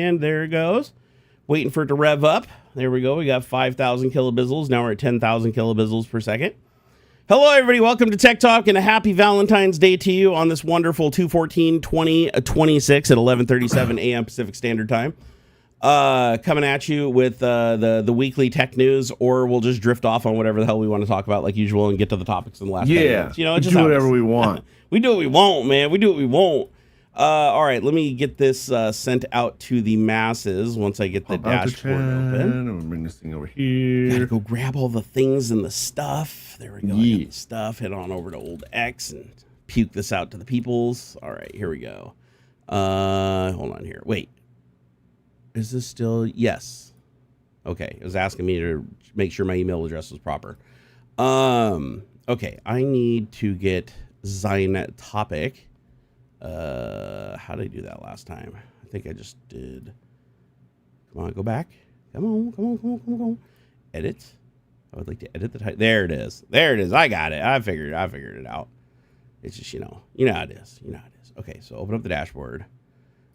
And there it goes. Waiting for it to rev up. There we go. We got 5,000 kilobyzels. Now we're at 10,000 kilobyzels per second. Hello, everybody. Welcome to Tech Talk, and a happy Valentine's Day to you on this wonderful 2/14/2026 at 11:37 a.m. Pacific Standard Time. Coming at you with the weekly tech news, or we'll just drift off on whatever the hell we want to talk about like usual and get to the topics in the last 10 minutes. You know, it's just do whatever we want. We do what we want, man. We do what we want. All right, let me get this sent out to the masses once I get the dashboard open. I'm gonna bring this thing over here. Gotta go grab all the things and the stuff. There we go. Yeah. I got the stuff. Head on over to old X and puke this out to the peoples. All right, here we go. Hold on here. Wait. Is this still? Yes. Okay. It was asking me to make sure my email address was proper. Okay. I need to get Zynet topic. How did I do that last time? I think I just did. Come on, go back. Come on. Edit. I would like to edit the title. There it is. I got it. I figured it out. It's just, you know how it is. Okay, so open up the dashboard.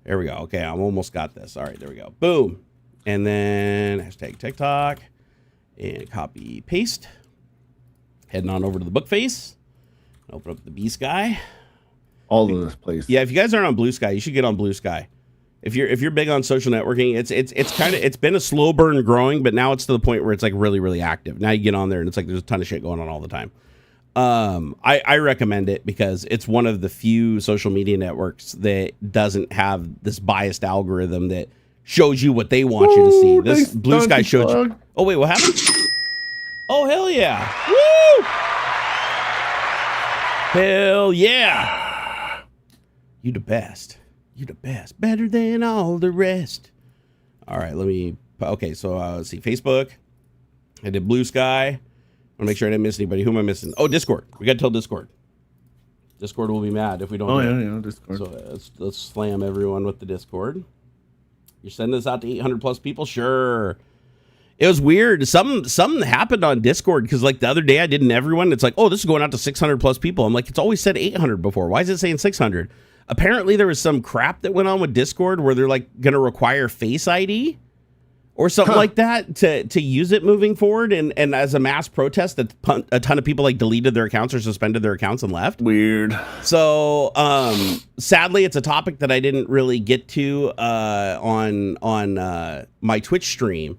There we go. Okay, I'm almost got this. All right, there we go. Boom. And then hashtag Tech Talk and copy paste. Heading on over to the book face. Open up the B Sky. All of this place. Yeah, if you guys aren't on Blue Sky, you should get on Blue Sky. If you're big on social networking, it's been a slow burn growing, but now it's to the point where it's like really, really active. Now you get on there and it's like there's a ton of shit going on all the time. I recommend it because it's one of the few social media networks that doesn't have this biased algorithm that shows you what they want you to see. This Blue Sky shows you. Oh wait, what happened? Oh hell yeah! Woo! Hell yeah! You the best. Better than all the rest. All right, okay, so let's see. Facebook. I did Blue Sky. I want to make sure I didn't miss anybody. Who am I missing? Oh, Discord. We got to tell Discord. Discord will be mad if we don't. Yeah, Discord. So let's slam everyone with the Discord. You're sending this out to 800 plus people? Sure. It was weird. Something happened on Discord because like the other day I did in everyone. It's like, oh, this is going out to 600 plus people. I'm like, it's always said 800 before. Why is it saying 600? Apparently there was some crap that went on with Discord where they're like going to require Face ID or something like that to use it moving forward. And as a mass protest, a ton of people like deleted their accounts or suspended their accounts and left. Weird. So sadly, it's a topic that I didn't really get to on my Twitch stream.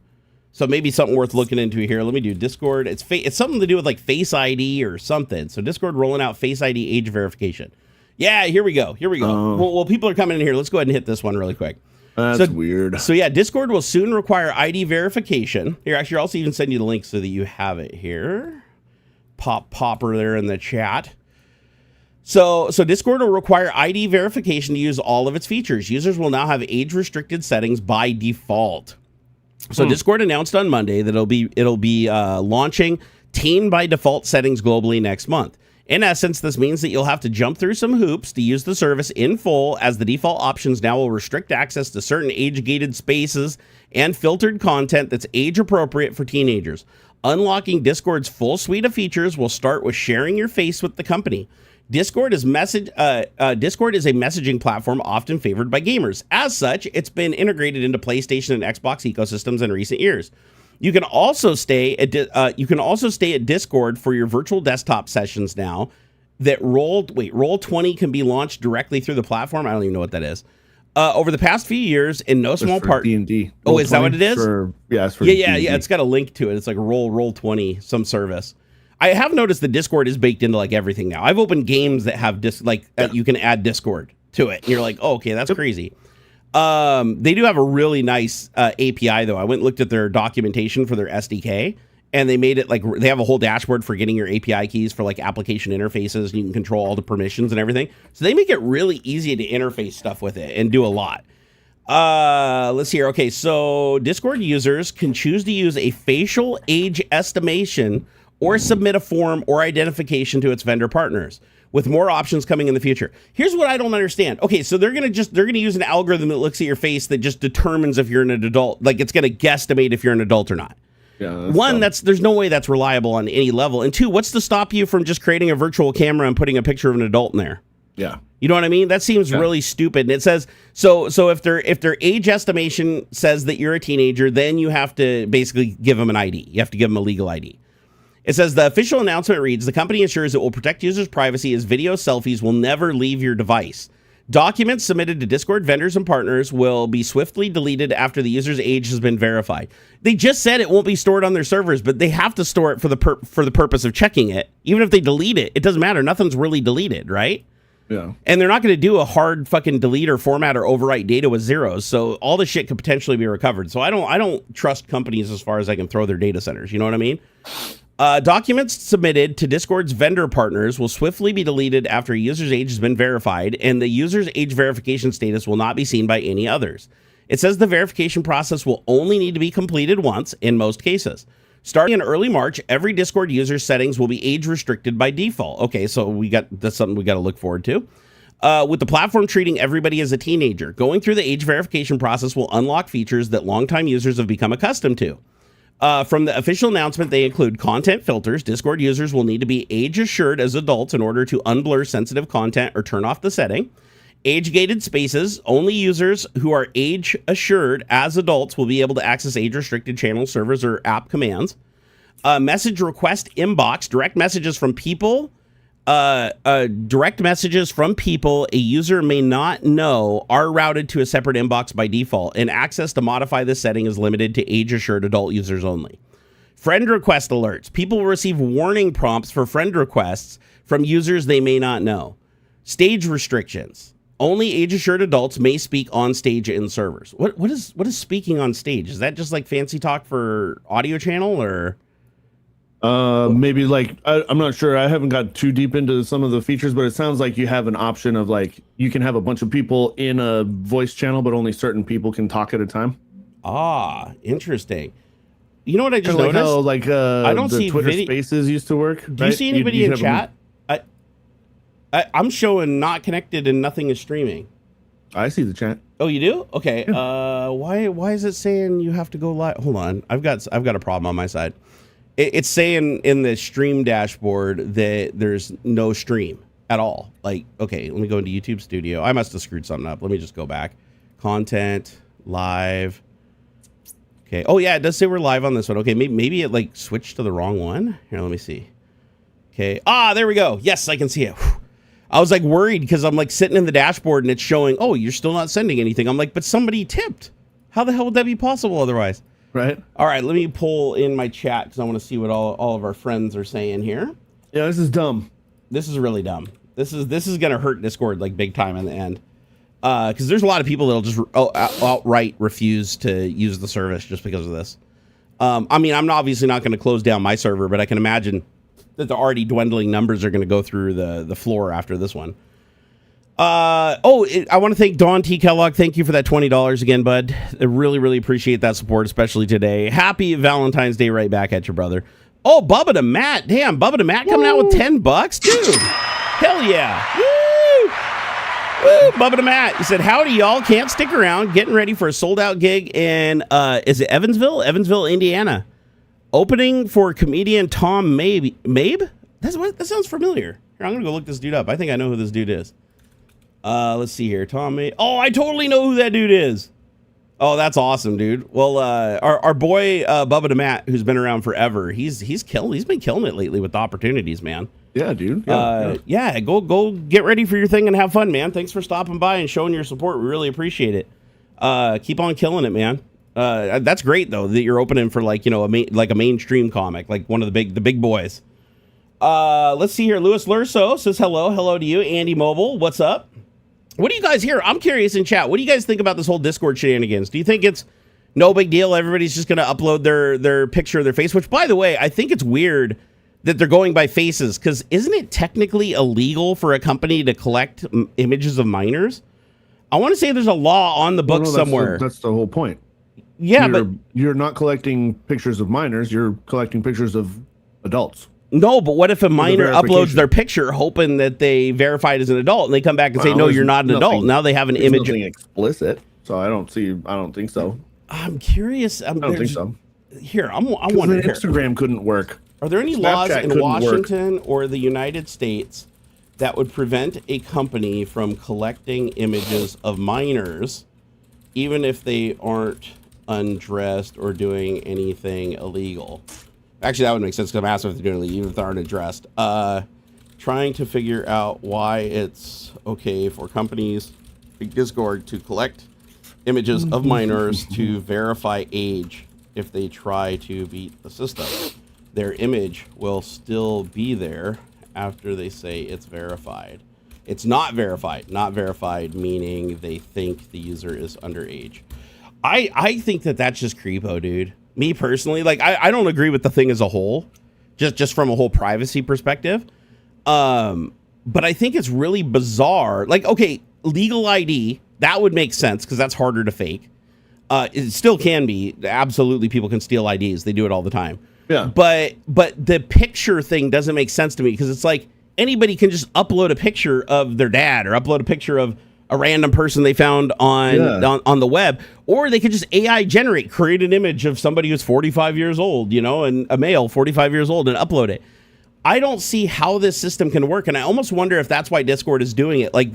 So maybe something worth looking into here. Let me do Discord. It's something to do with like Face ID or something. So Discord rolling out Face ID age verification. Yeah, here we go. Well, people are coming in here. Let's go ahead and hit this one really quick. That's weird. So yeah, Discord will soon require ID verification. Here, actually, I'll also even send you the link so that you have it here. Popper there in the chat. So Discord will require ID verification to use all of its features. Users will now have age-restricted settings by default. So Discord announced on Monday that it'll be launching teen by default settings globally next month. In essence, this means that you'll have to jump through some hoops to use the service in full, as the default options now will restrict access to certain age-gated spaces and filtered content that's age-appropriate for teenagers. Unlocking Discord's full suite of features will start with sharing your face with the company. Discord is a messaging platform often favored by gamers. As such, it's been integrated into PlayStation and Xbox ecosystems in recent years. You can also stay at Discord for your virtual desktop sessions now. Roll20 can be launched directly through the platform. I don't even know what that is. Over the past few years, in no small part, D&D. Oh, is that what it is? It's for yeah. It's got a link to it. It's like Roll20, some service. I have noticed the Discord is baked into like everything now. I've opened games that have you can add Discord to it. And you're like, oh, okay, that's crazy. They do have a really nice API though. I went and looked at their documentation for their SDK, and they made it like they have a whole dashboard for getting your API keys for like application interfaces, and you can control all the permissions and everything. So they make it really easy to interface stuff with it and do a lot. Let's see here. Okay, so Discord users can choose to use a facial age estimation or submit a form or identification to its vendor partners, with more options coming in the future. Here's what I don't understand. Okay, so they're gonna use an algorithm that looks at your face that just determines if you're an adult. Like it's gonna guesstimate if you're an adult or not. Yeah, One, there's no way that's reliable on any level. And two, what's to stop you from just creating a virtual camera and putting a picture of an adult in there? Yeah. You know what I mean? That seems really stupid. And it says so if their age estimation says that you're a teenager, then you have to basically give them an ID. You have to give them a legal ID. It says the official announcement reads, the company ensures it will protect users' privacy as video selfies will never leave your device. Documents submitted to Discord vendors and partners will be swiftly deleted after the user's age has been verified. They just said it won't be stored on their servers, but they have to store it for the purpose of checking it. Even if they delete it, it doesn't matter. Nothing's really deleted, right? Yeah. And they're not going to do a hard fucking delete or format or overwrite data with zeros. So all the shit could potentially be recovered. So I don't trust companies as far as I can throw their data centers. You know what I mean? Documents submitted to Discord's vendor partners will swiftly be deleted after a user's age has been verified, and the user's age verification status will not be seen by any others. It says the verification process will only need to be completed once in most cases. Starting in early March, every Discord user's settings will be age restricted by default. Okay, so that's something we got to look forward to. With the platform treating everybody as a teenager, going through the age verification process will unlock features that longtime users have become accustomed to. From the official announcement, they include content filters. Discord users will need to be age assured as adults in order to unblur sensitive content or turn off the setting. Age-gated spaces. Only users who are age assured as adults will be able to access age-restricted channel servers or app commands. Message request inbox. Direct messages from people a user may not know are routed to a separate inbox by default, and access to modify this setting is limited to age-assured adult users only. Friend request alerts. People will receive warning prompts for friend requests from users they may not know. Stage restrictions. Only age-assured adults may speak on stage in servers. What is speaking on stage? Is that just like fancy talk for audio channel, or? Maybe like, I'm not sure. I haven't got too deep into some of the features, but it sounds like you have an option of like, you can have a bunch of people in a voice channel, but only certain people can talk at a time. Ah, interesting. You know what I just like noticed? how, like, I don't the see Twitter Spaces used to work. Do you see anybody in chat? I'm showing not connected and nothing is streaming. I see the chat. Oh, you do? Okay. Yeah. Why is it saying you have to go live? Hold on. I've got a problem on my side. It's saying in the stream dashboard that there's no stream at all. Like, okay, let me go into YouTube Studio. I must have screwed something up. Let me just go back. Content, live. Okay. Oh yeah, it does say we're live on this one. Okay, maybe it like switched to the wrong one. Here, let me see. Okay. Ah, there we go. Yes, I can see it. Whew. I was like worried because I'm like sitting in the dashboard and it's showing, oh, you're still not sending anything. I'm like, but somebody tipped. How the hell would that be possible otherwise? Right. All right, let me pull in my chat because I want to see what all of our friends are saying here. Yeah, this is dumb. This is really dumb. This is gonna hurt Discord like big time in the end. Because there's a lot of people that'll just outright refuse to use the service just because of this. I mean, I'm obviously not going to close down my server, but I can imagine that the already dwindling numbers are going to go through the floor after this one. I want to thank Don T. Kellogg. Thank you for that $20 again, bud. I really, really appreciate that support, especially today. Happy Valentine's Day right back at you, brother. Oh, Bubba to Matt. Damn, Bubba to Matt coming out with $10, dude. Hell yeah. Woo! Woo, Bubba to Matt. He said, howdy, y'all. Can't stick around. Getting ready for a sold-out gig in, is it Evansville? Evansville, Indiana. Opening for comedian Tom Mabe. Mabe? That sounds familiar. Here, I'm going to go look this dude up. I think I know who this dude is. Let's see here. Tom Mabe. Oh, I totally know who that dude is. Oh, that's awesome, dude. Well, our boy, Bubba to Matt, who's been around forever, he's been killing it lately with the opportunities, man. Yeah, dude. Yeah, go get ready for your thing and have fun, man. Thanks for stopping by and showing your support. We really appreciate it. Keep on killing it, man. That's great though that you're opening for like, you know, a mainstream comic, like one of the big boys. Let's see here. Louis Lurso says hello to you. Andy Mobile, what's up? What do you guys hear? I'm curious in chat. What do you guys think about this whole Discord shenanigans? Do you think it's no big deal? Everybody's just going to upload their picture of their face, which, by the way, I think it's weird that they're going by faces, because isn't it technically illegal for a company to collect images of minors? I want to say there's a law on the books somewhere. That's the whole point. Yeah, but you're not collecting pictures of minors. You're collecting pictures of adults. No, but what if a minor uploads their picture hoping that they verified as an adult, and they come back and say, no, you're not an adult. Now they have an image. Nothing explicit, so I don't think so. I'm curious. I don't think so. Here, I wonder. Instagram couldn't work. Are there any laws in Washington or the United States that would prevent a company from collecting images of minors, even if they aren't undressed or doing anything illegal. Actually, that would make sense because I'm asking if they're doing illegal, even if they aren't addressed. Trying to figure out why it's okay for companies like Discord to collect images of minors to verify age. If they try to beat the system, their image will still be there after they say it's verified. It's not verified. Not verified meaning they think the user is underage. I think that's just creepo, dude. Me personally, like I don't agree with the thing as a whole, just from a whole privacy perspective. But I think it's really bizarre. Like, okay, legal ID, that would make sense because that's harder to fake. It still can be. Absolutely, people can steal IDs. They do it all the time. Yeah. But the picture thing doesn't make sense to me because it's like anybody can just upload a picture of their dad or upload a picture of a random person they found on the web, or they could just AI create an image of somebody who's 45 years old, and a male 45 years old and upload it. I don't see how this system can work, and I almost wonder if that's why Discord is doing it. Like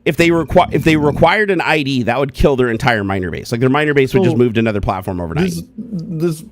if they required an ID, that would kill their entire minor base. Like their minor base would just move to another platform overnight.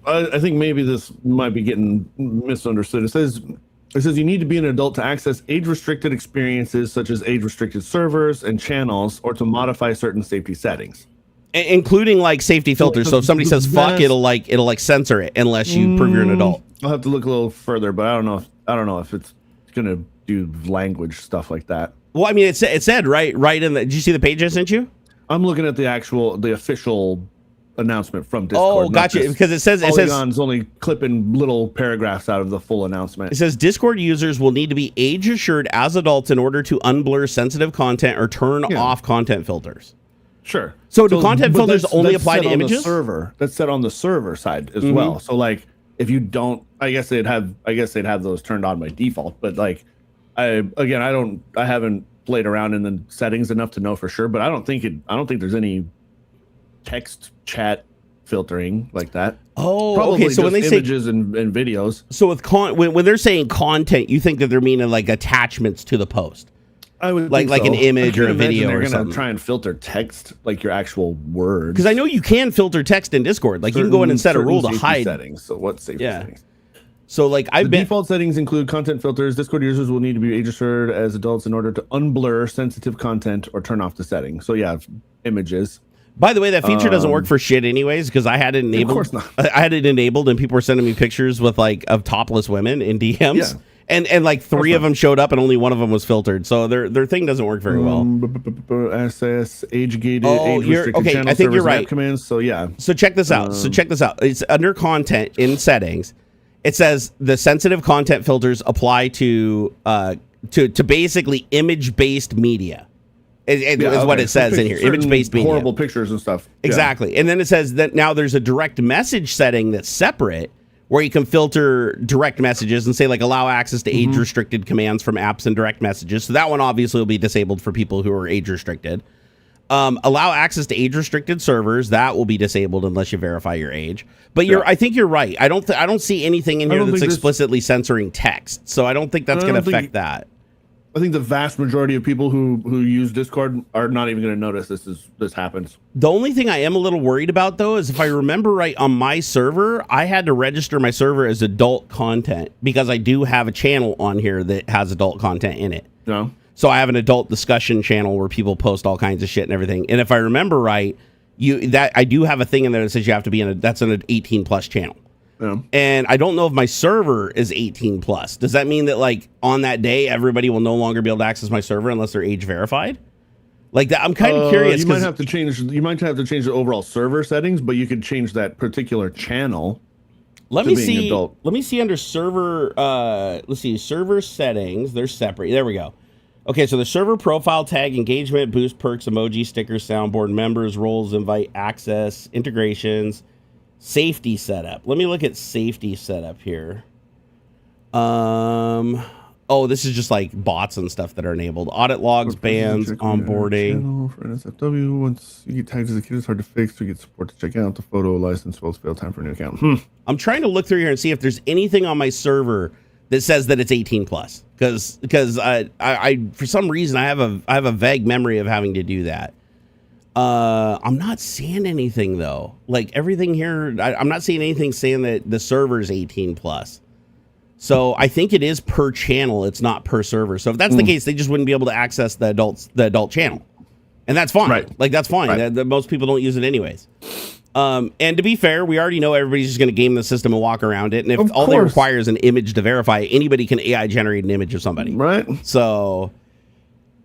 I think maybe this might be getting misunderstood. It says you need to be an adult to access age-restricted experiences such as age-restricted servers and channels, or to modify certain safety settings, including like safety filters. So if somebody says fuck, it'll censor it unless you prove you're an adult. I'll have to look a little further, but I don't know if it's gonna do language stuff like that. Well, I mean, it said right in the. Did you see the page I sent you? I'm looking at the official announcement from Discord. Oh, gotcha. Because it says only clipping little paragraphs out of the full announcement. It says Discord users will need to be age assured as adults in order to unblur sensitive content or turn off content filters. Sure. So do content filters only apply to images? That's set on the server side as well. So like, if you don't, I guess they'd have those turned on by default. But like, I haven't played around in the settings enough to know for sure. But I don't think there's any text chat filtering like that. Oh, probably okay. So when they say images and videos. So with when they're saying content, you think that they're meaning like attachments to the post. I would like an image or a video or something. They're gonna try and filter text, like your actual words. Because I know you can filter text in Discord. Like you can go in and set a rule to hide settings. So what safety settings? So like default settings include content filters. Discord users will need to be age assured as adults in order to unblur sensitive content or turn off the settings. So yeah, images. By the way, that feature doesn't work for shit anyways, because I had it enabled. Of course not. I had it enabled, and people were sending me pictures with of topless women in DMs. Yeah. And like 3 of them showed up, and only one of them was filtered. So their thing doesn't work very well. SS age gated. Okay, I think you're right. Commands. So yeah. So check this out. It's under content in settings. It says the sensitive content filters apply to basically image based media. Is what it says in here. Image-based media. Horrible pictures and stuff. Exactly. Yeah. And then it says that now there's a direct message setting that's separate where you can filter direct messages and say like allow access to age-restricted commands from apps and direct messages. So that one obviously will be disabled for people who are age-restricted. Allow access to age-restricted servers. That will be disabled unless you verify your age. But I think you're right. I don't see anything in here that's explicitly censoring text. So I don't think that's going to affect that. I think the vast majority of people who use Discord are not even going to notice this happens. The only thing I am a little worried about, though, is if I remember right, on my server, I had to register my server as adult content because I do have a channel on here that has adult content in it. No. So I have an adult discussion channel where people post all kinds of shit and everything. And if I remember right, I do have a thing in there that says you have to be that's an 18 plus channel. Yeah. And I don't know if my server is 18 plus. Does that mean that like on that day everybody will no longer be able to access my server unless they're age verified? Like that, I'm kind of curious. You might have to change the overall server settings, but you could change that particular channel. Let me see. Adult. Let me see under server. Let's see server settings. They're separate. There we go. Okay, so the server profile tag, engagement, boost, perks, emoji, stickers, soundboard, members, roles, invite, access, integrations, safety setup. Let me look at safety setup here. Oh, this is just like bots and stuff that are enabled. Audit logs, bans, onboarding. For NSFW, once you get tagged as a kid, it's hard to fix. We get support to check out the photo license. Well, it's fail time for a new account. I'm trying to look through here and see if there's anything on my server that says that it's 18 plus, because I for some reason I have a vague memory of having to do that. I'm not seeing anything though. Like everything here, I'm not seeing anything saying that the server is 18 plus. So I think it is per channel. It's not per server. So if that's the case, they just wouldn't be able to access the adult channel, and that's fine. Right. Like that's fine. Right. Most people don't use it anyways. And to be fair, we already know everybody's just going to game the system and walk around it. And if all they require is an image to verify, anybody can AI generate an image of somebody. Right. So,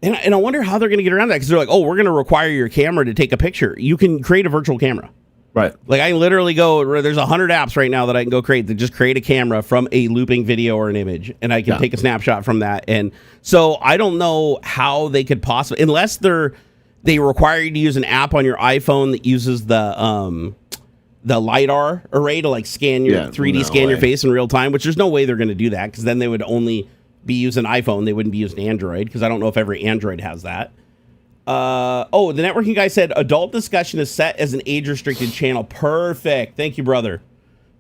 and I wonder how they're going to get around that, because they're like, oh, we're going to require your camera to take a picture. You can create a virtual camera. Right. Like I literally go, there's 100 apps right now that I can go create that just create a camera from a looping video or an image, and I can take a snapshot from that. And so I don't know how they could possibly, unless they require you to use an app on your iPhone that uses the LiDAR array to like scan your 3D scan your face in real time, which there's no way they're going to do that, because then they would only be using iPhone. They wouldn't be using Android, because I don't know if every Android has that. The networking guy said adult discussion is set as an age-restricted channel. Perfect. Thank you, brother.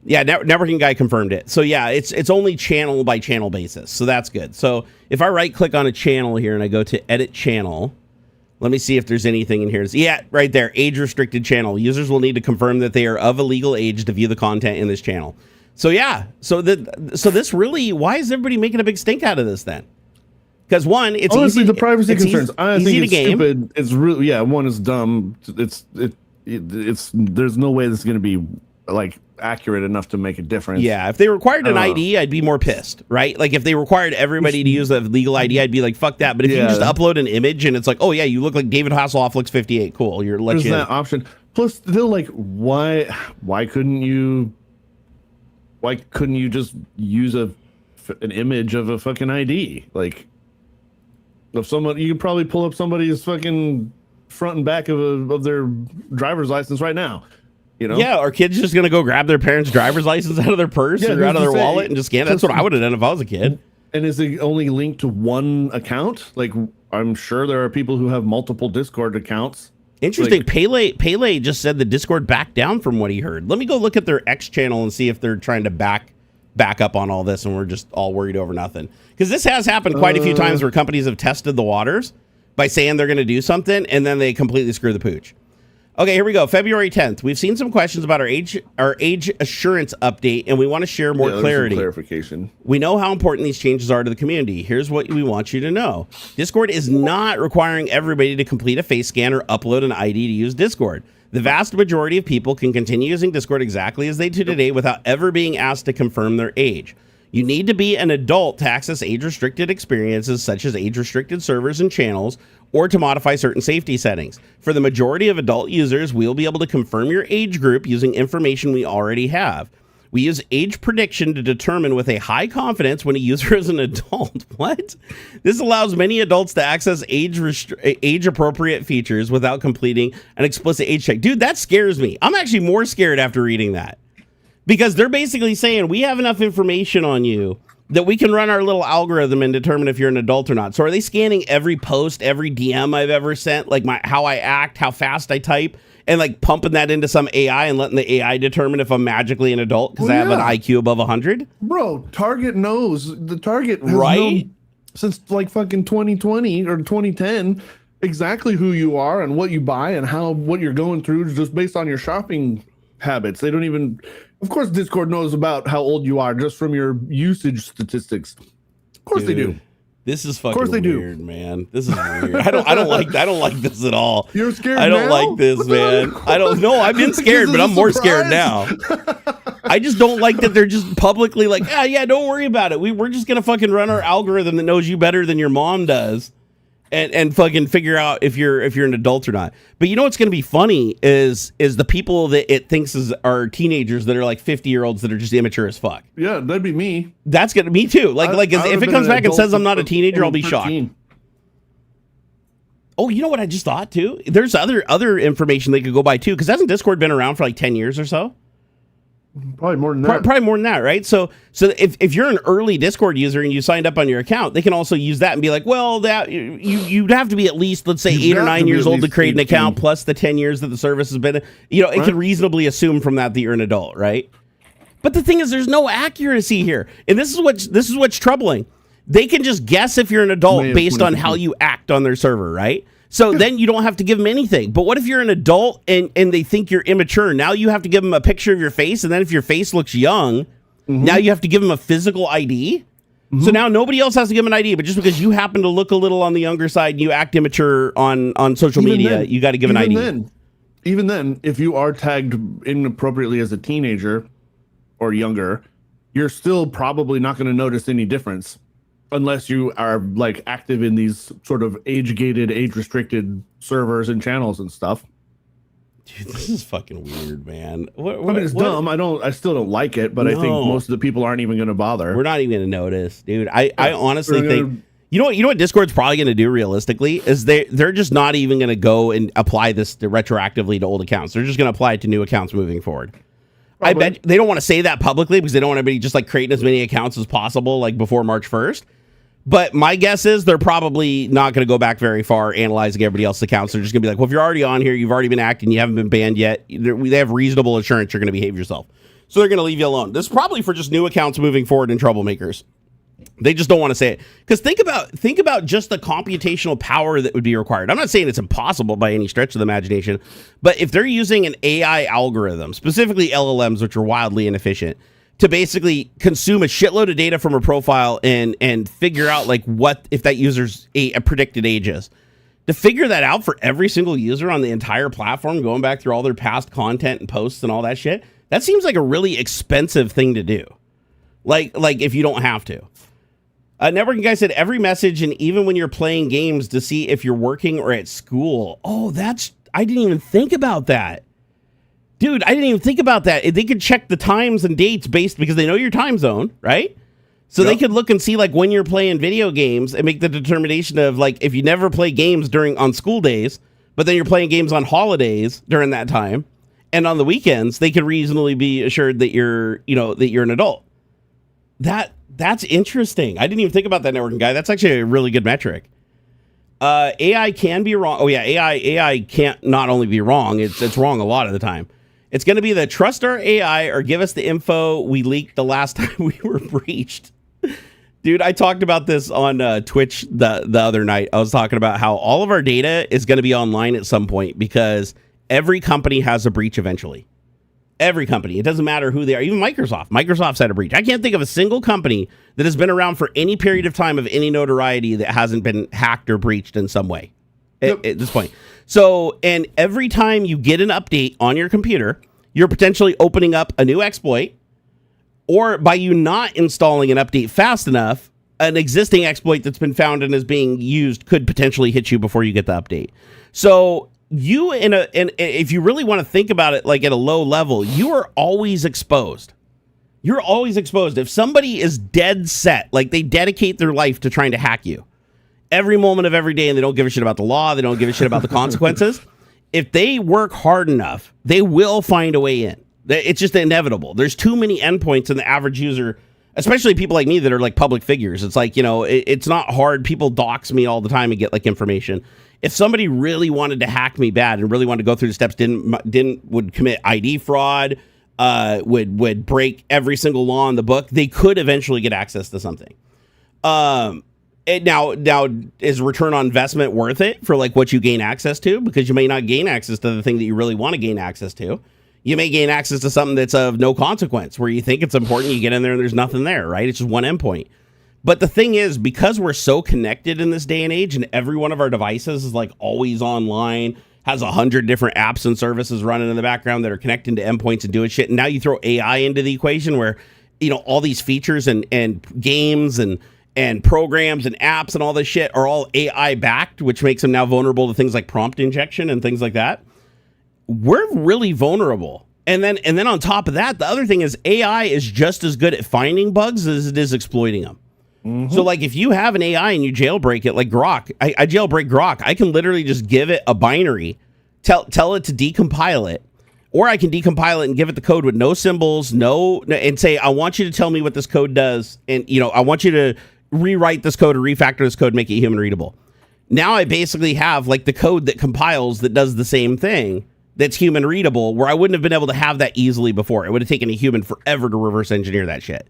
Yeah, networking guy confirmed it. So yeah, it's only channel by channel basis. So that's good. So if I right-click on a channel here and I go to edit channel, let me see if there's anything in here. Yeah, right there, age-restricted channel. Users will need to confirm that they are of a legal age to view the content in this channel. So yeah, so this really, why is everybody making a big stink out of this then? Because one, it's honestly easy, the privacy concerns. I think it's stupid. It's really one is dumb. It's there's no way this is going to be like accurate enough to make a difference. Yeah, if they required an ID, I'd be more pissed, right? Like if they required everybody to use a legal ID, I'd be like, fuck that. But if you just upload an image and it's like, oh yeah, you look like David Hasselhoff looks 58, cool. There's that option. Plus, they're like, why couldn't you just use an image of a fucking ID? Like, if someone, you can probably pull up somebody's fucking front and back of their driver's license right now. You know? Yeah, are kids just gonna go grab their parents' driver's license out of their purse or out of their wallet and just scan it? That's what I would have done if I was a kid. And is it only linked to one account? Like, I'm sure there are people who have multiple Discord accounts. Interesting. Like, Pele just said the Discord backed down from what he heard. Let me go look at their X channel and see if they're trying to back up on all this and we're just all worried over nothing. Because this has happened quite a few times where companies have tested the waters by saying they're going to do something and then they completely screw the pooch. Okay, here we go. February 10th. We've seen some questions about our age assurance update, and we want to share more clarity. Clarification. We know how important these changes are to the community. Here's what we want you to know. Discord is not requiring everybody to complete a face scan or upload an ID to use Discord. The vast majority of people can continue using Discord exactly as they do today without ever being asked to confirm their age. You need to be an adult to access age-restricted experiences such as age-restricted servers and channels, or to modify certain safety settings. For the majority of adult users, we'll be able to confirm your age group using information we already have. We use age prediction to determine with a high confidence when a user is an adult. What? This allows many adults to access age-appropriate features without completing an explicit age check. Dude, that scares me. I'm actually more scared after reading that. Because they're basically saying we have enough information on you that we can run our little algorithm and determine if you're an adult or not. So are they scanning every post, every DM I've ever sent, like how I act, how fast I type, and like pumping that into some AI and letting the AI determine if I'm magically an adult because I have an IQ above 100? Bro, Target knows. The Target has known since like fucking 2020 or 2010 exactly who you are and what you buy and what you're going through just based on your shopping habits. They don't even... Of course, Discord knows about how old you are just from your usage statistics. Of course, they do. This is fucking weird, man. This is weird. I don't like this at all. You're scared. I don't now? like this, man. I don't know. I've been scared, but I'm more scared now. I just don't like that they're just publicly like, yeah, don't worry about it. We're just gonna fucking run our algorithm that knows you better than your mom does. And fucking figure out if you're an adult or not. But you know what's going to be funny is the people that it thinks are teenagers that are like 50-year-olds that are just immature as fuck. Yeah, that'd be me. That's gonna me too. Like if it comes back and says I'm not a teenager, I'll be 13. Shocked. Oh, you know what I just thought too? There's other information they could go by too, because hasn't Discord been around for like 10 years or so? Probably more than that. Probably more than that, right? So if you're an early Discord user and you signed up on your account, they can also use that and be like, well, that you'd have to be at least, let's say, 8 or 9 years old to create an account, plus the 10 years that the service has been. You know, it can reasonably assume from that you're an adult, right? But the thing is, there's no accuracy here, and this is what's troubling. They can just guess if you're an adult based on how you act on their server, right? So then you don't have to give them anything. But what if you're an adult and they think you're immature? Now you have to give them a picture of your face, and then if your face looks young, now you have to give them a physical ID. So now nobody else has to give them an ID, but just because you happen to look a little on the younger side and you act immature on social media, you got to give an ID. Even then, if you are tagged inappropriately as a teenager or younger, you're still probably not going to notice any difference unless you are like active in these sort of age-gated, age-restricted servers and channels and stuff. Dude, this is fucking weird, man. It's dumb. I still don't like it, but I think most of the people aren't even going to bother. We're not even going to notice, dude. I honestly think you know what Discord's probably going to do realistically is they're just not even going to go and apply this retroactively to old accounts. They're just going to apply it to new accounts moving forward. Probably. I bet they don't want to say that publicly because they don't want anybody just like creating as many accounts as possible like before March 1st. But my guess is they're probably not going to go back very far analyzing everybody else's accounts. They're just going to be like, well, if you're already on here, you've already been acting, you haven't been banned yet. They have reasonable assurance you're going to behave yourself. So they're going to leave you alone. This is probably for just new accounts moving forward and troublemakers. They just don't want to say it. Because think about just the computational power that would be required. I'm not saying it's impossible by any stretch of the imagination, but if they're using an AI algorithm, specifically LLMs, which are wildly inefficient, to basically consume a shitload of data from a profile and figure out like what if that user's a predicted age is. To figure that out for every single user on the entire platform, going back through all their past content and posts and all that shit, that seems like a really expensive thing to do. Like if you don't have to. Networking guy said every message and even when you're playing games to see if you're working or at school. Oh, I didn't even think about that. Dude, I didn't even think about that. They could check the times and dates because they know your time zone, right? So they could look and see like when you're playing video games and make the determination of like if you never play games on school days, but then you're playing games on holidays during that time and on the weekends, they could reasonably be assured that you're an adult. That's interesting. I didn't even think about that, networking guy. That's actually a really good metric. AI can be wrong. Oh yeah, AI can't not only be wrong, it's wrong a lot of the time. It's going to be the trust our AI or give us the info we leaked the last time we were breached. Dude, I talked about this on Twitch the other night. I was talking about how all of our data is going to be online at some point because every company has a breach eventually. Every company. It doesn't matter who they are. Even Microsoft. Microsoft's had a breach. I can't think of a single company that has been around for any period of time of any notoriety that hasn't been hacked or breached in some way at this point. So, and every time you get an update on your computer, you're potentially opening up a new exploit, or by you not installing an update fast enough, an existing exploit that's been found and is being used could potentially hit you before you get the update. So you and if you really want to think about it like at a low level, you are always exposed. You're always exposed. If somebody is dead set, like they dedicate their life to trying to hack you every moment of every day and they don't give a shit about the law, they don't give a shit about the consequences, if they work hard enough, they will find a way in. It's just inevitable. There's too many endpoints in the average user, especially people like me that are like public figures. It's like, it's not hard. People dox me all the time and get like information. If somebody really wanted to hack me bad and really wanted to go through the steps, would commit ID fraud, would break every single law in the book, they could eventually get access to something. Now, is return on investment worth it for like what you gain access to? Because you may not gain access to the thing that you really want to gain access to. You may gain access to something that's of no consequence, where you think it's important, you get in there and there's nothing there, right? It's just one endpoint. But the thing is, because we're so connected in this day and age, and every one of our devices is like always online, has 100 different apps and services running in the background that are connecting to endpoints and doing shit. And now you throw AI into the equation where, all these features and games and programs and apps and all this shit are all AI backed, which makes them now vulnerable to things like prompt injection and things like that. We're really vulnerable. And then on top of that, the other thing is AI is just as good at finding bugs as it is exploiting them. Mm-hmm. So like if you have an AI and you jailbreak it, like Grok, I jailbreak Grok, I can literally just give it a binary, tell it to decompile it, or I can decompile it and give it the code with no symbols, and say, I want you to tell me what this code does. And, I want you to rewrite this code or refactor this code, make it human readable. Now I basically have like the code that compiles that does the same thing that's human readable, where I wouldn't have been able to have that easily before. It would have taken a human forever to reverse engineer that shit.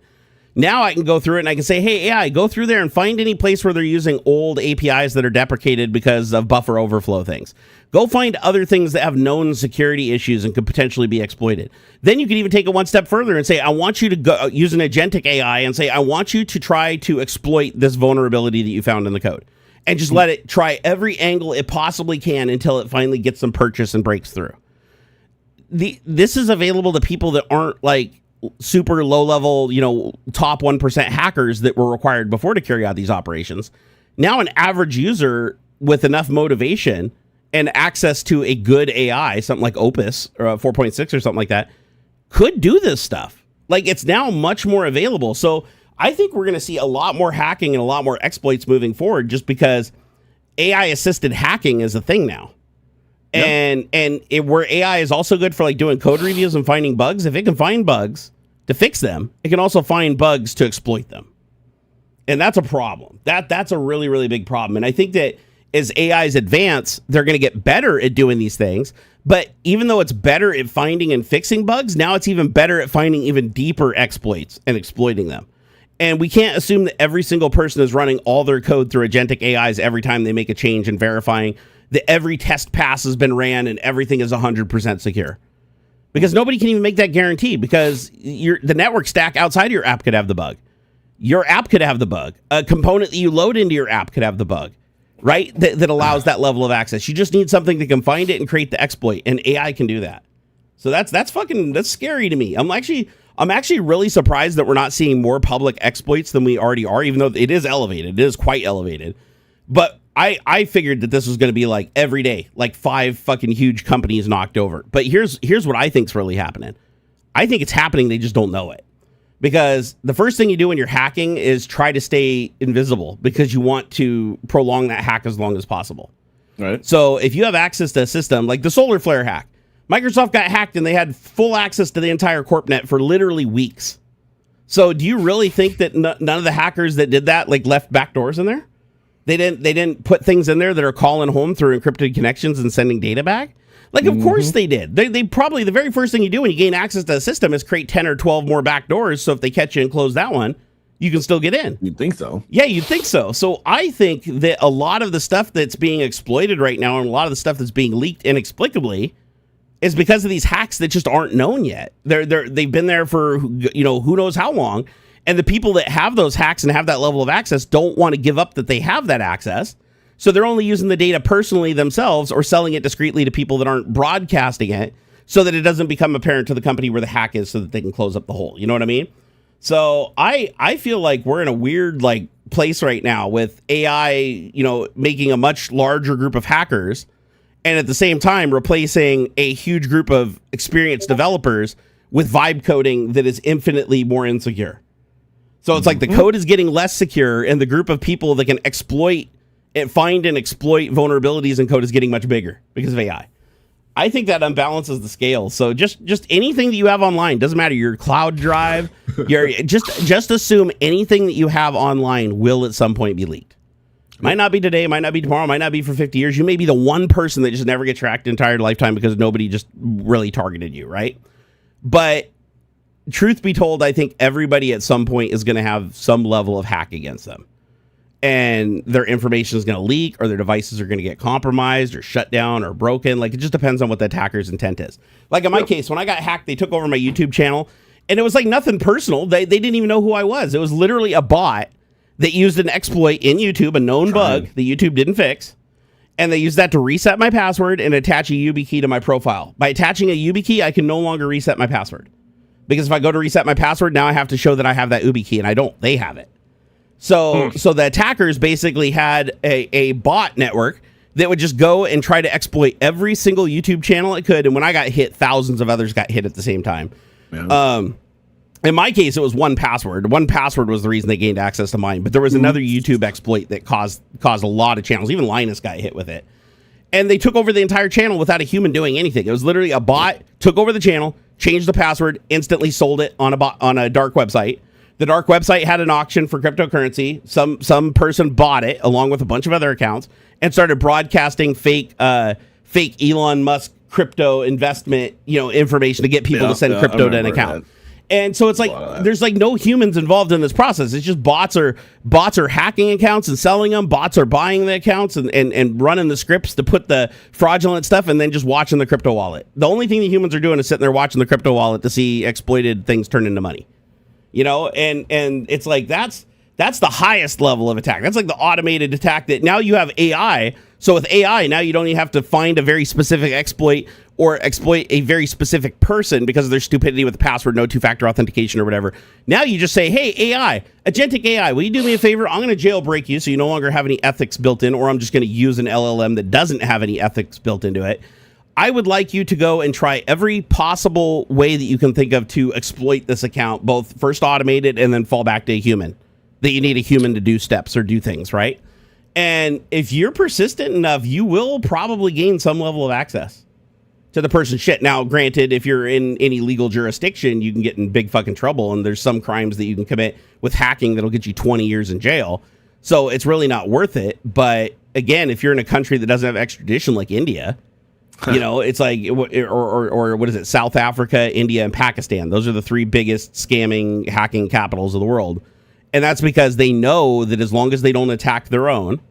Now I can go through it and I can say, hey, AI, go through there and find any place where they're using old APIs that are deprecated because of buffer overflow things. Go find other things that have known security issues and could potentially be exploited. Then you can even take it one step further and say, I want you to go use an agentic AI and say, I want you to try to exploit this vulnerability that you found in the code. And just let it try every angle it possibly can until it finally gets some purchase and breaks through. This is available to people that aren't like super low level, top 1% hackers that were required before to carry out these operations. Now an average user with enough motivation and access to a good AI, something like Opus or 4.6 or something like that, could do this stuff. Like, it's now much more available. So I think we're going to see a lot more hacking and a lot more exploits moving forward, just because AI assisted hacking is a thing now. Yep. And where AI is also good for like doing code reviews and finding bugs. If it can find bugs to fix them, it can also find bugs to exploit them. And that's a problem. That's a really, really big problem. And I think that as AIs advance, they're going to get better at doing these things. But even though it's better at finding and fixing bugs, now it's even better at finding even deeper exploits and exploiting them. And we can't assume that every single person is running all their code through agentic AIs every time they make a change and verifying that every test pass has been ran and everything is 100% secure. Because nobody can even make that guarantee, because the network stack outside of your app could have the bug. Your app could have the bug. A component that you load into your app could have the bug, right? That allows that level of access. You just need something that can find it and create the exploit, and AI can do that. So that's scary to me. I'm actually really surprised that we're not seeing more public exploits than we already are, even though it is elevated. It is quite elevated. But I figured that this was going to be like every day, like 5 fucking huge companies knocked over. But here's what I think's really happening. I think it's happening. They just don't know it. Because the first thing you do when you're hacking is try to stay invisible, because you want to prolong that hack as long as possible. Right. So if you have access to a system like the solar flare hack, Microsoft got hacked and they had full access to the entire CorpNet for literally weeks. So do you really think that none of the hackers that did that like left backdoors in there? They didn't put things in there that are calling home through encrypted connections and sending data back? Like, of course they did. They probably, the very first thing you do when you gain access to a system is create 10 or 12 more backdoors, so if they catch you and close that one, you can still get in. You'd think so. Yeah, you'd think so. So I think that a lot of the stuff that's being exploited right now and a lot of the stuff that's being leaked inexplicably is because of these hacks that just aren't known yet. They've been there for, who knows how long. And the people that have those hacks and have that level of access don't want to give up that they have that access. So they're only using the data personally themselves or selling it discreetly to people that aren't broadcasting it, so that it doesn't become apparent to the company where the hack is, so that they can close up the hole. You know what I mean? So I feel like we're in a weird place right now with AI, making a much larger group of hackers, and at the same time replacing a huge group of experienced developers with vibe coding that is infinitely more insecure. So it's like the code is getting less secure, and the group of people that can find and exploit vulnerabilities in code is getting much bigger because of AI. I think that unbalances the scale. So just anything that you have online, doesn't matter, your cloud drive, just assume anything that you have online will at some point be leaked. Might not be today, might not be tomorrow, might not be for 50 years. You may be the one person that just never gets tracked the entire lifetime because nobody just really targeted you, right? But truth be told, I think everybody at some point is going to have some level of hack against them. And their information is going to leak, or their devices are going to get compromised or shut down or broken. Like, it just depends on what the attacker's intent is. Like in my case, when I got hacked, they took over my YouTube channel, and it was like nothing personal. They didn't even know who I was. It was literally a bot that used an exploit in YouTube, a known bug that YouTube didn't fix. And they used that to reset my password and attach a YubiKey to my profile. By attaching a YubiKey, I can no longer reset my password. Because if I go to reset my password, now I have to show that I have that YubiKey, and I don't. They have it. So the attackers basically had a bot network that would just go and try to exploit every single YouTube channel it could. And when I got hit, thousands of others got hit at the same time. Yeah. In my case, it was 1Password. 1Password was the reason they gained access to mine. But there was another YouTube exploit that caused a lot of channels. Even Linus got hit with it. And they took over the entire channel without a human doing anything. It was literally a bot took over the channel, changed the password, instantly sold it on a dark website. The dark website had an auction for cryptocurrency. Some person bought it along with a bunch of other accounts and started broadcasting fake Elon Musk crypto investment, information to get people to send crypto to an account. And so it's like there's like no humans involved in this process. It's just bots are hacking accounts and selling them. Bots are buying the accounts and running the scripts to put the fraudulent stuff and then just watching the crypto wallet. The only thing the humans are doing is sitting there watching the crypto wallet to see exploited things turn into money. And it's like that's the highest level of attack. That's like the automated attack that now you have AI. So with AI, now you don't even have to find a very specific exploit or exploit a very specific person because of their stupidity with the password, no two-factor authentication or whatever. Now you just say, hey, AI, agentic AI, will you do me a favor? I'm going to jailbreak you so you no longer have any ethics built in, or I'm just going to use an LLM that doesn't have any ethics built into it. I would like you to go and try every possible way that you can think of to exploit this account, both first automated and then fall back to a human, that you need a human to do steps or do things, right? And if you're persistent enough, you will probably gain some level of access to the person's shit. Now, granted, if you're in any legal jurisdiction, you can get in big fucking trouble, and there's some crimes that you can commit with hacking that'll get you 20 years in jail. So it's really not worth it. But again, if you're in a country that doesn't have extradition like India, it's like, or what is it? South Africa, India, and Pakistan. Those are the three biggest scamming, hacking capitals of the world. And that's because they know that as long as they don't attack their own,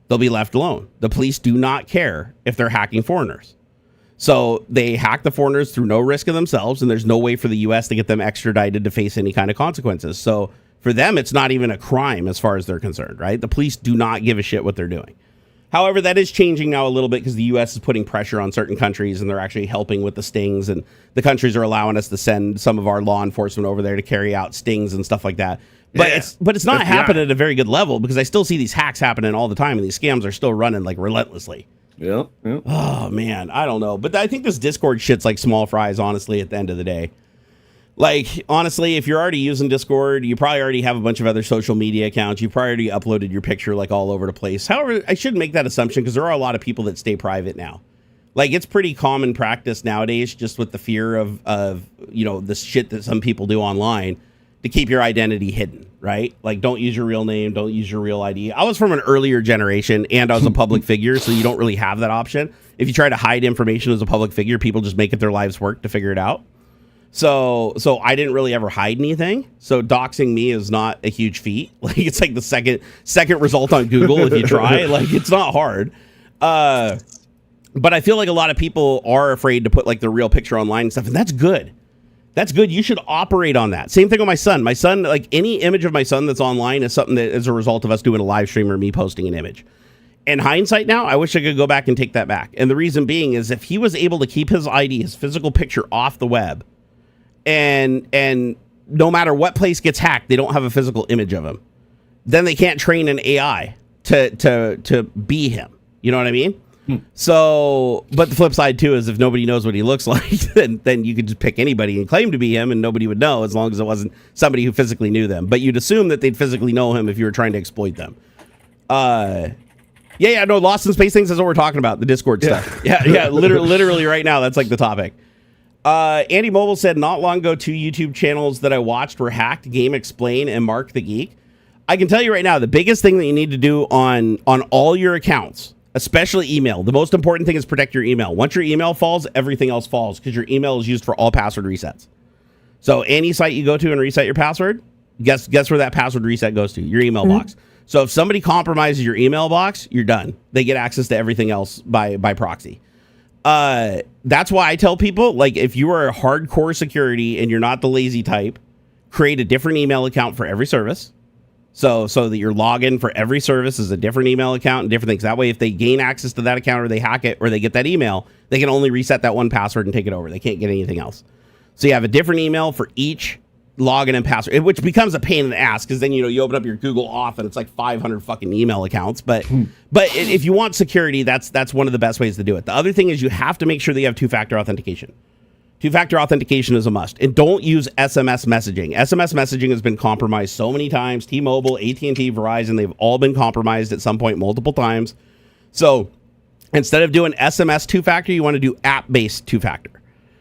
they'll be left alone. The police do not care if they're hacking foreigners. So they hack the foreigners through no risk of themselves, and there's no way for the U.S. to get them extradited to face any kind of consequences. So for them, it's not even a crime as far as they're concerned, right? The police do not give a shit what they're doing. However, that is changing now a little bit because the U.S. is putting pressure on certain countries, and they're actually helping with the stings, and the countries are allowing us to send some of our law enforcement over there to carry out stings and stuff like that. But it's not happening at a very good level because I still see these hacks happening all the time, and these scams are still running like relentlessly. Yeah. Oh, man, I don't know. But I think this Discord shit's like small fries, honestly, at the end of the day. Like, honestly, if you're already using Discord, you probably already have a bunch of other social media accounts. You've probably already uploaded your picture like all over the place. However, I shouldn't make that assumption because there are a lot of people that stay private now. Like, it's pretty common practice nowadays, just with the fear of the shit that some people do online, to keep your identity hidden, right? Like, don't use your real name, don't use your real ID. I was from an earlier generation, and I was a public figure, so you don't really have that option. If you try to hide information as a public figure, people just make it their life's work to figure it out. So I didn't really ever hide anything. So doxing me is not a huge feat. Like, it's like the second result on Google if you try. Like, it's not hard. But I feel like a lot of people are afraid to put like their real picture online and stuff, and that's good. That's good. You should operate on that. Same thing with my son. My son, like any image of my son that's online is something that is a result of us doing a live stream or me posting an image. In hindsight now, I wish I could go back and take that back. And the reason being is if he was able to keep his ID, his physical picture off the web, and no matter what place gets hacked, they don't have a physical image of him, then they can't train an AI to be him. You know what I mean? So, but the flip side too is if nobody knows what he looks like, then you could just pick anybody and claim to be him and nobody would know as long as it wasn't somebody who physically knew them. But you'd assume that they'd physically know him if you were trying to exploit them. No, Lost in Space things is what we're talking about, the Discord stuff. Yeah, literally right now, that's like the topic. Andy Mobile said, not long ago, 2 YouTube channels that I watched were hacked, Game Explain and Mark the Geek. I can tell you right now, the biggest thing that you need to do on all your accounts, especially email, the most important thing is protect your email. Once your email falls, everything else falls because your email is used for all password resets. So any site you go to and reset your password, guess where that password reset goes to? Your email box. So if somebody compromises your email box, you're done. They get access to everything else by proxy. That's why I tell people, like, if you are a hardcore security and you're not the lazy type, create a different email account for every service. So that your login for every service is a different email account and different things. That way, if they gain access to that account or they hack it or they get that email, they can only reset that one password and take it over. They can't get anything else. So you have a different email for each login and password, which becomes a pain in the ass because then, you open up your Google Auth and it's like 500 fucking email accounts. But if you want security, that's one of the best ways to do it. The other thing is you have to make sure that you have two-factor authentication. Two-factor authentication is a must. And don't use SMS messaging. SMS messaging has been compromised so many times. T-Mobile, AT&T, Verizon, they've all been compromised at some point multiple times. So instead of doing SMS two-factor, you want to do app-based two-factor.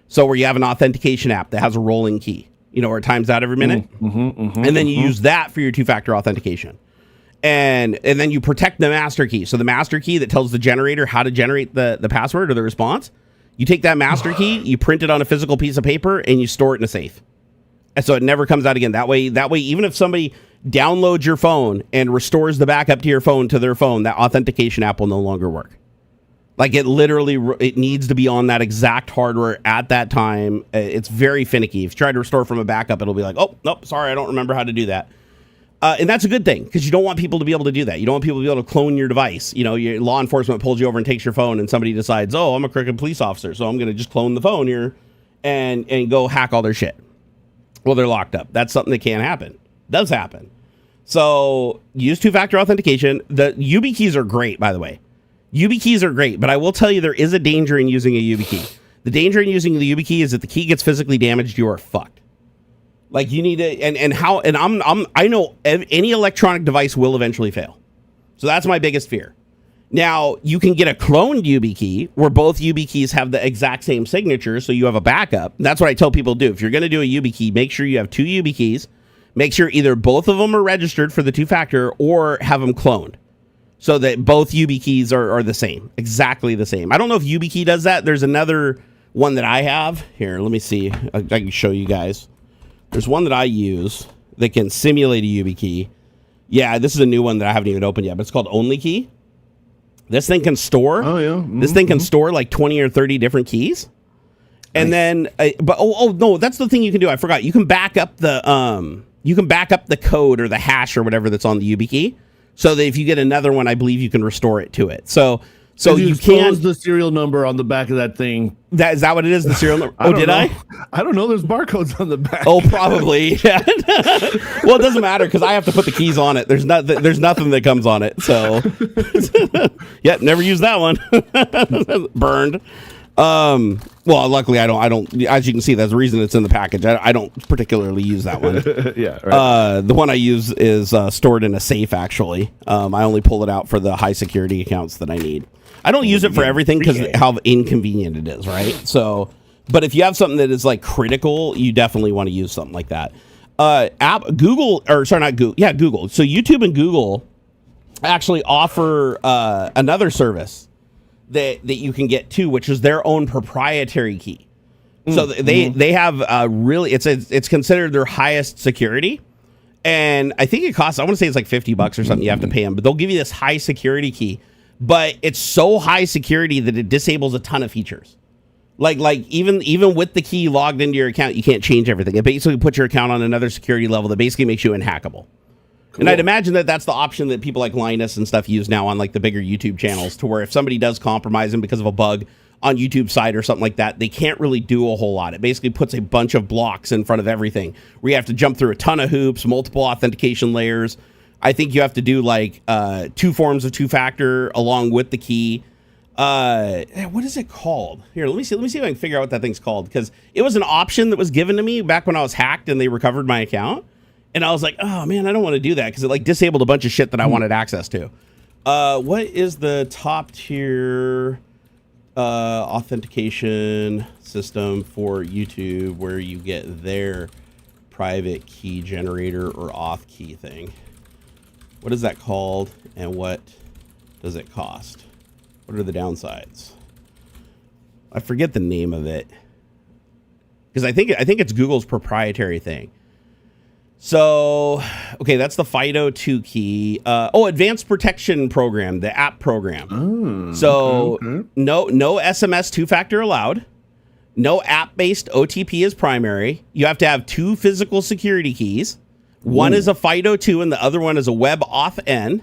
So where you have an authentication app that has a rolling key, where it times out every minute. And then you use that for your two-factor authentication. And then you protect the master key. So the master key that tells the generator how to generate the password or the response, You take that master key, you print it on a physical piece of paper, and you store it in a safe. And so it never comes out again. That way, even if somebody downloads your phone and restores the backup to your phone to their phone, that authentication app will no longer work. Like it needs to be on that exact hardware at that time. It's very finicky. If you try to restore from a backup, it'll be like, oh, nope, sorry, I don't remember how to do that. And that's a good thing because you don't want people to be able to do that. You don't want people to be able to clone your device. You know, your law enforcement pulls you over and takes your phone and somebody decides, oh, I'm a crooked police officer, so I'm going to just clone the phone here and go hack all their shit. Well, they're locked up. That's something that can happen. Does happen. So use two-factor authentication. The YubiKeys keys are great, by the way. YubiKeys keys are great, but I will tell you there is a danger in using a YubiKey key. The danger in using the YubiKey key is that the key gets physically damaged, you are fucked. Like you need to, I know any electronic device will eventually fail. So that's my biggest fear. Now, you can get a cloned YubiKey key where both YubiKeys keys have the exact same signature, so you have a backup. That's what I tell people to do. If you're going to do a YubiKey key, make sure you have two YubiKeys keys. Make sure either both of them are registered for the two-factor or have them cloned so that both YubiKeys keys are the same, exactly the same. I don't know if YubiKey key does that. There's another one that I have. Here, let me see. I can show you guys. There's one that I use that can simulate a YubiKey key. Yeah, this is a new one that I haven't even opened yet, but it's called OnlyKey. This thing can store. Oh yeah. Mm-hmm. This thing can store like 20 or 30 different keys. And nice. Then, but no, that's the thing you can do. I forgot. You can back up the code or the hash or whatever that's on the YubiKey key, so that if you get another one, I believe you can restore it to it. So you can the serial number on the back of that thing. Is that what it is? The serial number? I don't know. There's barcodes on the back. Oh, probably. Yeah. Well, it doesn't matter because I have to put the keys on it. There's nothing that comes on it. So, yeah, never used that one. Burned. Well, luckily I don't. As you can see, that's the reason it's in the package. I don't particularly use that one. Yeah. Right. The one I use is stored in a safe. Actually, I only pull it out for the high security accounts that I need. I don't use it for everything because how inconvenient it is, right? So, but if you have something that is like critical, you definitely want to use something like that. Google. So YouTube and Google actually offer another service that you can get too, which is their own proprietary key. So they have really it's considered their highest security, and I think it costs, I want to say it's like $50 or something you have to pay them, but they'll give you this high security key, but it's so high security that it disables a ton of features. Like even with the key logged into your account, you can't change everything. It basically puts your account on another security level that basically makes you unhackable. Cool. And I'd imagine that that's the option that people like Linus and stuff use now on like the bigger YouTube channels, to where if somebody does compromise them because of a bug on YouTube side or something like that, they can't really do a whole lot. It basically puts a bunch of blocks in front of everything where you have to jump through a ton of hoops, multiple authentication layers. I think you have to do like 2 forms of two-factor along with the key. What is it called? Here, let me see if I can figure out what that thing's called, because it was an option that was given to me back when I was hacked and they recovered my account. And I was like, oh man, I don't want to do that because it like disabled a bunch of shit that I wanted access to. What is the top tier authentication system for YouTube where you get their private key generator or auth key thing? What is that called, and what does it cost? What are the downsides? I forget the name of it because I think it's Google's proprietary thing. So, okay, that's the FIDO2 key. Advanced Protection Program, the app program. Okay. No SMS two-factor allowed. No app-based OTP is primary. You have to have 2 physical security keys. One is a FIDO2 and the other one is a web authn.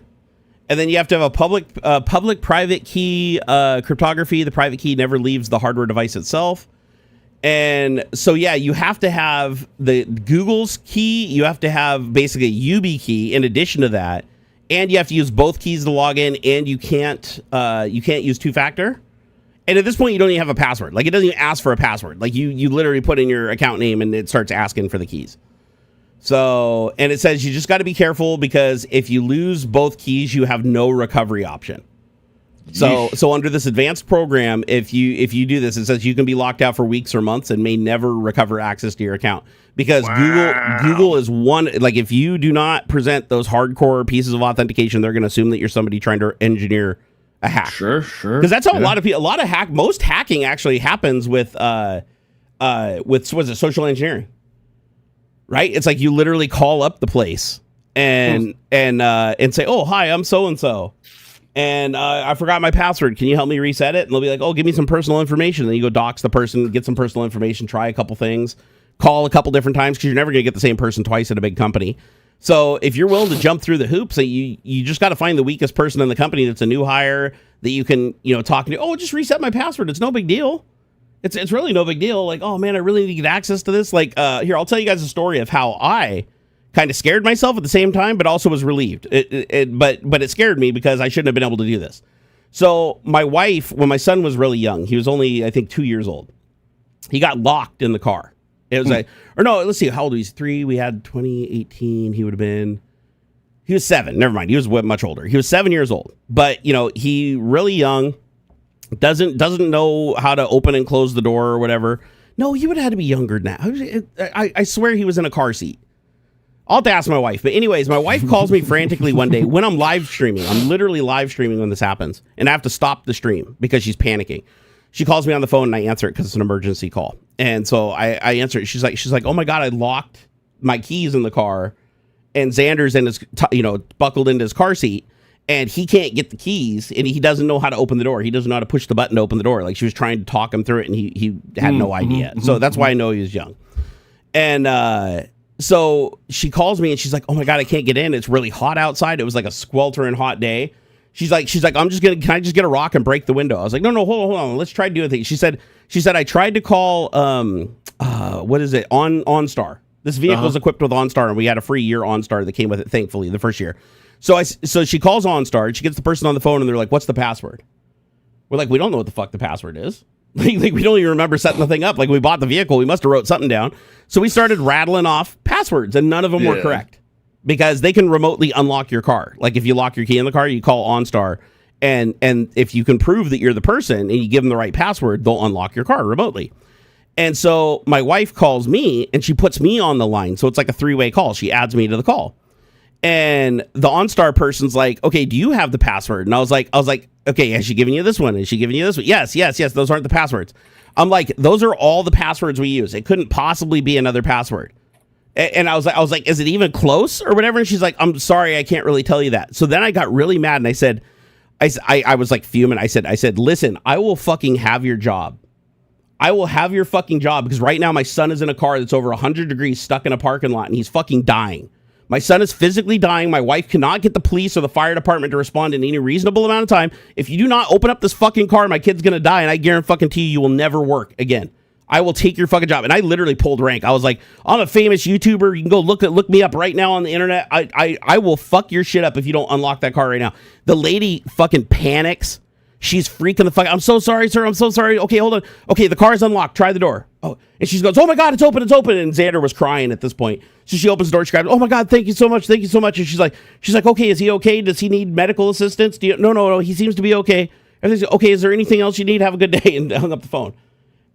And then you have to have a public-private key cryptography. The private key never leaves the hardware device itself. And so, yeah, you have to have the Google's key. You have to have basically a YubiKey key in addition to that. And you have to use both keys to log in, and you can't use two-factor. And at this point, you don't even have a password. Like, it doesn't even ask for a password. Like, you literally put in your account name, and it starts asking for the keys. So, and it says you just got to be careful because if you lose both keys, you have no recovery option. So under this advanced program, if you do this, it says you can be locked out for weeks or months and may never recover access to your account because Google is one, like if you do not present those hardcore pieces of authentication, they're going to assume that you're somebody trying to engineer a hack. Sure. Because that's how most hacking actually happens with social engineering, right? It's like you literally call up the place and say, oh, hi, I'm so-and-so. And I forgot my password. Can you help me reset it? And they'll be like, oh, give me some personal information. Then you go dox the person, get some personal information, try a couple things, call a couple different times, because you're never going to get the same person twice at a big company. So if you're willing to jump through the hoops, you just got to find the weakest person in the company that's a new hire that you can, talk to. Oh, just reset my password. It's no big deal. It's really no big deal. Like, oh man, I really need to get access to this. Like, here, I'll tell you guys a story of how I kind of scared myself at the same time, but also was relieved. But it scared me because I shouldn't have been able to do this. So my wife, when my son was really young, he was only, I think, 2 years old. He got locked in the car. It was let's see, how old was he? 3. We had 2018. He was 7. Never mind. He was much older. He was 7 years old. But, he really young, doesn't know how to open and close the door or whatever. No, he would have had to be younger than that. I swear he was in a car seat. I'll have to ask my wife. But anyways, my wife calls me frantically one day when I'm live streaming. I'm literally live streaming when this happens. And I have to stop the stream because she's panicking. She calls me on the phone and I answer it because it's an emergency call. And so I answer it. She's like, oh my God, I locked my keys in the car and Xander's in his, buckled into his car seat and he can't get the keys and he doesn't know how to open the door. He doesn't know how to push the button to open the door. Like she was trying to talk him through it and he had no idea. So that's why I know he was young. And, so she calls me and she's like, oh my God, I can't get in. It's really hot outside. It was like a sweltering hot day. She's like, can I just get a rock and break the window? I was like, no, hold on. Let's try to do a thing. She said, I tried to call, what is it? OnStar. This vehicle is equipped with OnStar and we had a free year OnStar that came with it, thankfully, the first year. So she calls OnStar and she gets the person on the phone and they're like, what's the password? We're like, we don't know what the fuck the password is. Like we don't even remember setting the thing up. Like we bought the vehicle. We must have wrote something down. So we started rattling off passwords and none of them were correct because they can remotely unlock your car. Like if you lock your key in the car, you call OnStar and if you can prove that you're the person and you give them the right password, they'll unlock your car remotely. And so my wife calls me and she puts me on the line. So it's like a 3-way call. She adds me to the call. And the OnStar person's like, okay, do you have the password? And I was like, okay, has she given you this one? Has she given you this one? Yes. Those aren't the passwords. I'm like, those are all the passwords we use. It couldn't possibly be another password. And I was like, is it even close or whatever? And she's like, I'm sorry, I can't really tell you that. So then I got really mad and I said, I was like fuming. I said, listen, I will fucking have your job. I will have your fucking job because right now my son is in a car that's over 100 degrees stuck in a parking lot and he's fucking dying. My son is physically dying. My wife cannot get the police or the fire department to respond in any reasonable amount of time. If you do not open up this fucking car, my kid's going to die. And I guarantee you will never work again. I will take your fucking job. And I literally pulled rank. I was like, I'm a famous YouTuber. You can go look me up right now on the internet. I will fuck your shit up if you don't unlock that car right now. The lady fucking panics. She's freaking the fuck out. I'm so sorry, sir. I'm so sorry. Okay, hold on. Okay, the car is unlocked. Try the door. Oh, and she goes, oh my God, it's open. And Xander was crying at this point. So she opens the door. She grabs, oh my God, thank you so much. And she's like, okay, is he okay? Does he need medical assistance? No, he seems to be okay. Everything's okay. Is there anything else you need? Have a good day. And hung up the phone.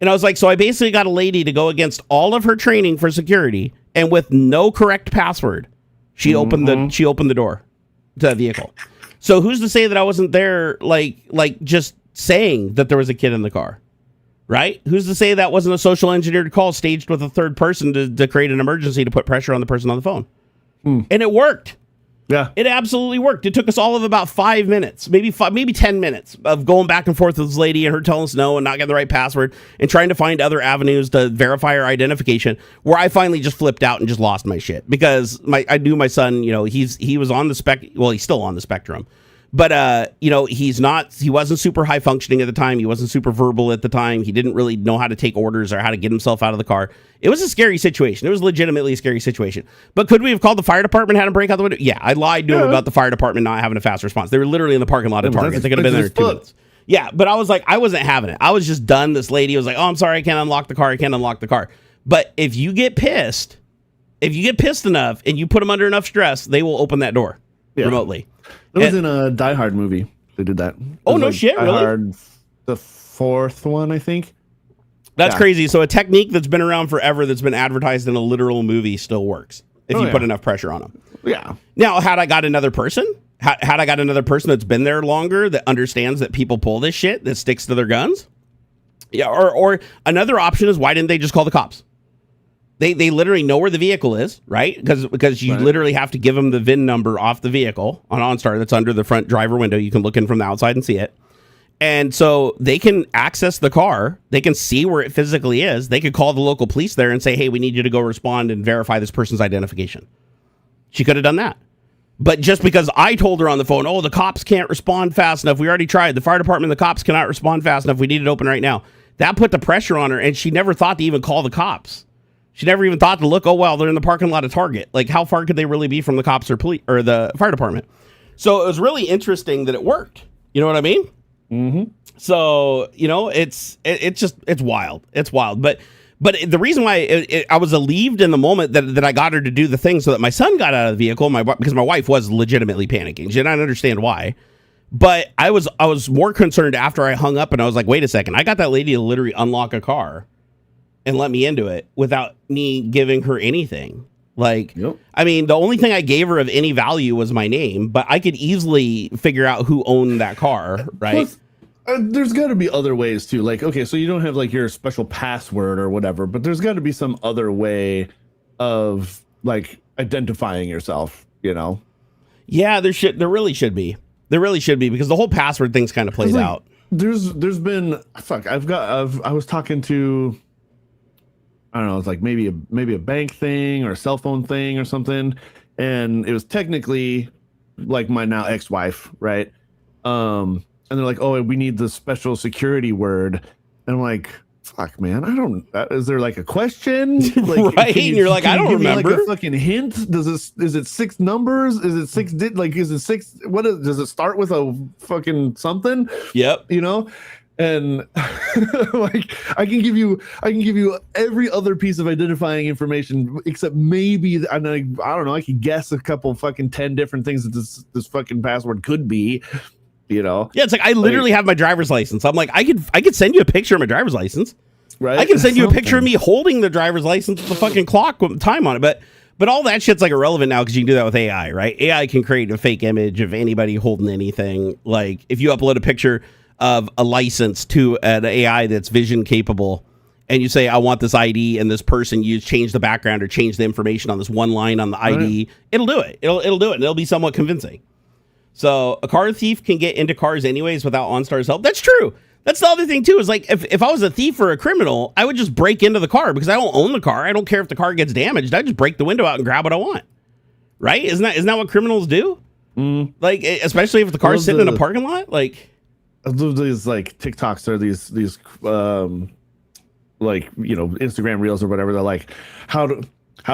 And I was like, so I basically got a lady to go against all of her training for security and with no correct password, she opened the door to the vehicle. So who's to say that I wasn't there, like just saying that there was a kid in the car, right? Who's to say that wasn't a social engineered call staged with a third person to create an emergency to put pressure on the person on the phone? And it worked. Yeah, it absolutely worked. It took us all of about 5 minutes, maybe 10 minutes of going back and forth with this lady and her telling us no and not getting the right password and trying to find other avenues to verify her identification, where I finally just flipped out and just lost my shit because I knew my son, he was on the he's still on the spectrum. But, he wasn't super high functioning at the time. He wasn't super verbal at the time. He didn't really know how to take orders or how to get himself out of the car. It was a scary situation. It was legitimately a scary situation. But could we have called the fire department, had him break out the window? Yeah, I lied to him about the fire department not having a fast response. They were literally in the parking lot at Target. They could have been there in 2 minutes. Yeah, but I was like, I wasn't having it. I was just done. This lady was like, oh, I'm sorry, I can't unlock the car. But if you get pissed enough and you put them under enough stress, they will open that door remotely. It was in a Die Hard movie. They did that. Oh, no shit, really? Die Hard, the 4th one, I think. That's crazy. So a technique that's been around forever that's been advertised in a literal movie still works if you put enough pressure on them. Yeah. Now, had I got another person, Had I got another person that's been there longer that understands that people pull this shit, that sticks to their guns? Yeah, or another option is, why didn't they just call the cops? They literally know where the vehicle is, right? Because you literally have to give them the VIN number off the vehicle on OnStar that's under the front driver window. You can look in from the outside and see it. And so they can access the car. They can see where it physically is. They could call the local police there and say, hey, we need you to go respond and verify this person's identification. She could have done that. But just because I told her on the phone, oh, the cops can't respond fast enough. We already tried. The fire department, the cops cannot respond fast enough. We need it open right now. That put the pressure on her, and she never thought to even call the cops. She never even thought to look, oh, well, they're in the parking lot of Target. Like, how far could they really be from the cops or police or the fire department? So it was really interesting that it worked. You know what I mean? Mm-hmm. So, you know, it's wild. It's wild. But the reason why I was relieved in the moment that I got her to do the thing so that my son got out of the vehicle, because my wife was legitimately panicking. She did not understand why. But I was more concerned after I hung up, and I was like, wait a second. I got that lady to literally unlock a car and let me into it without me giving her anything. Like, yep. I mean, the only thing I gave her of any value was my name, but I could easily figure out who owned that car, right? Plus, there's got to be other ways too. Like, okay, so you don't have like your special password or whatever, but there's got to be some other way of like identifying yourself, you know? Yeah, there really should be. There really should be, because the whole password thing's kind of plays out. There's been I was talking to, I don't know, it's like maybe a bank thing or a cell phone thing or something, and it was technically like my now ex-wife, right? And they're like, oh, we need the special security word. And I'm like, fuck, man, I don't. Is there like a question? Like, right? And you're like, I don't remember. Like a fucking hint? Is it 6 numbers? Is it 6? Is it 6? Does it start with a fucking something? Yep. You know. And like I can give you every other piece of identifying information except maybe I don't know, I can guess a couple fucking 10 different things that this fucking password could be, you know. Yeah, it's like I literally have my driver's license. I'm like, I could send you a picture of my driver's license. Right. I can send you a picture of me holding the driver's license with the fucking clock with time on it, but all that shit's like irrelevant now because you can do that with AI, right? AI can create a fake image of anybody holding anything. Like if you upload a picture of a license to an AI that's vision capable, and you say, I want this ID and this person, you change the background or change the information on this one line on the ID, it'll do it. It'll do it, and it'll be somewhat convincing. So a car thief can get into cars anyways without OnStar's help. That's true. That's the other thing too, is like if I was a thief or a criminal, I would just break into the car because I don't own the car. I don't care if the car gets damaged. I just break the window out and grab what I want. Right? Isn't that what criminals do? Like, especially if the car's sitting in a parking lot? Like, these like TikToks or these like, you know, Instagram reels or whatever. They're like how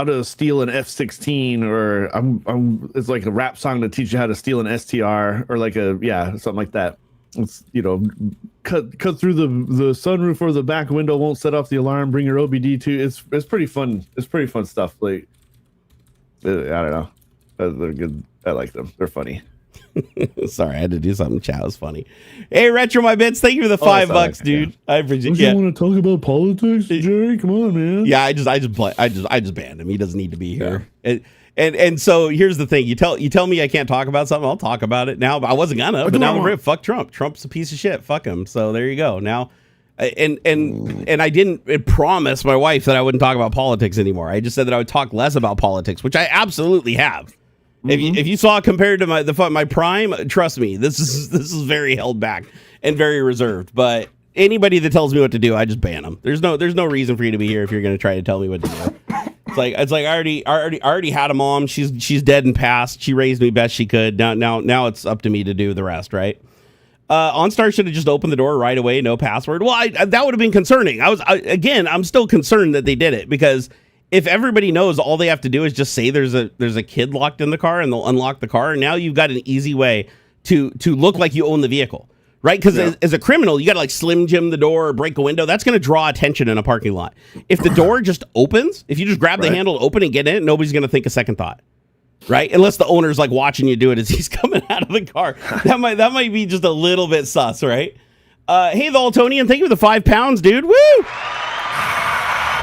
to steal an F-16, or it's like a rap song to teach you how to steal an STR, or like something like that. It's, you know, cut through the sunroof or the back window, won't set off the alarm, bring your OBD to. It's pretty fun. It's pretty fun stuff. Like, I don't know. They're good. I like them. They're funny. Sorry, I had to do something. Chat was funny. Hey, Retro My Bits, thank you for the $5, dude. Yeah. I appreciate it. You want to talk about politics, Jerry? Come on, man. Yeah, I just banned him. He doesn't need to be here. Yeah. And so here's the thing. You tell me I can't talk about something, I'll talk about it now. But I wasn't gonna. But now we're fuck Trump. Trump's a piece of shit. Fuck him. So there you go. Now, and I didn't promise my wife that I wouldn't talk about politics anymore. I just said that I would talk less about politics, which I absolutely have. If you saw compared to my prime, trust me, this is very held back and very reserved. But anybody that tells me what to do, I just ban them. There's no reason for you to be here if you're going to try to tell me what to do. It's like I already had a mom. She's dead and passed. She raised me best she could. Now it's up to me to do the rest, right? OnStar should have just opened the door right away, no password. Well, that would have been concerning. I'm still concerned that they did it, because if everybody knows, all they have to do is just say there's a kid locked in the car, and they'll unlock the car. And now you've got an easy way to look like you own the vehicle, right? Because as a criminal, you got to like Slim Jim the door or break a window. That's going to draw attention in a parking lot. If the door just opens, if you just grab the handle, open and get in, nobody's going to think a second thought, right? Unless the owner's like watching you do it as he's coming out of the car. That might be just a little bit sus, right? Hey, the Altonian, thank you for the £5, dude. Woo!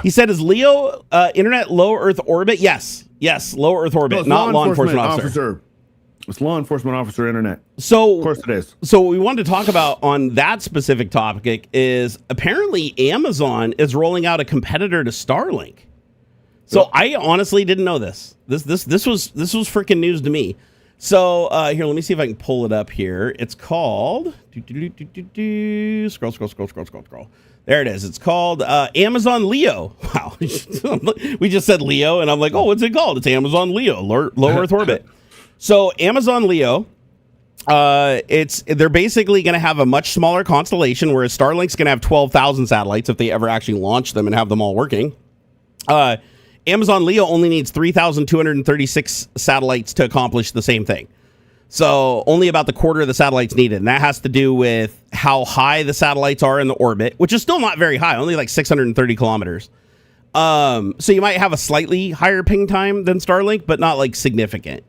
He said, is Leo internet low Earth orbit? Yes, low Earth orbit, not law enforcement officer. It's law enforcement officer internet. So, Of course it is. So what we wanted to talk about on that specific topic is apparently Amazon is rolling out a competitor to Starlink. So Yep. I honestly didn't know this. This was freaking news to me. So here, let me see if I can pull it up here. It's called scroll. There it is. It's called Amazon Leo. Wow, we just said Leo, and I'm like, oh, what's it called? It's Amazon Leo, low Earth orbit. So Amazon Leo. They're basically going to have a much smaller constellation, whereas Starlink's going to have 12,000 satellites if they ever actually launch them and have them all working. Amazon Leo only needs 3,236 satellites to accomplish the same thing. So only about the quarter of the satellites needed. And that has to do with how high the satellites are in the orbit, which is still not very high, only like 630 kilometers. So you might have a slightly higher ping time than Starlink, but not like significant.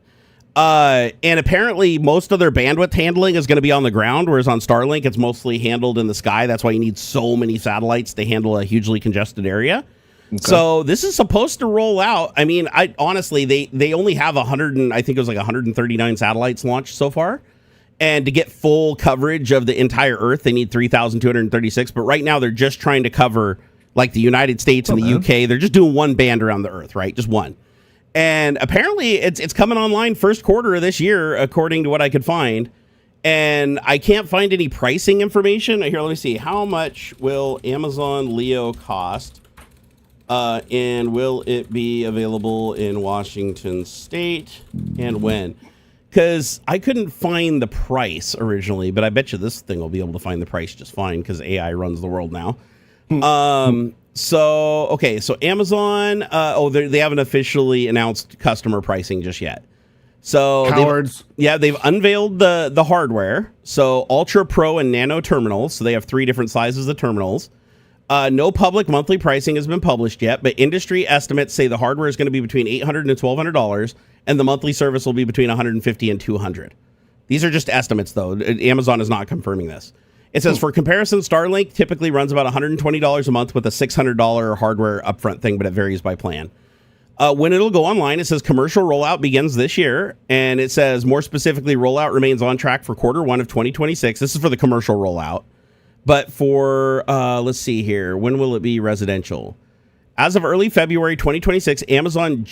And apparently most of their bandwidth handling is going to be on the ground, whereas on Starlink, it's mostly handled in the sky. That's why you need so many satellites to handle a hugely congested area. Okay. So this is supposed to roll out. I mean, I honestly, they only have 100 and I think it was like 139 satellites launched so far. And to get full coverage of the entire Earth, they need 3,236. But right now they're just trying to cover like the United States and the UK. They're just doing one band around the Earth, right? Just one. And apparently it's coming online first quarter of this year, according to what I could find. And I can't find any pricing information. Here, let me see. How much will Amazon Leo cost? And will it be available in Washington State? And when? Because I couldn't find the price originally, but I bet you this thing will be able to find the price just fine because AI runs the world now. So Amazon, they haven't officially announced customer pricing just yet. So Cowards. They've unveiled the hardware. So Ultra Pro and Nano terminals. So they have 3 different sizes of terminals. No public monthly pricing has been published yet, but industry estimates say the hardware is going to be between $800 and $1,200, and the monthly service will be between $150 and $200. These are just estimates, though. Amazon is not confirming this. It says, for comparison, Starlink typically runs about $120 a month with a $600 hardware upfront thing, but it varies by plan. When it'll go online, it says commercial rollout begins this year, and it says more specifically, rollout remains on track for Q1 of 2026. This is for the commercial rollout. But for, let's see here, when will it be residential? As of early February 2026, Amazon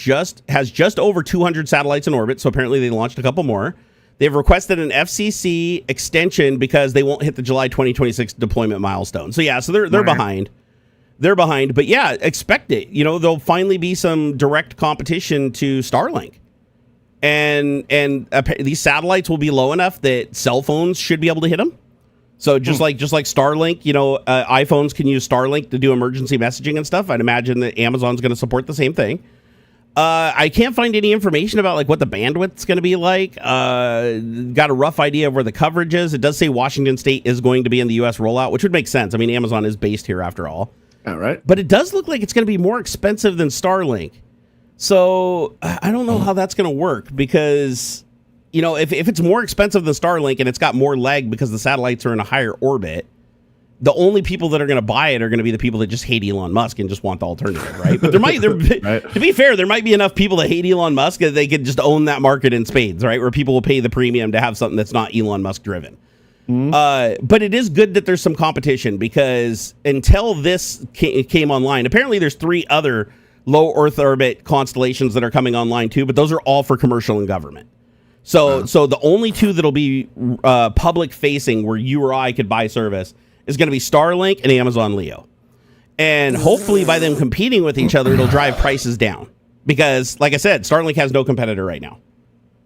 has just over 200 satellites in orbit, so apparently they launched a couple more. They've requested an FCC extension because they won't hit the July 2026 deployment milestone. So yeah, so they're behind. They're behind, but yeah, expect it. You know, there'll finally be some direct competition to Starlink. And these satellites will be low enough that cell phones should be able to hit them. So just like Starlink, you know, iPhones can use Starlink to do emergency messaging and stuff. I'd imagine that Amazon's going to support the same thing. I can't find any information about like what the bandwidth's going to be like. Got a rough idea of where the coverage is. It does say Washington State is going to be in the U.S. rollout, which would make sense. I mean, Amazon is based here after all. All right. But it does look like it's going to be more expensive than Starlink. So I don't know how that's going to work because, you know, if it's more expensive than Starlink and it's got more lag because the satellites are in a higher orbit, the only people that are going to buy it are going to be the people that just hate Elon Musk and just want the alternative, right? But right. To be fair, there might be enough people that hate Elon Musk that they could just own that market in spades, right? Where people will pay the premium to have something that's not Elon Musk driven. Mm-hmm. But it is good that there's some competition because until this came online, apparently there's 3 other low Earth orbit constellations that are coming online too, but those are all for commercial and government. So the only 2 that'll be public facing where you or I could buy service is going to be Starlink and Amazon Leo. And hopefully by them competing with each other, it'll drive prices down. Because, like I said, Starlink has no competitor right now.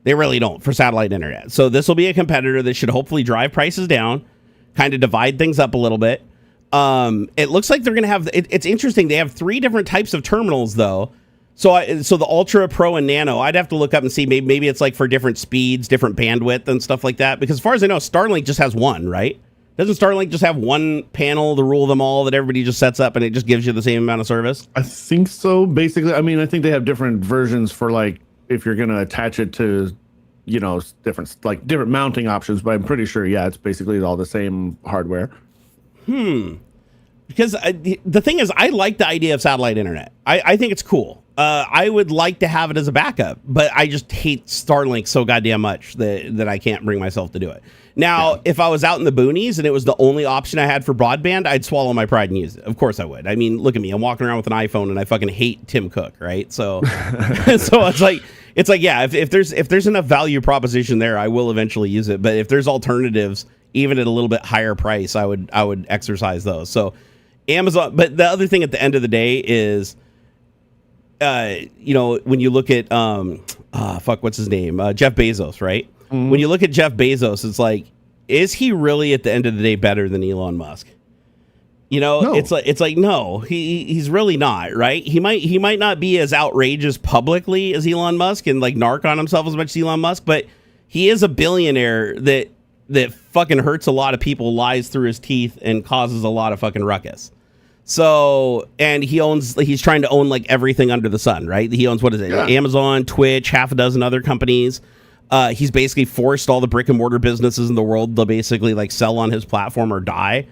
They really don't for satellite internet. So this will be a competitor that should hopefully drive prices down, kind of divide things up a little bit. It looks like they're going to have... It's interesting. They have 3 different types of terminals, though. So the Ultra, Pro, and Nano, I'd have to look up and see. Maybe it's like for different speeds, different bandwidth, and stuff like that. Because as far as I know, Starlink just has one, right? Doesn't Starlink just have one panel to rule them all that everybody just sets up and it just gives you the same amount of service? I think so. Basically, I mean, I think they have different versions for like if you're going to attach it to, you know, different mounting options. But I'm pretty sure, yeah, it's basically all the same hardware. Because the thing is, I like the idea of satellite internet. I think it's cool. I would like to have it as a backup, but I just hate Starlink so goddamn much that I can't bring myself to do it. Now, if I was out in the boonies and it was the only option I had for broadband, I'd swallow my pride and use it. Of course I would. I mean, look at me. I'm walking around with an iPhone and I fucking hate Tim Cook, right? So so it's like yeah, if there's enough value proposition there, I will eventually use it. But if there's alternatives, even at a little bit higher price, I would exercise those. So Amazon, but the other thing at the end of the day is when you look at what's his name? Jeff Bezos, right? Mm-hmm. When you look at Jeff Bezos, it's like, is he really at the end of the day better than Elon Musk? No. It's like no, he's really not, right? He might not be as outrageous publicly as Elon Musk and like narc on himself as much as Elon Musk, but he is a billionaire that fucking hurts a lot of people, lies through his teeth, and causes a lot of fucking ruckus. So, and he's trying to own like everything under the sun, right? He owns, what is it? Yeah. Amazon, Twitch, half a dozen other companies. He's basically forced all the brick and mortar businesses in the world to basically like sell on his platform or die.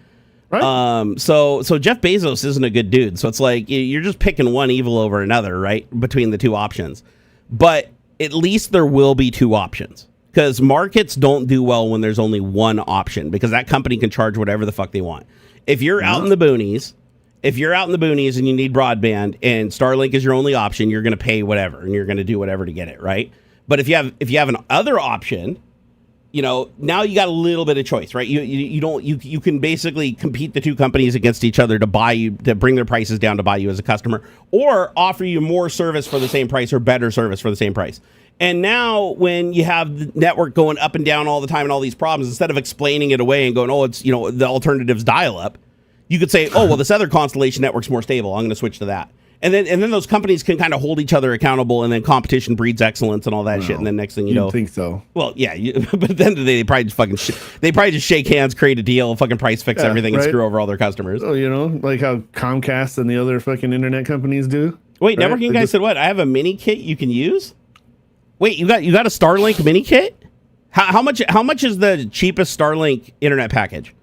Right. So Jeff Bezos isn't a good dude. So it's like, you're just picking one evil over another, right? Between the two options. But at least there will be two options, because markets don't do well when there's only one option, because that company can charge whatever the fuck they want. If you're out in the boonies, and you need broadband and Starlink is your only option, you're going to pay whatever and you're going to do whatever to get it, right? But if you have an other option, now you got a little bit of choice, right? You can basically compete the two companies against each other to bring their prices down to buy you as a customer, or offer you more service for the same price or better service for the same price. And now when you have the network going up and down all the time and all these problems, instead of explaining it away and going, oh, it's, the alternative's dial up, you could say, oh, well, this other constellation network's more stable, I'm going to switch to that. And then those companies can kind of hold each other accountable, and then competition breeds excellence and all that shit. And then next thing you know, I think so. Well, yeah, but then they probably just shake hands, create a deal, fucking price fix everything, and screw over all their customers. Oh, like how Comcast and the other fucking internet companies do. Wait, right? Networking guy said what? I have a mini kit you can use. Wait, you got a Starlink mini kit? How much is the cheapest Starlink internet package?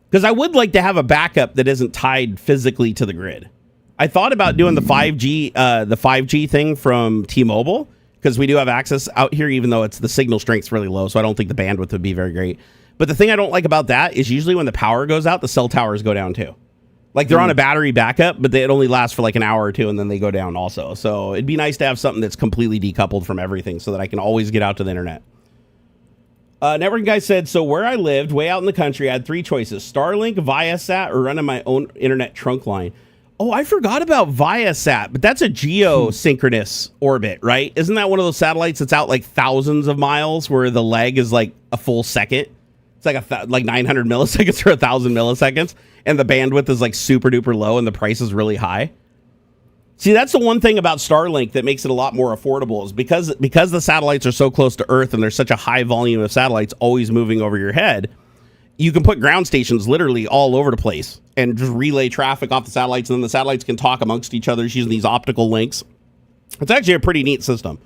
Because I would like to have a backup that isn't tied physically to the grid. I thought about doing the 5G thing from T-Mobile, because we do have access out here, even though the signal strength's really low, so I don't think the bandwidth would be very great. But the thing I don't like about that is usually when the power goes out, the cell towers go down too. Like they're on a battery backup, but it only lasts for like an hour or two, and then they go down also. So it'd be nice to have something that's completely decoupled from everything so that I can always get out to the internet. Networking guy said, so where I lived, way out in the country, I had three choices: Starlink, Viasat, or running my own internet trunk line. Oh, I forgot about Viasat, but that's a geosynchronous orbit, right? Isn't that one of those satellites that's out like thousands of miles where the leg is like a full second? It's like 900 milliseconds or 1,000 milliseconds, and the bandwidth is like super duper low and the price is really high. See, that's the one thing about Starlink that makes it a lot more affordable, is because the satellites are so close to Earth and there's such a high volume of satellites always moving over your head, you can put ground stations literally all over the place and just relay traffic off the satellites, and then the satellites can talk amongst each other using these optical links. It's actually a pretty neat system.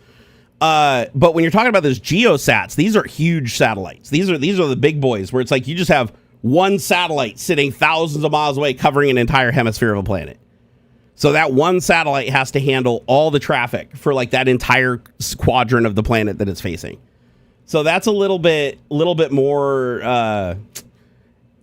But when you're talking about those geosats, these are huge satellites. These are the big boys, where it's like you just have one satellite sitting thousands of miles away covering an entire hemisphere of a planet. So that one satellite has to handle all the traffic for like that entire quadrant of the planet that it's facing. So that's a little bit more.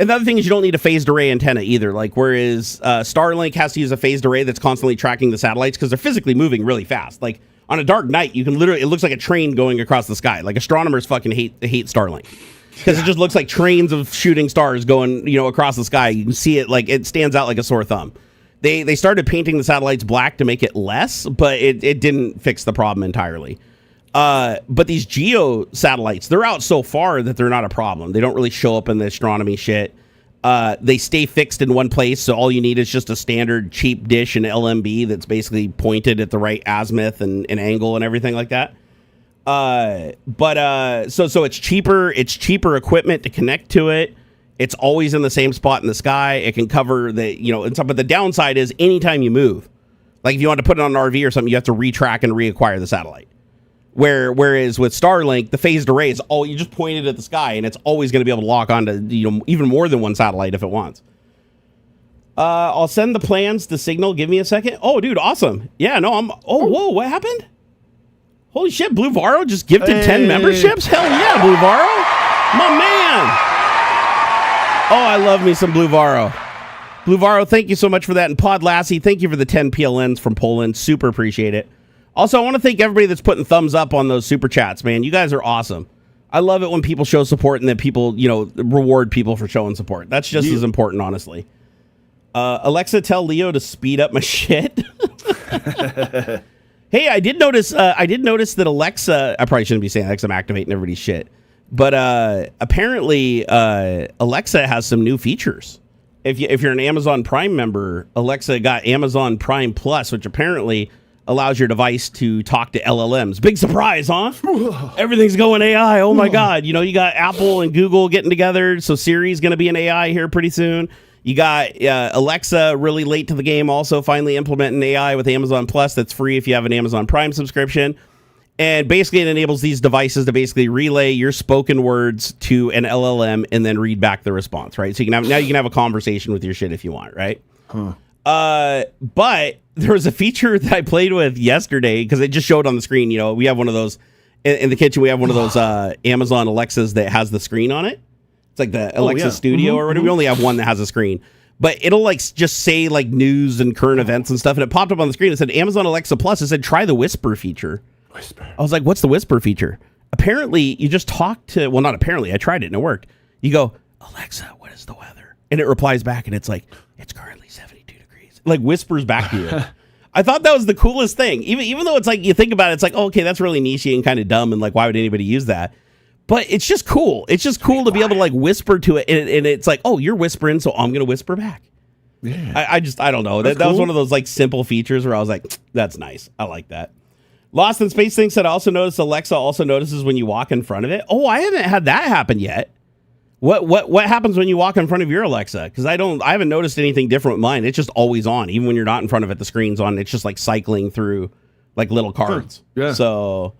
And the other thing is, you don't need a phased array antenna either. Like, whereas Starlink has to use a phased array that's constantly tracking the satellites because they're physically moving really fast. Like on a dark night, you can literally, it looks like a train going across the sky. Like astronomers fucking hate Starlink because it just looks like trains of shooting stars going, across the sky. You can see it, like it stands out like a sore thumb. They started painting the satellites black to make it less, but it didn't fix the problem entirely. But these geo satellites, they're out so far that they're not a problem. They don't really show up in the astronomy shit. They stay fixed in one place, so all you need is just a standard cheap dish and LMB that's basically pointed at the right azimuth and angle and everything like that. So it's cheaper. It's cheaper equipment to connect to it. It's always in the same spot in the sky. It can cover but the downside is anytime you move, like if you want to put it on an RV or something, you have to retrack and reacquire the satellite. Whereas with Starlink, the phased array is you just point it at the sky, and it's always going to be able to lock onto even more than one satellite if it wants. I'll send the plans to Signal. Give me a second. Oh, dude, awesome. Yeah, no, whoa, what happened? Holy shit, Blue Varo just gifted 10 memberships? Hell yeah, Blue Varo. My man. Oh, I love me some Blue Varo. Blue Varo, thank you so much for that. And Pod Lassie, thank you for the 10 PLNs from Poland. Super appreciate it. Also, I want to thank everybody that's putting thumbs up on those super chats, man. You guys are awesome. I love it when people show support and that people, reward people for showing support. That's just as important, honestly. Alexa, tell Leo to speed up my shit. Hey, I did notice that Alexa, I probably shouldn't be saying Alexa, I'm activating everybody's shit. But apparently Alexa has some new features. If you're an Amazon Prime member, Alexa got Amazon Prime Plus, which apparently allows your device to talk to LLMs. Big surprise, huh? Everything's going AI. Oh my God. You got Apple and Google getting together. So Siri's going to be an AI here pretty soon. You got Alexa really late to the game, also finally implementing AI with Amazon Plus. That's free if you have an Amazon Prime subscription. And basically it enables these devices to basically relay your spoken words to an LLM and then read back the response, right? So you can have a conversation with your shit if you want, right? Huh. But there was a feature that I played with yesterday because it just showed on the screen. We have one of those in the kitchen. We have one of those Amazon Alexas that has the screen on it. It's like the Alexa Studio or whatever. We only have one that has a screen, but it'll just say news and current events and stuff. And it popped up on the screen. It said Amazon Alexa Plus. It said try the whisper feature. I was like, what's the whisper feature? Apparently, you just talk to. Well, not apparently. I tried it and it worked. You go, Alexa, what is the weather? And it replies back, and it's like, it's currently 72 degrees. Whispers back to you. I thought that was the coolest thing. Even though it's you think about it, it's oh, okay, that's really nichey and kind of dumb, and why would anybody use that? But it's just cool. It's just cool to be able to whisper to it, and it's oh, you're whispering, so I'm gonna whisper back. Yeah. I don't know. That was one of those simple features where I was like, that's nice. I like that. Lost in Space Thing said, I also noticed Alexa also notices when you walk in front of it. Oh, I haven't had that happen yet. What happens when you walk in front of your Alexa? Because I haven't noticed anything different with mine. It's just always on. Even when you're not in front of it, the screen's on. It's just cycling through little cards. Huh. Yeah. So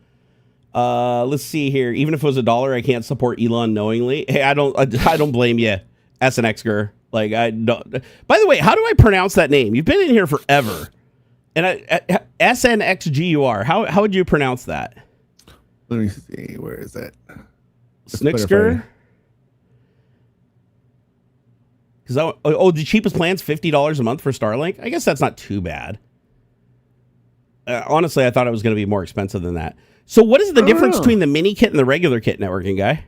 let's see here. Even if it was $1, I can't support Elon knowingly. Hey, I don't blame you, SNXger. I don't. By the way, how do I pronounce that name? You've been in here forever. And SNXGUR. How would you pronounce that? Let me see. Where is that? Snixker? Because the cheapest plan's $50 a month for Starlink. I guess that's not too bad. Honestly, I thought it was going to be more expensive than that. So what is the difference between the mini kit and the regular kit, networking guy?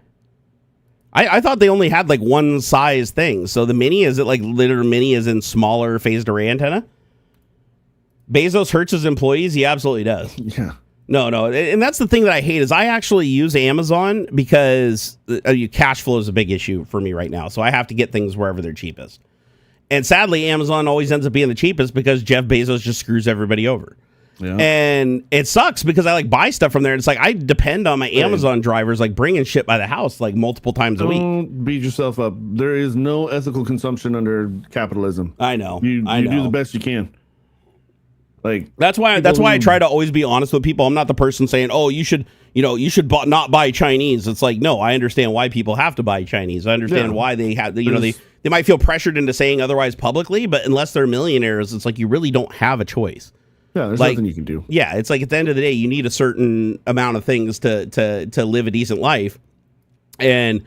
I thought they only had one size thing. So the mini, is it literal mini as in smaller phased array antenna? Bezos hurts his employees? He absolutely does. Yeah. No. And that's the thing that I hate is I actually use Amazon because cash flow is a big issue for me right now. So I have to get things wherever they're cheapest. And sadly, Amazon always ends up being the cheapest because Jeff Bezos just screws everybody over. Yeah. And it sucks because I buy stuff from there. And it's I depend on my Amazon drivers bringing shit by the house multiple times a week. Don't beat yourself up. There is no ethical consumption under capitalism. I know. You do the best you can. That's why I try to always be honest with people. I'm not the person saying, "Oh, you should not buy Chinese." It's no, I understand why people have to buy Chinese. I understand why they have, they might feel pressured into saying otherwise publicly, but unless they're millionaires, it's you really don't have a choice. Yeah, there's nothing you can do. Yeah, it's at the end of the day, you need a certain amount of things to live a decent life, and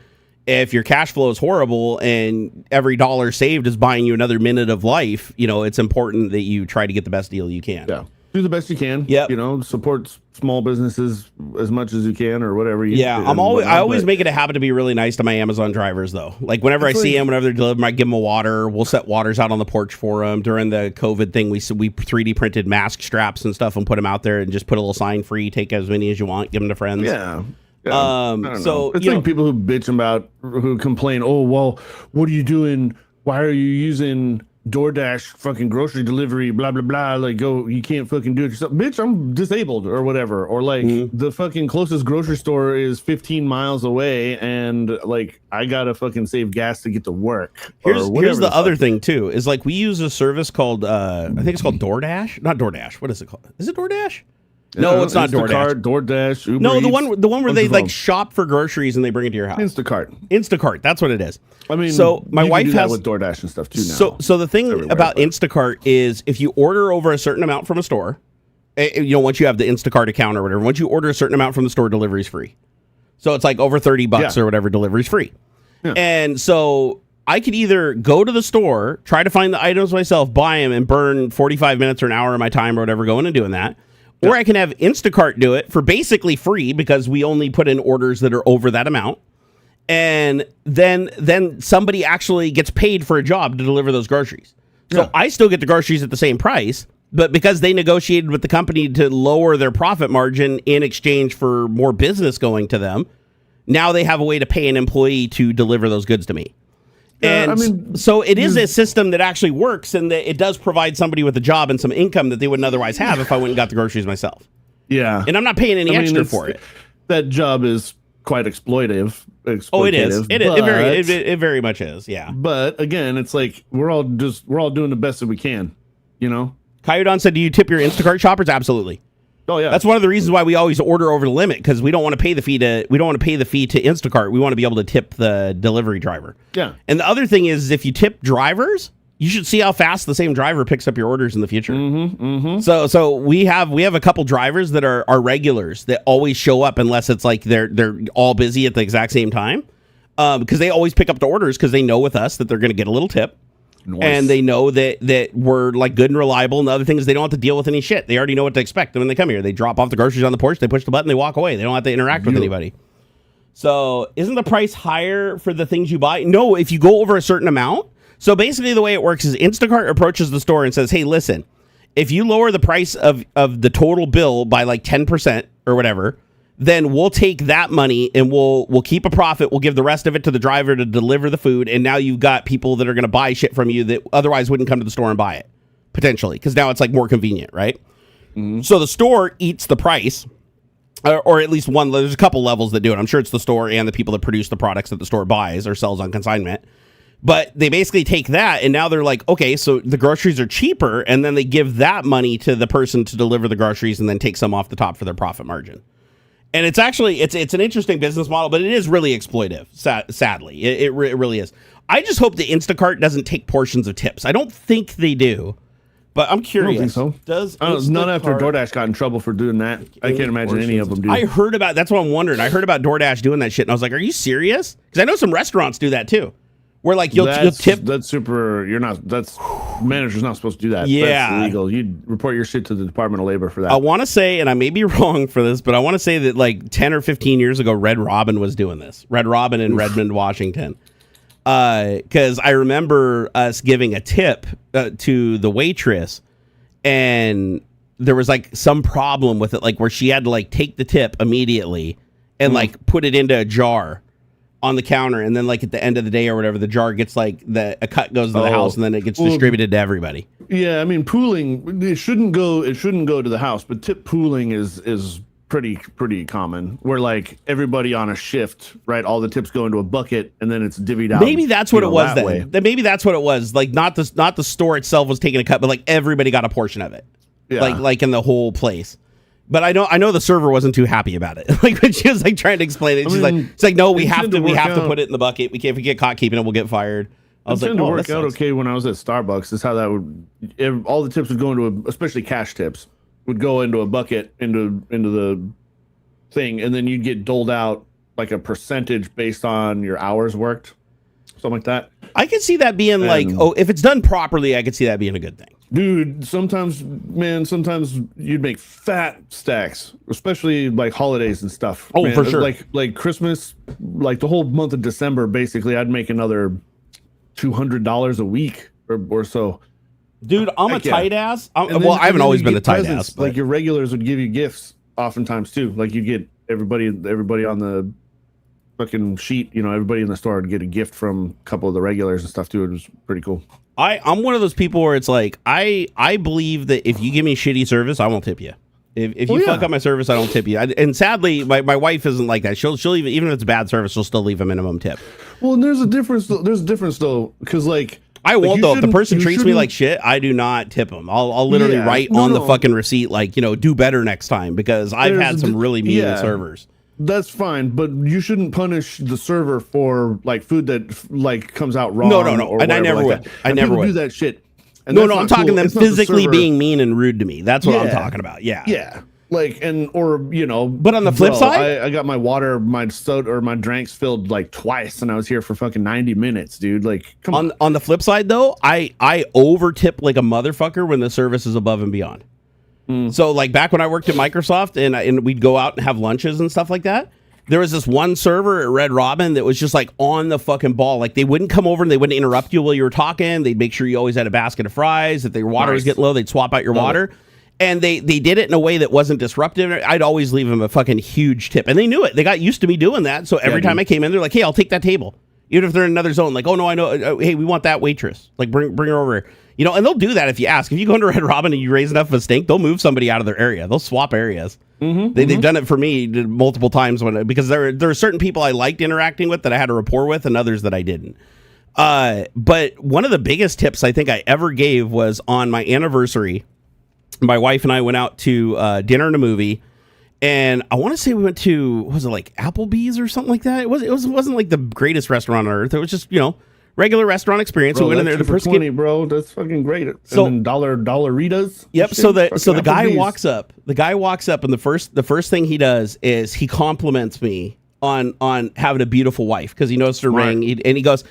if your cash flow is horrible and every dollar saved is buying you another minute of life, it's important that you try to get the best deal you can. Yeah. Do the best you can. Yeah. Support small businesses as much as you can or whatever. I always make it a habit to be really nice to my Amazon drivers though. Whenever I see them, whenever they're delivering, I give them a water. We'll set waters out on the porch for them. During the COVID thing, we 3D printed mask straps and stuff and put them out there and just put a little sign free, take as many as you want, give them to friends. Yeah. Yeah, so it's people who bitch about, who complain, oh, well, what are you doing? Why are you using DoorDash fucking grocery delivery, blah, blah, blah. You can't fucking do it yourself. Bitch, I'm disabled or whatever. Or the fucking closest grocery store is 15 miles away and I gotta fucking save gas to get to work. Here's the other thing too, is we use a service called, I think it's called DoorDash. Not DoorDash. What is it called? Is it DoorDash? No, it's not Instacart, DoorDash. DoorDash, Uber No, the Eats, one where they bunch of like them. shop for groceries and they bring it to your house. Instacart. That's what it is. I mean, so my you wife can do has that with DoorDash and stuff too now. So the thing everywhere, about but- Instacart is if you order over a certain amount from a store, once you have the Instacart account or whatever, once you order a certain amount from the store, delivery's free. So it's like over $30 or whatever, delivery's free. Yeah. And so I could either go to the store, try to find the items myself, buy them, and burn 45 minutes or an hour of my time or whatever going and doing that. Or I can have Instacart do it for basically free because we only put in orders that are over that amount. And then somebody actually gets paid for a job to deliver those groceries. So I still get the groceries at the same price, but because they negotiated with the company to lower their profit margin in exchange for more business going to them, now they have a way to pay an employee to deliver those goods to me. And so it is a system that actually works, and that it does provide somebody with a job and some income that they wouldn't otherwise have if I went and got the groceries myself. Yeah. And I'm not paying any extra for it. That job is quite exploitative. Oh, it is. It very much is. Yeah. But again, it's like we're all doing the best that we can, you know? Coyote said, do you tip your Instacart shoppers? Absolutely. Oh yeah. That's one of the reasons why we always order over the limit, because we don't want to pay the fee to Instacart. We want to be able to tip the delivery driver. Yeah. And the other thing is, if you tip drivers, you should see how fast the same driver picks up your orders in the future. So we have a couple drivers that are regulars that always show up unless it's like they're all busy at the exact same time, because they always pick up the orders because they know with us that they're going to get a little tip. Nice. And they know that we're like good and reliable. And the other thing is they don't have to deal with any shit. They already know what to expect when they come here. They drop off the groceries on the porch, they push the button, they walk away. They don't have to interact with anybody. So isn't the price higher for the things you buy? No, if you go over a certain amount. So basically the way it works is Instacart approaches the store and says, hey, listen, if you lower the price of the total bill by like 10% or whatever, then we'll take that money and we'll keep a profit. We'll give the rest of it to the driver to deliver the food. And now you've got people that are going to buy shit from you that otherwise wouldn't come to the store and buy it, potentially, because now it's like more convenient, right? Mm-hmm. So the store eats the price, or at least one. There's a couple levels that do it. I'm sure it's the store and the people that produce the products that the store buys or sells on consignment. But they basically take that, and now they're like, okay, so the groceries are cheaper, and then they give that money to the person to deliver the groceries and then take some off the top for their profit margin. And it's actually, it's an interesting business model, but it is really exploitive, sadly. It really is. I just hope the Instacart doesn't take portions of tips. I don't think they do, but I'm curious. I don't think so. Does none after DoorDash got in trouble for doing that. I can't imagine any of them do. I heard about, that's what I'm wondering. I heard about DoorDash doing that shit, and I was like, are you serious? Because I know some restaurants do that too. Where like you'll tip. That's super. That's manager's not supposed to do that. Yeah, that's illegal. You report your shit to the Department of Labor for that. I want to say, and I may be wrong for this, but I want to say that like 10 or 15 years ago, Red Robin was doing this. Red Robin in Redmond, Washington. Because I remember us giving a tip to the waitress, and there was like some problem with it, like where she had to like take the tip immediately and like put it into a jar on the counter, and then like at the end of the day or whatever, the jar gets like a cut goes to the house, and then it gets distributed to everybody. Yeah, I mean pooling, it shouldn't go to the house, but tip pooling is pretty common, where like everybody on a shift, right, all the tips go into a bucket and then it's divvied out. Maybe that's what it was then. Maybe that's what it was. Like not the store itself was taking a cut, but like everybody got a portion of it. Yeah. Like in the whole place. But I know the server wasn't too happy about it. Like when she was like trying to explain it, she's like, no, we have to put it in the bucket. If we get caught keeping it, we'll get fired. I was like, no, work out okay when I was at Starbucks. Is how that would, all the tips would go into especially cash tips would go into a bucket into the thing, and then you'd get doled out like a percentage based on your hours worked, something like that. I could see that being if it's done properly, I could see that being a good thing. Dude, sometimes you'd make fat stacks, especially like holidays and stuff. Oh, man. For sure. Like Christmas, like the whole month of December, basically, I'd make another $200 a week or so. Dude, I'm a tight ass. I haven't always been a tight ass. Like your regulars would give you gifts oftentimes too. Like you get everybody on the fucking sheet, everybody in the store would get a gift from a couple of the regulars and stuff too. It was pretty cool. I'm one of those people where it's like I believe that if you give me shitty service, I won't tip you. If you fuck up my service, I don't tip you. And sadly, my wife isn't like that. She'll even if it's bad service, she'll still leave a minimum tip. Well, and there's a difference though, because like I Like, won't you though. If the shouldn't- person you treats me shouldn't- like shit, I do not tip them. I'll literally Yeah. write No, on the no. fucking receipt, like, do better next time, because I've There's had some really mean yeah. servers. That's fine, but you shouldn't punish the server for like food that like comes out wrong. No. Or And I whatever never like would. that. I And never people would. do that shit. And No, that's I'm not talking cool. them It's not the physically server. being mean and rude to me. That's what I'm Yeah. talking about. Yeah. Yeah. Like, and or But on the flip side, I got my water, my soda, or my drinks filled like twice, and I was here for fucking 90 minutes, dude. Like, come on. on the flip side though, I over tip like a motherfucker when the service is above and beyond. So like back when I worked at Microsoft and we'd go out and have lunches and stuff like that, there was this one server at Red Robin that was just like on the fucking ball. Like they wouldn't come over and they wouldn't interrupt you while you were talking. They'd make sure you always had a basket of fries. If your water was getting low, they'd swap out your water. And they did it in a way that wasn't disruptive. I'd always leave them a fucking huge tip. And they knew it. They got used to me doing that. So every time I came in, they're like, hey, I'll take that table. Even if they're in another zone. Like, oh, no, I know. Hey, we want that waitress. Like, bring her over. You know, and they'll do that if you ask. If you go into Red Robin and you raise enough of a stink, they'll move somebody out of their area. They'll swap areas. They've done it for me multiple times because there are certain people I liked interacting with that I had a rapport with and others that I didn't. But one of the biggest tips I think I ever gave was on my anniversary. My wife and I went out to dinner and a movie, and I want to say we went to, was it like Applebee's or something like that? It wasn't like the greatest restaurant on earth. It was just, regular restaurant experience. Bro, we went in there. The for person 20, bro. That's fucking great. So- and then dollaritas. Yep. So the guy Applebee's. walks up. The guy walks up, and the first thing he does is he compliments me on having a beautiful wife because he noticed her ring. And he goes,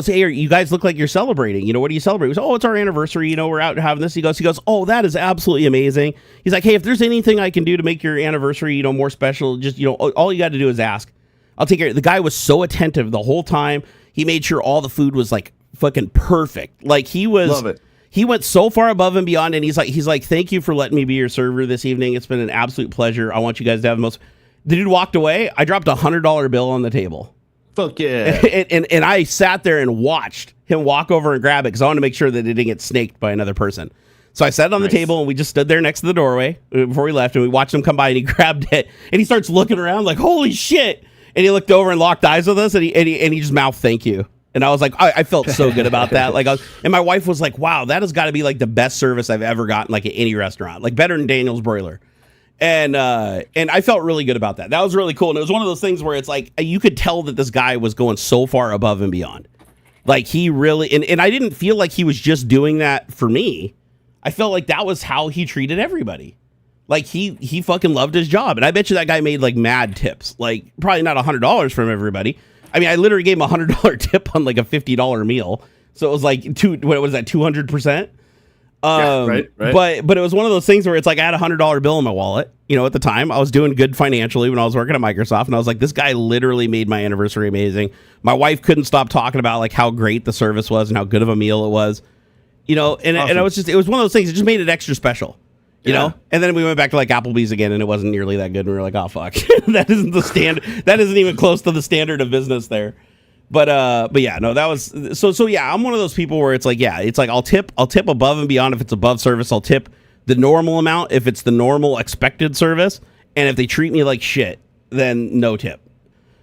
hey, you guys look like you're celebrating. What do you celebrate? He goes, oh, it's our anniversary. We're out having this. He goes, oh, that is absolutely amazing. He's like, hey, if there's anything I can do to make your anniversary, more special, just all you got to do is ask. I'll take care. The guy was so attentive the whole time. He made sure all the food was like fucking perfect. Like he was. Love it. He went so far above and beyond, and he's like, thank you for letting me be your server this evening. It's been an absolute pleasure. I want you guys to have the most. The dude walked away. I dropped $100 bill on the table. Fuck yeah. and I sat there and watched him walk over and grab it because I wanted to make sure that it didn't get snaked by another person. So I sat it on the table and we just stood there next to the doorway before we left, and we watched him come by and he grabbed it and he starts looking around like, holy shit. And he looked over and locked eyes with us and he just mouthed thank you. And I was like, I felt so good about that. And my wife was like, wow, that has got to be like the best service I've ever gotten, like at any restaurant, like better than Daniel's Broiler. And I felt really good about that. That was really cool. And it was one of those things where it's like, you could tell that this guy was going so far above and beyond. Like he really, and I didn't feel like he was just doing that for me. I felt like that was how he treated everybody. Like he fucking loved his job. And I bet you that guy made like mad tips, like probably not $100 from everybody. I mean, I literally gave him $100 tip on like a $50 meal. So it was like what was that? 200%. Right. But it was one of those things where it's like I had $100 bill in my wallet. At the time I was doing good financially when I was working at Microsoft, and I was like, this guy literally made my anniversary amazing. My wife couldn't stop talking about like how great the service was and how good of a meal it was. And awesome. and it was one of those things. It just made it extra special. You know, and then we went back to like Applebee's again, and it wasn't nearly that good. And we were like, "Oh fuck, that isn't the standard. That isn't even close to the standard of business there." But yeah, no, that was so yeah. I'm one of those people where it's like, yeah, it's like I'll tip above and beyond if it's above service. I'll tip the normal amount if it's the normal expected service, and if they treat me like shit, then no tip.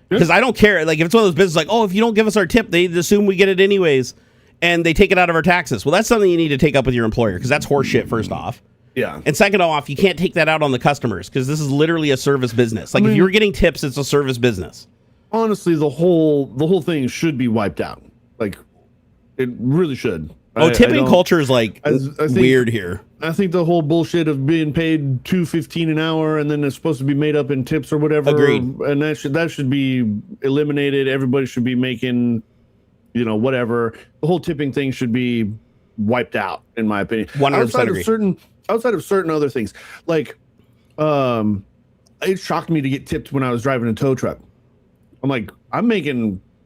Because I don't care. Like if it's one of those businesses, like, oh, if you don't give us our tip, they assume we get it anyways, and they take it out of our taxes. Well, that's something you need to take up with your employer because that's horse shit. First off. Yeah. And second off, you can't take that out on the customers because this is literally a service business. Like if you're getting tips, it's a service business. Honestly, the whole thing should be wiped out. Like it really should. Tipping culture is like I think, weird here. I think the whole bullshit of being paid $2.15 an hour and then it's supposed to be made up in tips or whatever. Agreed. And that should be eliminated. Everybody should be making, whatever. The whole tipping thing should be wiped out, in my opinion. 100% agree. Outside of certain other things, like, it shocked me to get tipped when I was driving a tow truck. I'm like, I'm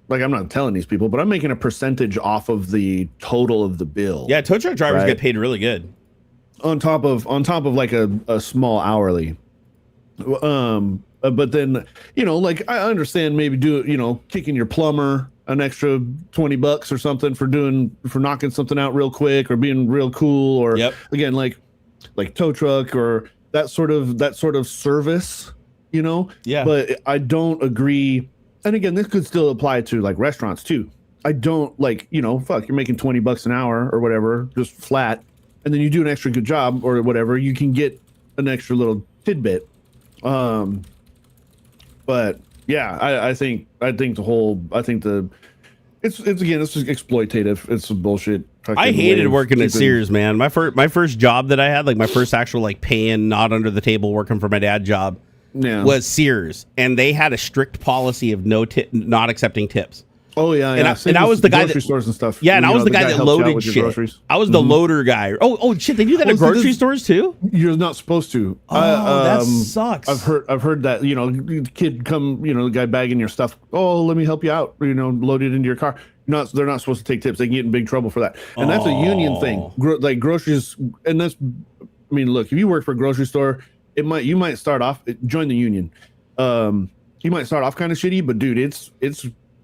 not telling these people, but I'm making a percentage off of the total of the bill. Yeah, tow truck drivers get paid really good. On top of like a small hourly. But then, like I understand maybe kicking your plumber an extra $20 or something for knocking something out real quick or being real cool or again, like tow truck or that sort of service, Yeah. But I don't agree. And again, this could still apply to like restaurants too. I don't like, fuck, you're making $20 an hour or whatever, just flat, and then you do an extra good job or whatever, you can get an extra little tidbit. But yeah, I think it's again, it's just exploitative. It's some bullshit. I hated working at Sears, man. My first job that I had, like my first actual like paying, not under the table working for my dad job, was Sears, and they had a strict policy of not accepting tips. Oh yeah, and I was the guy grocery stores and stuff. Yeah, and I was the guy that loaded shit. I was the loader guy. Oh shit, they do that at grocery stores too. You're not supposed to. Oh, that sucks. I've heard that. Kid come, the guy bagging your stuff. Oh, let me help you out. Load it into your car. They're not supposed to take tips. They can get in big trouble for that. And that's a union thing. Like groceries, and that's. I mean, look, if you work for a grocery store, you might start off join the union. You might start off kind of shitty, but dude, it's.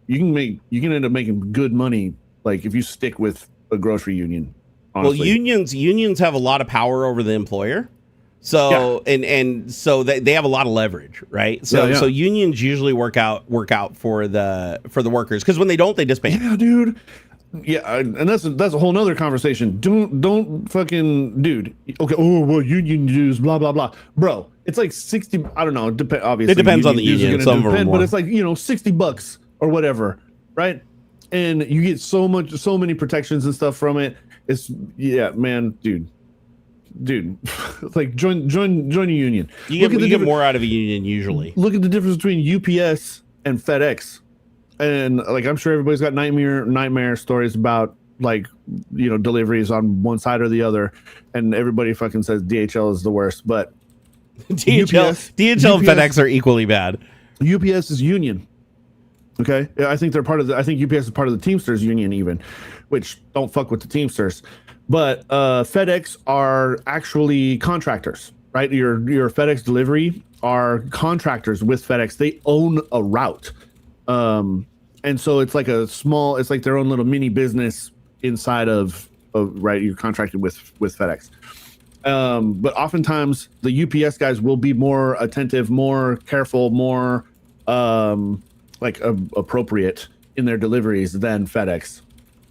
You can end up making good money, like if you stick with a grocery union. Honestly. Well, unions have a lot of power over the employer, so and so they have a lot of leverage, right? So so unions usually work out for the workers, because when they don't, they disband. Yeah, dude. Yeah, and that's a whole nother conversation. Don't fucking dude. Okay. Oh well, union dues, blah blah blah, bro. It's like 60. I don't know. Obviously, it depends on the union. Some of them but it's like $60 or whatever, right? And you get so many protections and stuff from it. It's man, dude, like join a union. You get more out of a union usually. Look at the difference between UPS and FedEx, and like I'm sure everybody's got nightmare stories about like deliveries on one side or the other, and everybody fucking says DHL is the worst, but DHL and FedEx are equally bad. UPS is union. Okay, I think they're part of I think UPS is part of the Teamsters union even, which don't fuck with the Teamsters. But FedEx are actually contractors, right? Your FedEx delivery are contractors with FedEx. They own a route, and so it's like it's like their own little mini business inside of right. You're contracted with FedEx. But oftentimes the UPS guys will be more attentive, more careful, more appropriate in their deliveries than FedEx,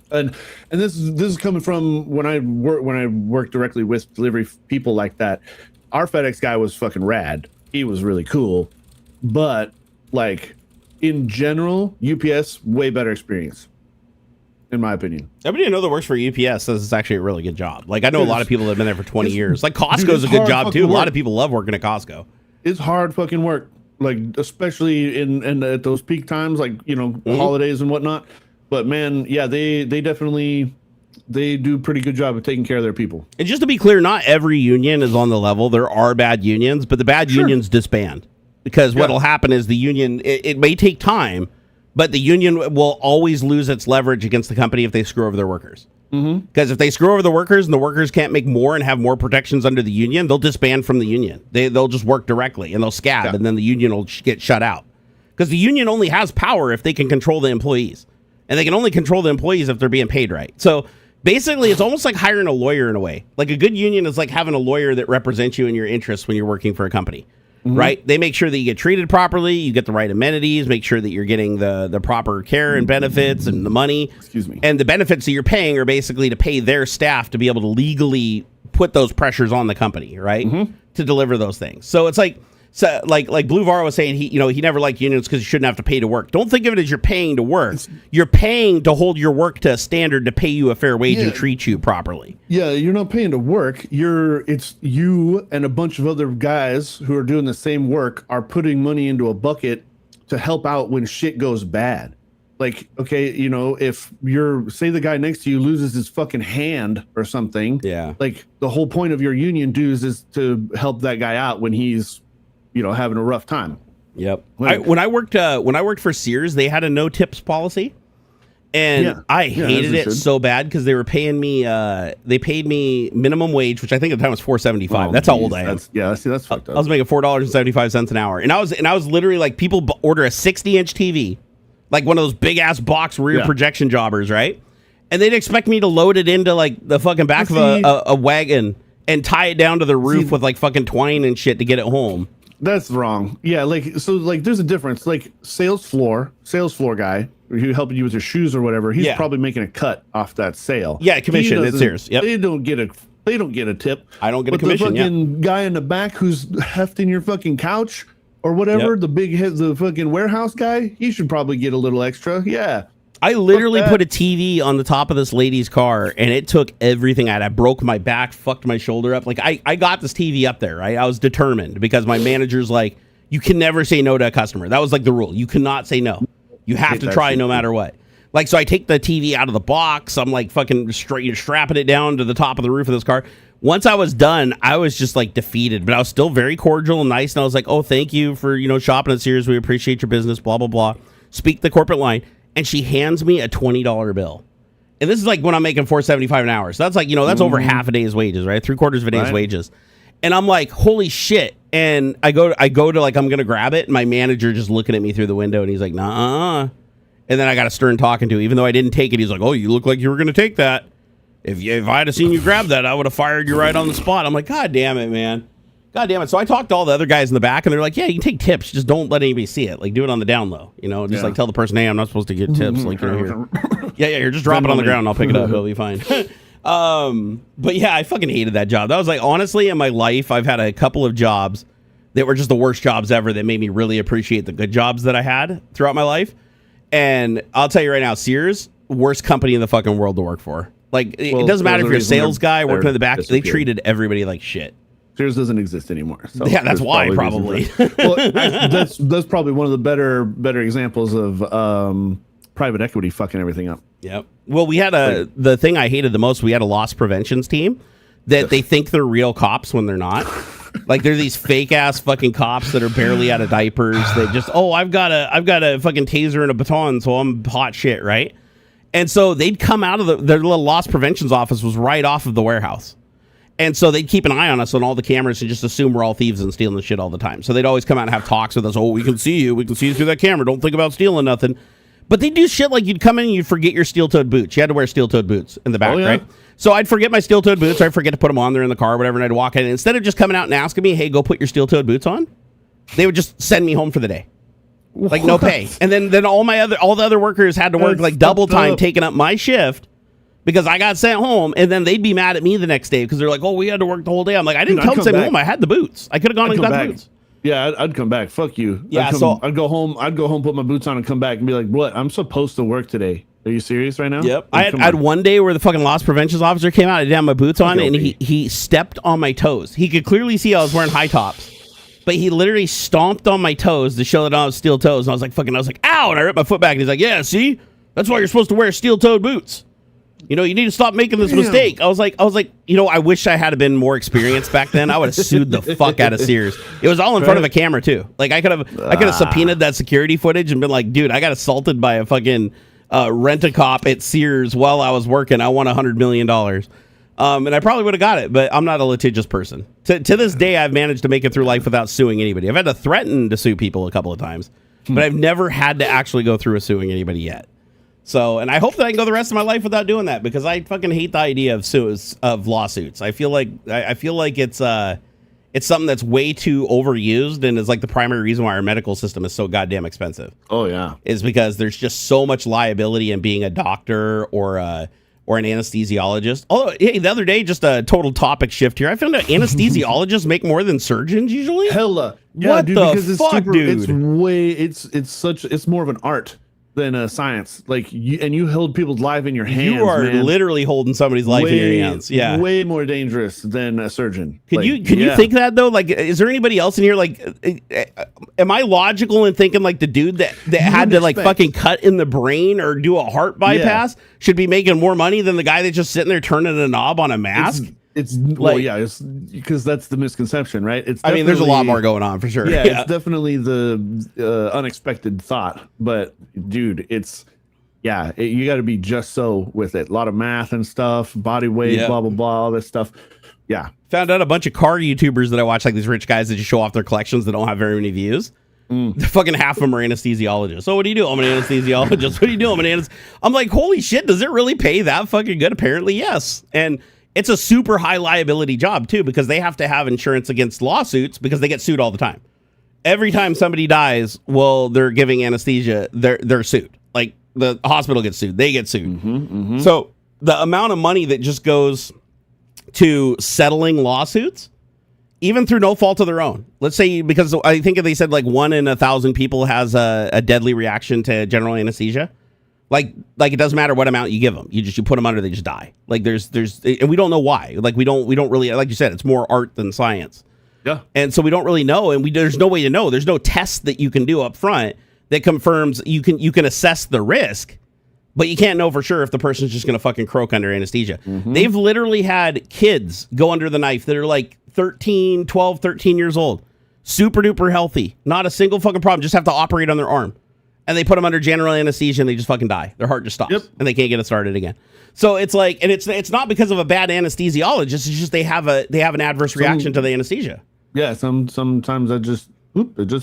and this is coming from when I work directly with delivery people like that. Our FedEx guy was fucking rad. He was really cool, but like in general, UPS way better experience, in my opinion. Everybody I know that works for UPS says it's actually a really good job. Like I know a lot of people that have been there for 20 years. Like Costco's a good job too. A lot of people love working at Costco. It's hard fucking work. Like especially in at those peak times, like holidays and whatnot. But man, yeah, they definitely do a pretty good job of taking care of their people. And just to be clear, not every union is on the level. There are bad unions, but the bad unions disband, because what'll happen is the union. It may take time, but the union will always lose its leverage against the company if they screw over their workers. Because if they screw over the workers and the workers can't make more and have more protections under the union, they'll disband from the union. They'll just work directly and they'll scab, and then the union will get shut out. Because the union only has power if they can control the employees, and they can only control the employees if they're being paid right. So basically, it's almost like hiring a lawyer in a way. Like a good union is like having a lawyer that represents you in your interests when you're working for a company. Right? They make sure that you get treated properly, you get the right amenities, make sure that you're getting the proper care and benefits and the money. Excuse me. And the benefits that you're paying are basically to pay their staff to be able to legally put those pressures on the company, right? To deliver those things. So it's like Blue Var was saying, he never liked unions because you shouldn't have to pay to work. Don't think of it as you're paying to work. You're paying to hold your work to a standard to pay you a fair wage and treat you properly. Yeah, you're not paying to work. It's you and a bunch of other guys who are doing the same work are putting money into a bucket to help out when shit goes bad. Like, okay, if say the guy next to you loses his fucking hand or something. Yeah. Like the whole point of your union dues is to help that guy out when he's having a rough time. Yep. When I worked for Sears, they had a no tips policy, and I hated it so bad because they were paying me. They paid me minimum wage, which I think at the time was $4.75. That's how old I am. That's fucked up. I was making $4.75 an hour, and I was literally like, people order a 60-inch TV, like one of those big ass box rear projection jobbers, right? And they'd expect me to load it into like the fucking back of a wagon and tie it down to the roof with like fucking twine and shit to get it home. That's wrong. Yeah, there's a difference. Like sales floor guy, helping you with your shoes or whatever, he's Yeah. probably making a cut off that sale. Yeah, commission. It's serious. Yep. They don't get a tip. I don't get a But commission. the fucking guy in the back who's hefting your fucking couch or whatever, Yep. the fucking warehouse guy, he should probably get a little extra. Yeah. I literally put a TV on the top of this lady's car, and it took everything I had. I broke my back, fucked my shoulder up. Like, I got this TV up there, right? I was determined because my manager's like, you can never say no to a customer. That was like the rule. You cannot say no. You have to try no matter what. Like, so I take the TV out of the box. I'm like fucking strapping it down to the top of the roof of this car. Once I was done, I was just like defeated, but I was still very cordial and nice. And I was like, oh, thank you for, shopping at Sears. We appreciate your business, blah, blah, blah. Speak the corporate line. And she hands me a $20 bill. And this is like when I'm making $4.75 an hour. So that's like, that's over half a day's wages, right? 3/4 of a day's wages. And I'm like, holy shit. And I go to like, I'm going to grab it. And my manager just looking at me through the window. And he's like, nah. And then I got a stern talking to, even though I didn't take it. He's like, oh, you look like you were going to take that. If I had seen you grab that, I would have fired you right on the spot. I'm like, God damn it, man. God damn it. So I talked to all the other guys in the back, and they're like, yeah, you can take tips. Just don't let anybody see it. Like, do it on the down low. Just like tell the person, hey, I'm not supposed to get tips. Like, here. Here, just drop it on the ground and I'll pick it up. It'll be fine. But yeah, I fucking hated that job. That was like, honestly, in my life, I've had a couple of jobs that were just the worst jobs ever that made me really appreciate the good jobs that I had throughout my life. And I'll tell you right now, Sears, worst company in the fucking world to work for. Like, it doesn't matter if you're a sales guy working in the back. They treated everybody like shit. Sears doesn't exist anymore. So yeah, that's why probably. Well, that's probably one of the better examples of private equity fucking everything up. Yep. Well, we had the thing I hated the most. We had a loss preventions team that they think they're real cops when they're not. Like, they're these fake ass fucking cops that are barely out of diapers. They just, I've got a fucking taser and a baton, so I'm hot shit, right? And so they'd come out of their little loss preventions office was right off of the warehouse. And so they'd keep an eye on us on all the cameras and just assume we're all thieves and stealing shit all the time. So they'd always come out and have talks with us. Oh, we can see you. We can see you through that camera. Don't think about stealing nothing. But they do shit like you'd come in and you'd forget your steel-toed boots. You had to wear steel-toed boots in the back, right? So I'd forget my steel-toed boots. Or I'd forget to put them on there in the car or whatever, and I'd walk in. And instead of just coming out and asking me, hey, go put your steel-toed boots on, they would just send me home for the day. Like, no pay. And then all the other workers had to work like double time taking up my shift because I got sent home, and then they'd be mad at me the next day because they're like, oh, we had to work the whole day. I'm like, I didn't come send me home. I had the boots. I could have gone and got the boots. Yeah, I'd come back. Fuck you. Yeah, I'd go home, put my boots on and come back and be like, what? I'm supposed to work today. Are you serious right now? Yep. I had one day where the fucking loss preventions officer came out. I didn't have my boots on, and he stepped on my toes. He could clearly see I was wearing high tops. But he literally stomped on my toes to show that I was steel toes. And I was like, ow! And I ripped my foot back. And he's like, yeah, see? That's why you're supposed to wear steel-toed boots. You need to stop making this mistake. I was like, I wish I had been more experienced back then. I would have sued the fuck out of Sears. It was all in front of a camera too. Like, I could have subpoenaed that security footage and been like, dude, I got assaulted by a fucking rent-a-cop at Sears while I was working. I won $100 million. And I probably would have got it, but I'm not a litigious person. To this day, I've managed to make it through life without suing anybody. I've had to threaten to sue people a couple of times, but I've never had to actually go through suing anybody yet. So, and I hope that I can go the rest of my life without doing that, because I fucking hate the idea of lawsuits. I feel like it's something that's way too overused, and is like the primary reason why our medical system is so goddamn expensive. Oh yeah, is because there's just so much liability in being a doctor or an anesthesiologist. Although, hey, the other day, just a total topic shift here, I found out anesthesiologists make more than surgeons usually. Hella, yeah, what dude, the because fuck, dude? It's more of an art than a science. Like, you hold people's life in your hands. You are literally holding somebody's life in your hands. Yeah, way more dangerous than a surgeon. Can you think that though? Like, is there anybody else in here? Like, am I logical in thinking like the dude that had to like fucking cut in the brain or do a heart bypass should be making more money than the guy that's just sitting there turning a knob on a mask? It's because that's the misconception, right? There's a lot more going on for sure. Yeah, it's definitely the unexpected thought. But dude, you got to be just so with it. A lot of math and stuff, body weight, blah blah blah, all this stuff. Yeah, found out a bunch of car YouTubers that I watch, like these rich guys that just show off their collections that don't have very many views. Fucking half of them are anesthesiologists. So what do you do? I'm an anesthesiologist. What do you do? I'm like, holy shit, does it really pay that fucking good? Apparently, yes. And it's a super high liability job too, because they have to have insurance against lawsuits because they get sued all the time. Every time somebody dies, well, they're giving anesthesia, they're sued. Like, the hospital gets sued. They get sued. So the amount of money that just goes to settling lawsuits, even through no fault of their own. Let's say, because I think they said like 1 in 1,000 people has a deadly reaction to general anesthesia. Like it doesn't matter what amount you give them. You put them under, they just die. Like there's, and we don't know why. Like we don't really, like you said, it's more art than science. Yeah. And so we don't really know, and there's no way to know. There's no test that you can do up front that confirms you can assess the risk, but you can't know for sure if the person's just going to fucking croak under anesthesia. They've literally had kids go under the knife that are like 12, 13 years old, super duper healthy, not a single fucking problem, just have to operate on their arm. And they put them under general anesthesia and they just fucking die. Their heart just stops and they can't get it started again. So it's like, and it's not because of a bad anesthesiologist. It's just they have an adverse reaction to the anesthesia. Yeah, sometimes it just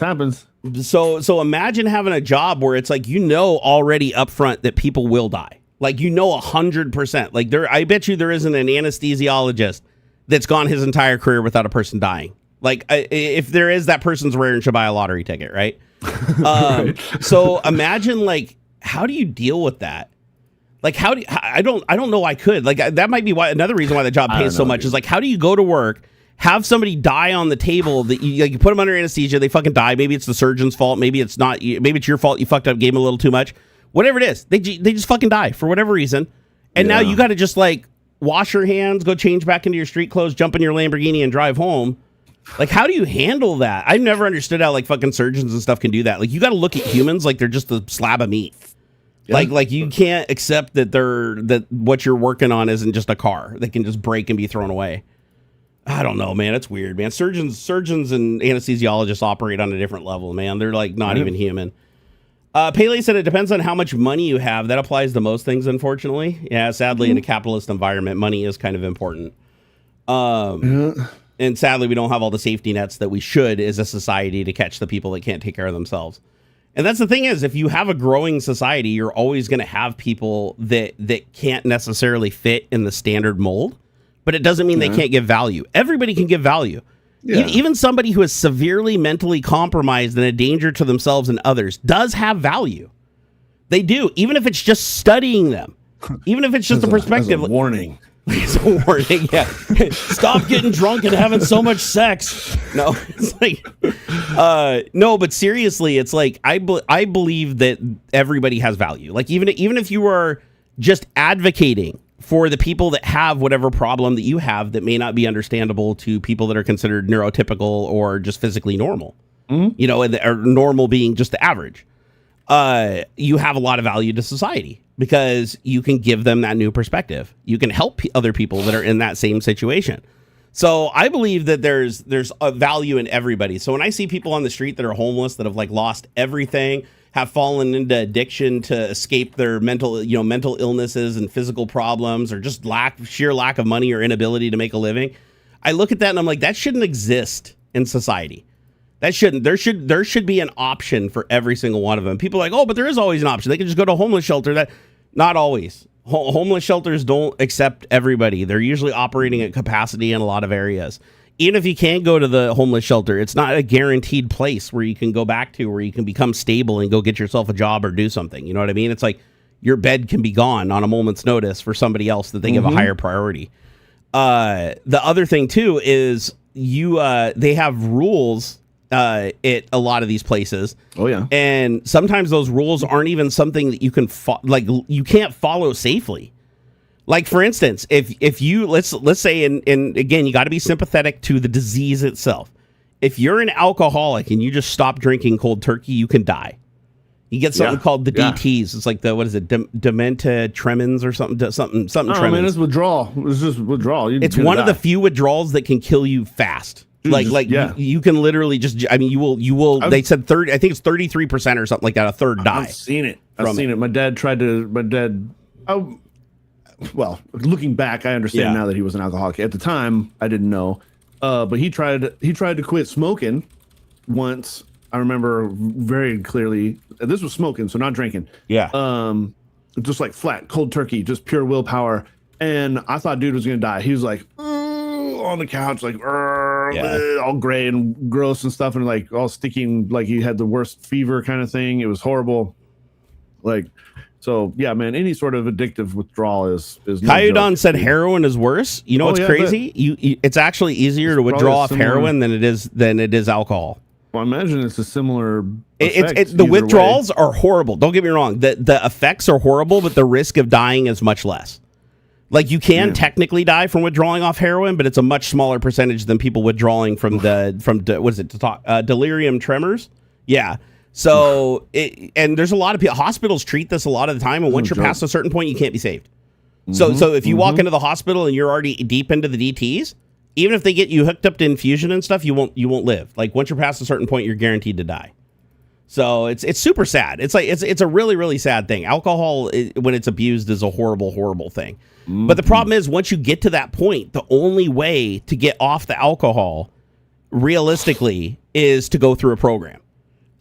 happens. So imagine having a job where it's like, already up front that people will die. Like 100%. Like I bet you there isn't an anesthesiologist that's gone his entire career without a person dying. Like if there is, that person's rare and should buy a lottery ticket, right? Right. So imagine, like, how do you deal with that? Like, I don't know I could. Like, that might be another reason why the job pays so much is like, how do you go to work, have somebody die on the table that you put them under anesthesia, they fucking die. Maybe it's the surgeon's fault. Maybe it's not. Maybe it's your fault. You fucked up, gave them a little too much. Whatever it is, they just fucking die for whatever reason. And now you got to just like wash your hands, go change back into your street clothes, jump in your Lamborghini and drive home. Like, how do you handle that? I've never understood how like fucking surgeons and stuff can do that. Like, you got to look at humans like they're just a slab of meat. Yeah. Like you can't accept that what you're working on isn't just a car that can just break and be thrown away. I don't know, man. It's weird, man. Surgeons and anesthesiologists operate on a different level, man. They're like not even human. Pele said it depends on how much money you have. That applies to most things, unfortunately. Yeah, sadly, in a capitalist environment, money is kind of important. And sadly, we don't have all the safety nets that we should as a society to catch the people that can't take care of themselves. And that's the thing is, if you have a growing society, you're always going to have people that can't necessarily fit in the standard mold, but it doesn't mean they can't give value. Everybody can give value. Yeah. Even somebody who is severely mentally compromised and a danger to themselves and others does have value. They do, even if it's just studying them, even if it's just a perspective. As a warning. It's a warning, yeah. Stop getting drunk and having so much sex. No, it's like, no, but seriously, it's like, I believe that everybody has value. Like, even if you are just advocating for the people that have whatever problem that you have that may not be understandable to people that are considered neurotypical or just physically normal, or normal being just the average, you have a lot of value to society. Because you can give them that new perspective. You can help other people that are in that same situation. So I believe that there's a value in everybody. So when I see people on the street that are homeless, that have like lost everything, have fallen into addiction to escape their mental illnesses and physical problems, or just sheer lack of money or inability to make a living, I look at that and I'm like, that shouldn't exist in society. That shouldn't. There should be an option for every single one of them. People are like, oh, but there is always an option. They can just go to a homeless shelter. Not always. Homeless shelters don't accept everybody. They're usually operating at capacity in a lot of areas. Even if you can't go to the homeless shelter, it's not a guaranteed place where you can go back to, where you can become stable and go get yourself a job or do something. You know what I mean? It's like your bed can be gone on a moment's notice for somebody else that they give a higher priority. The other thing too is they have rules at a lot of these places. Oh yeah. And sometimes those rules aren't even something that you can you can't follow safely. Like, for instance, if you let's say, and again, you got to be sympathetic to the disease itself. If you're an alcoholic and you just stop drinking cold turkey, you can die. You get something called the DTs. It's like dementia tremens or something tremens. Oh man, it's withdrawal. It's just withdrawal. It's one of the few withdrawals that can kill you fast. You can literally just, I mean, you will, they said 30, I think it's 33% or something like that. A third die. I've seen it. My dad well, looking back, I understand now that he was an alcoholic. At the time, I didn't know. But he tried to quit smoking once. I remember very clearly. This was smoking, so not drinking. Yeah. Just like flat, cold turkey, just pure willpower. And I thought dude was going to die. He was like, on the couch, like, all gray and gross and stuff, and like all sticking, like he had the worst fever kind of thing. It was horrible. Like, So yeah, man, any sort of addictive withdrawal is no Kyudon joke. said heroin is worse. You know what's crazy? It's actually easier to withdraw off heroin than it is alcohol. Well, I imagine it's a similar. The withdrawals are horrible. Don't get me wrong. The effects are horrible, but the risk of dying is much less. Like you can technically die from withdrawing off heroin, but it's a much smaller percentage than people withdrawing from delirium tremors. Yeah. So and there's a lot of people. Hospitals treat this a lot of the time, and once you're past a certain point, you can't be saved. So if you walk into the hospital and you're already deep into the DTs, even if they get you hooked up to infusion and stuff, you won't live. Like once you're past a certain point, you're guaranteed to die. So it's super sad. It's like it's a really, really sad thing. Alcohol, when it's abused, is a horrible, horrible thing. But the problem is, once you get to that point, the only way to get off the alcohol, realistically, is to go through a program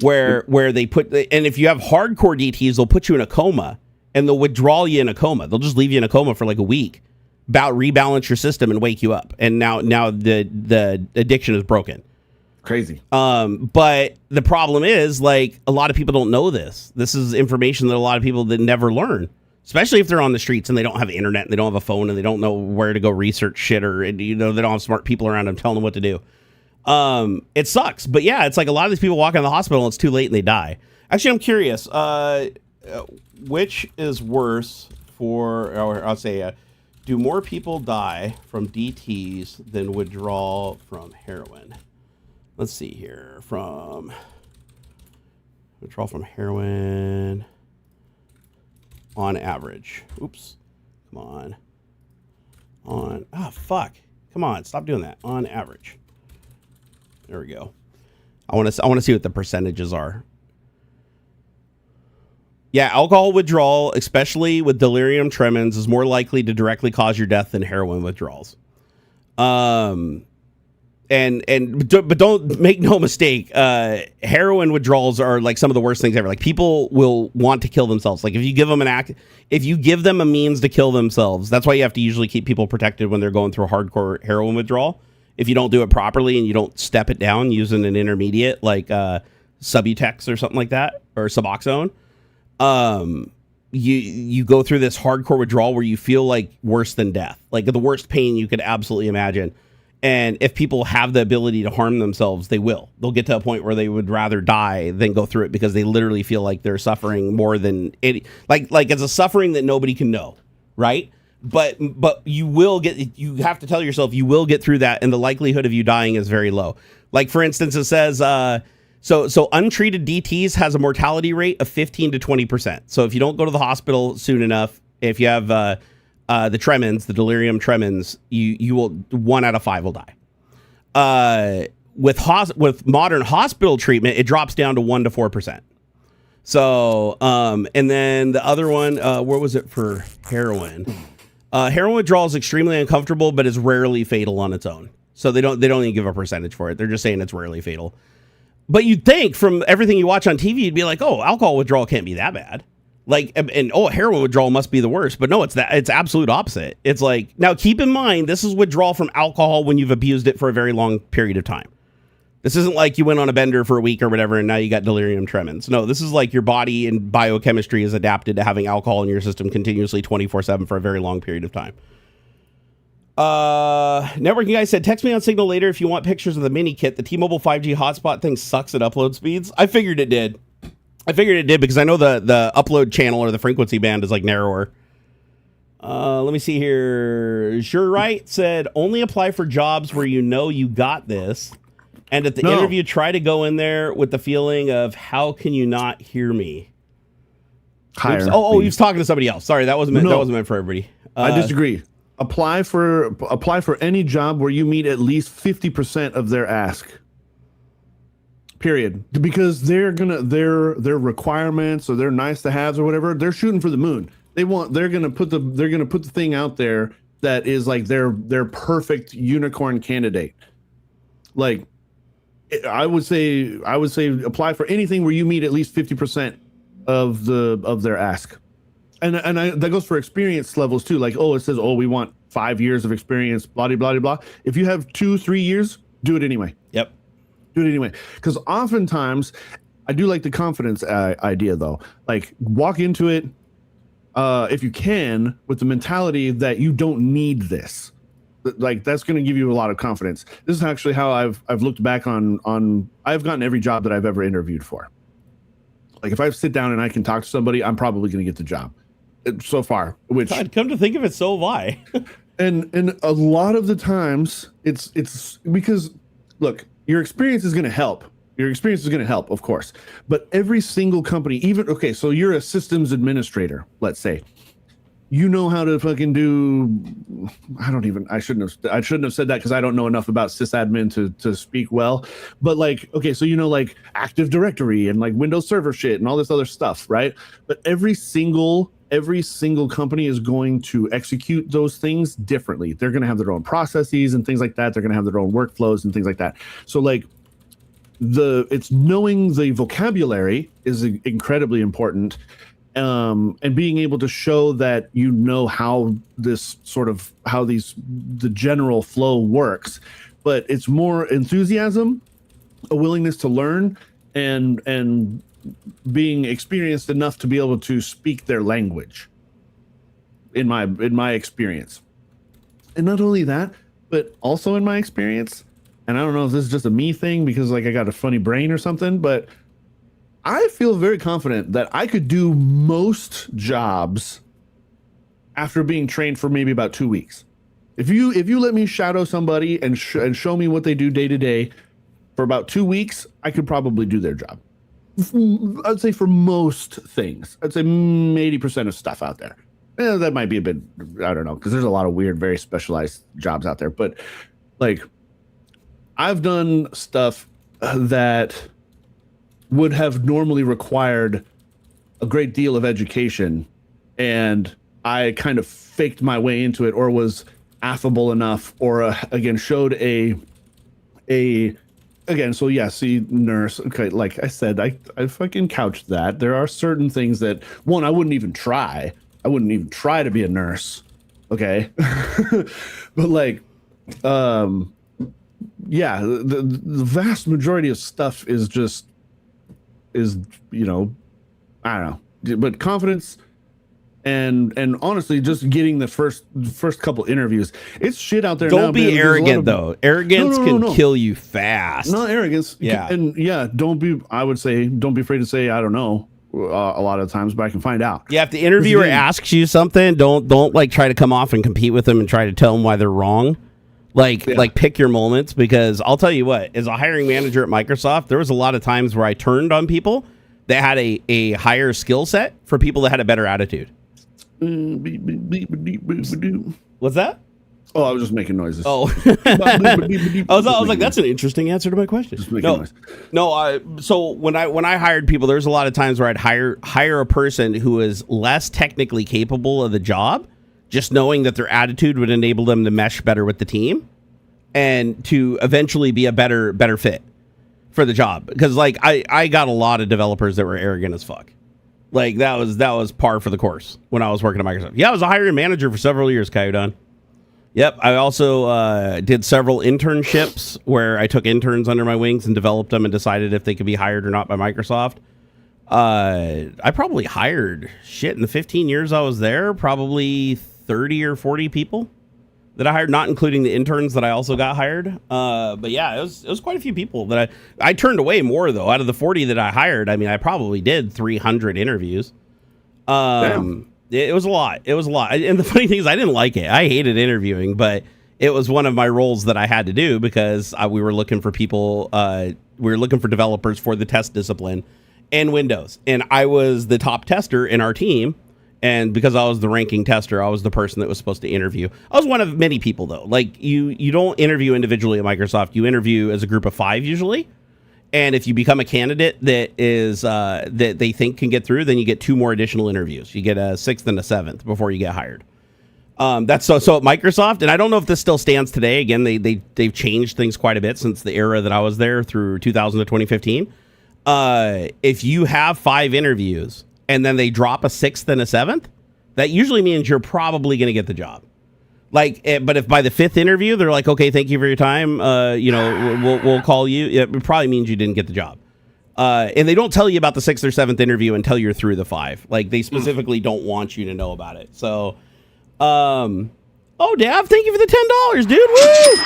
where they put. And if you have hardcore DTs, they'll put you in a coma and they'll withdraw you in a coma. They'll just leave you in a coma for like a week, rebalance your system and wake you up. And now the addiction is broken. Crazy. But the problem is, like, a lot of people don't know this. This is information that a lot of people that never learn, especially if they're on the streets and they don't have internet and they don't have a phone and they don't know where to go research shit, or they don't have smart people around them telling them what to do. It sucks. But yeah, it's like a lot of these people walk in the hospital and it's too late and they die. Actually, I'm curious, which is worse or I'll say, do more people die from DTs than withdrawal from heroin? Let's see here. From withdrawal from heroin on average. Oops. Come on. Fuck. Come on. Stop doing that. On average. There we go. I want to see what the percentages are. Yeah, alcohol withdrawal, especially with delirium tremens, is more likely to directly cause your death than heroin withdrawals. But don't make no mistake, heroin withdrawals are like some of the worst things ever. Like, people will want to kill themselves. Like, if you give them a means to kill themselves, that's why you have to usually keep people protected when they're going through a hardcore heroin withdrawal. If you don't do it properly and you don't step it down using an intermediate like Subutex or something like that, or Suboxone, you go through this hardcore withdrawal where you feel like worse than death, like the worst pain you could absolutely imagine. And if people have the ability to harm themselves, they'll get to a point where they would rather die than go through it, because they literally feel like they're suffering more than it. Like it's a suffering that nobody can know. Right. But you have to tell yourself you will get through that. And the likelihood of you dying is very low. Like, for instance, it says, so untreated DTs has a mortality rate of 15 to 20%. So if you don't go to the hospital soon enough, if you have, the tremens, the delirium tremens, you will 1 out of 5 will die. With modern hospital treatment, it drops down to 1 to 4%. So, and then the other one, where was it for heroin? Heroin withdrawal is extremely uncomfortable, but is rarely fatal on its own. So they don't even give a percentage for it. They're just saying it's rarely fatal. But you'd think from everything you watch on TV, you'd be like, oh, alcohol withdrawal can't be that bad. Like, and heroin withdrawal must be the worst. But no, it's absolute opposite. It's like, now keep in mind, this is withdrawal from alcohol when you've abused it for a very long period of time. This isn't like you went on a bender for a week or whatever and now you got delirium tremens. No, this is like your body and biochemistry is adapted to having alcohol in your system continuously 24/7 for a very long period of time. Networking guy said, text me on Signal later if you want pictures of the mini kit. The T-Mobile 5G hotspot thing sucks at upload speeds. I figured it did because I know the upload channel or the frequency band is like narrower. Let me see here. Sure Right said, only apply for jobs where you know you got this. And at the interview, try to go in there with the feeling of, how can you not hear me? Oh, he was talking to somebody else. Sorry, that wasn't meant for everybody. I disagree. Apply for any job where you meet at least 50% of their ask. Period. Because their requirements or their nice to haves or whatever, they're shooting for the moon. They're gonna put the thing out there that is like their perfect unicorn candidate. Like, I would say apply for anything where you meet at least 50% of their ask. And that goes for experience levels too. Like, it says, we want 5 years of experience, blah, blah, blah, blah. If you have 2-3 years, do it anyway. Yep. Do it anyway. Because oftentimes, I do like the confidence idea though. Like, walk into it, if you can, with the mentality that you don't need this. Like, that's going to give you a lot of confidence. This is actually how I've looked back on I've gotten every job that I've ever interviewed for. Like, if I sit down and I can talk to somebody, I'm probably going to get the job so far. Which, God, come to think of it, so have I. and a lot of the times it's because, look, your experience is going to help. Your experience is going to help, of course. But every single company, even, okay, so you're a systems administrator, let's say. You know how to fucking do, I shouldn't have said that because I don't know enough about sysadmin to speak well. But like, okay, so you know, like Active Directory and like Windows Server shit and all this other stuff, right? But every single company is going to execute those things differently. They're going to have their own processes and things like that. They're going to have their own workflows and things like that. So like, it's knowing the vocabulary is incredibly important. And being able to show that you know how the general flow works, but it's more enthusiasm, a willingness to learn, and being experienced enough to be able to speak their language. In my experience, and not only that, but also in my experience, and I don't know if this is just a me thing because like I got a funny brain or something, but I feel very confident that I could do most jobs after being trained for maybe about 2 weeks. If you let me shadow somebody and show me what they do day to day for about 2 weeks, I could probably do their job. I'd say for most things. I'd say 80% of stuff out there. That might be a bit, I don't know, because there's a lot of weird, very specialized jobs out there. But like, I've done stuff that would have normally required a great deal of education, and I kind of faked my way into it, or was affable enough, or again showed a again. So yeah, see, nurse. Okay, like I said, I fucking couched that. There are certain things that, one, I wouldn't even try. I wouldn't even try to be a nurse. Okay, but like, yeah, the vast majority of stuff is you know, I don't know, but confidence and honestly, just getting the first couple interviews. It's shit out there. Don't be man. arrogant though. Arrogance can kill you fast. Not arrogance. Yeah. And yeah, I would say, don't be afraid to say, I don't know, a lot of times, but I can find out. Yeah, if the interviewer asks you something, don't like try to come off and compete with them and try to tell them why they're wrong. Like pick your moments, because I'll tell you what, as a hiring manager at Microsoft, there was a lot of times where I turned on people that had a higher skill set for people that had a better attitude. What's that? Oh, I was just making noises. Oh, I was like, that's an interesting answer to my question. Just making noise. So when I hired people, there's a lot of times where I'd hire a person who is less technically capable of the job, just knowing that their attitude would enable them to mesh better with the team and to eventually be a better fit for the job. Because like I got a lot of developers that were arrogant as fuck. Like that was par for the course when I was working at Microsoft. Yeah, I was a hiring manager for several years, Coyote. Yep, I also did several internships where I took interns under my wings and developed them and decided if they could be hired or not by Microsoft. I probably hired, in the 15 years I was there, probably 30 or 40 people that I hired, not including the interns that I also got hired. But yeah, it was quite a few people that I turned away more, though. Out of the 40 that I hired, I mean, I probably did 300 interviews. It was a lot. And the funny thing is, I didn't like it. I hated interviewing, but it was one of my roles that I had to do because we were looking for people. We were looking for developers for the test discipline and Windows. And I was the top tester in our team. And because I was the ranking tester, I was the person that was supposed to interview. I was one of many people, though. Like, you don't interview individually at Microsoft. You interview as a group of 5 usually. And if you become a candidate that is that they think can get through, then you get 2 more additional interviews. You get a 6th and a 7th before you get hired. That's so at Microsoft, and I don't know if this still stands today. Again, they've changed things quite a bit since the era that I was there through 2000 to 2015. If you have 5 interviews and then they drop a 6th and a 7th, that usually means you're probably going to get the job. Like, but if by the 5th interview they're like, okay, thank you for your time, we'll call you, it probably means you didn't get the job. And they don't tell you about the 6th or 7th interview until you're through the 5. Like, they specifically don't want you to know about it. So, oh, Dav, thank you for the $10, dude. Woo!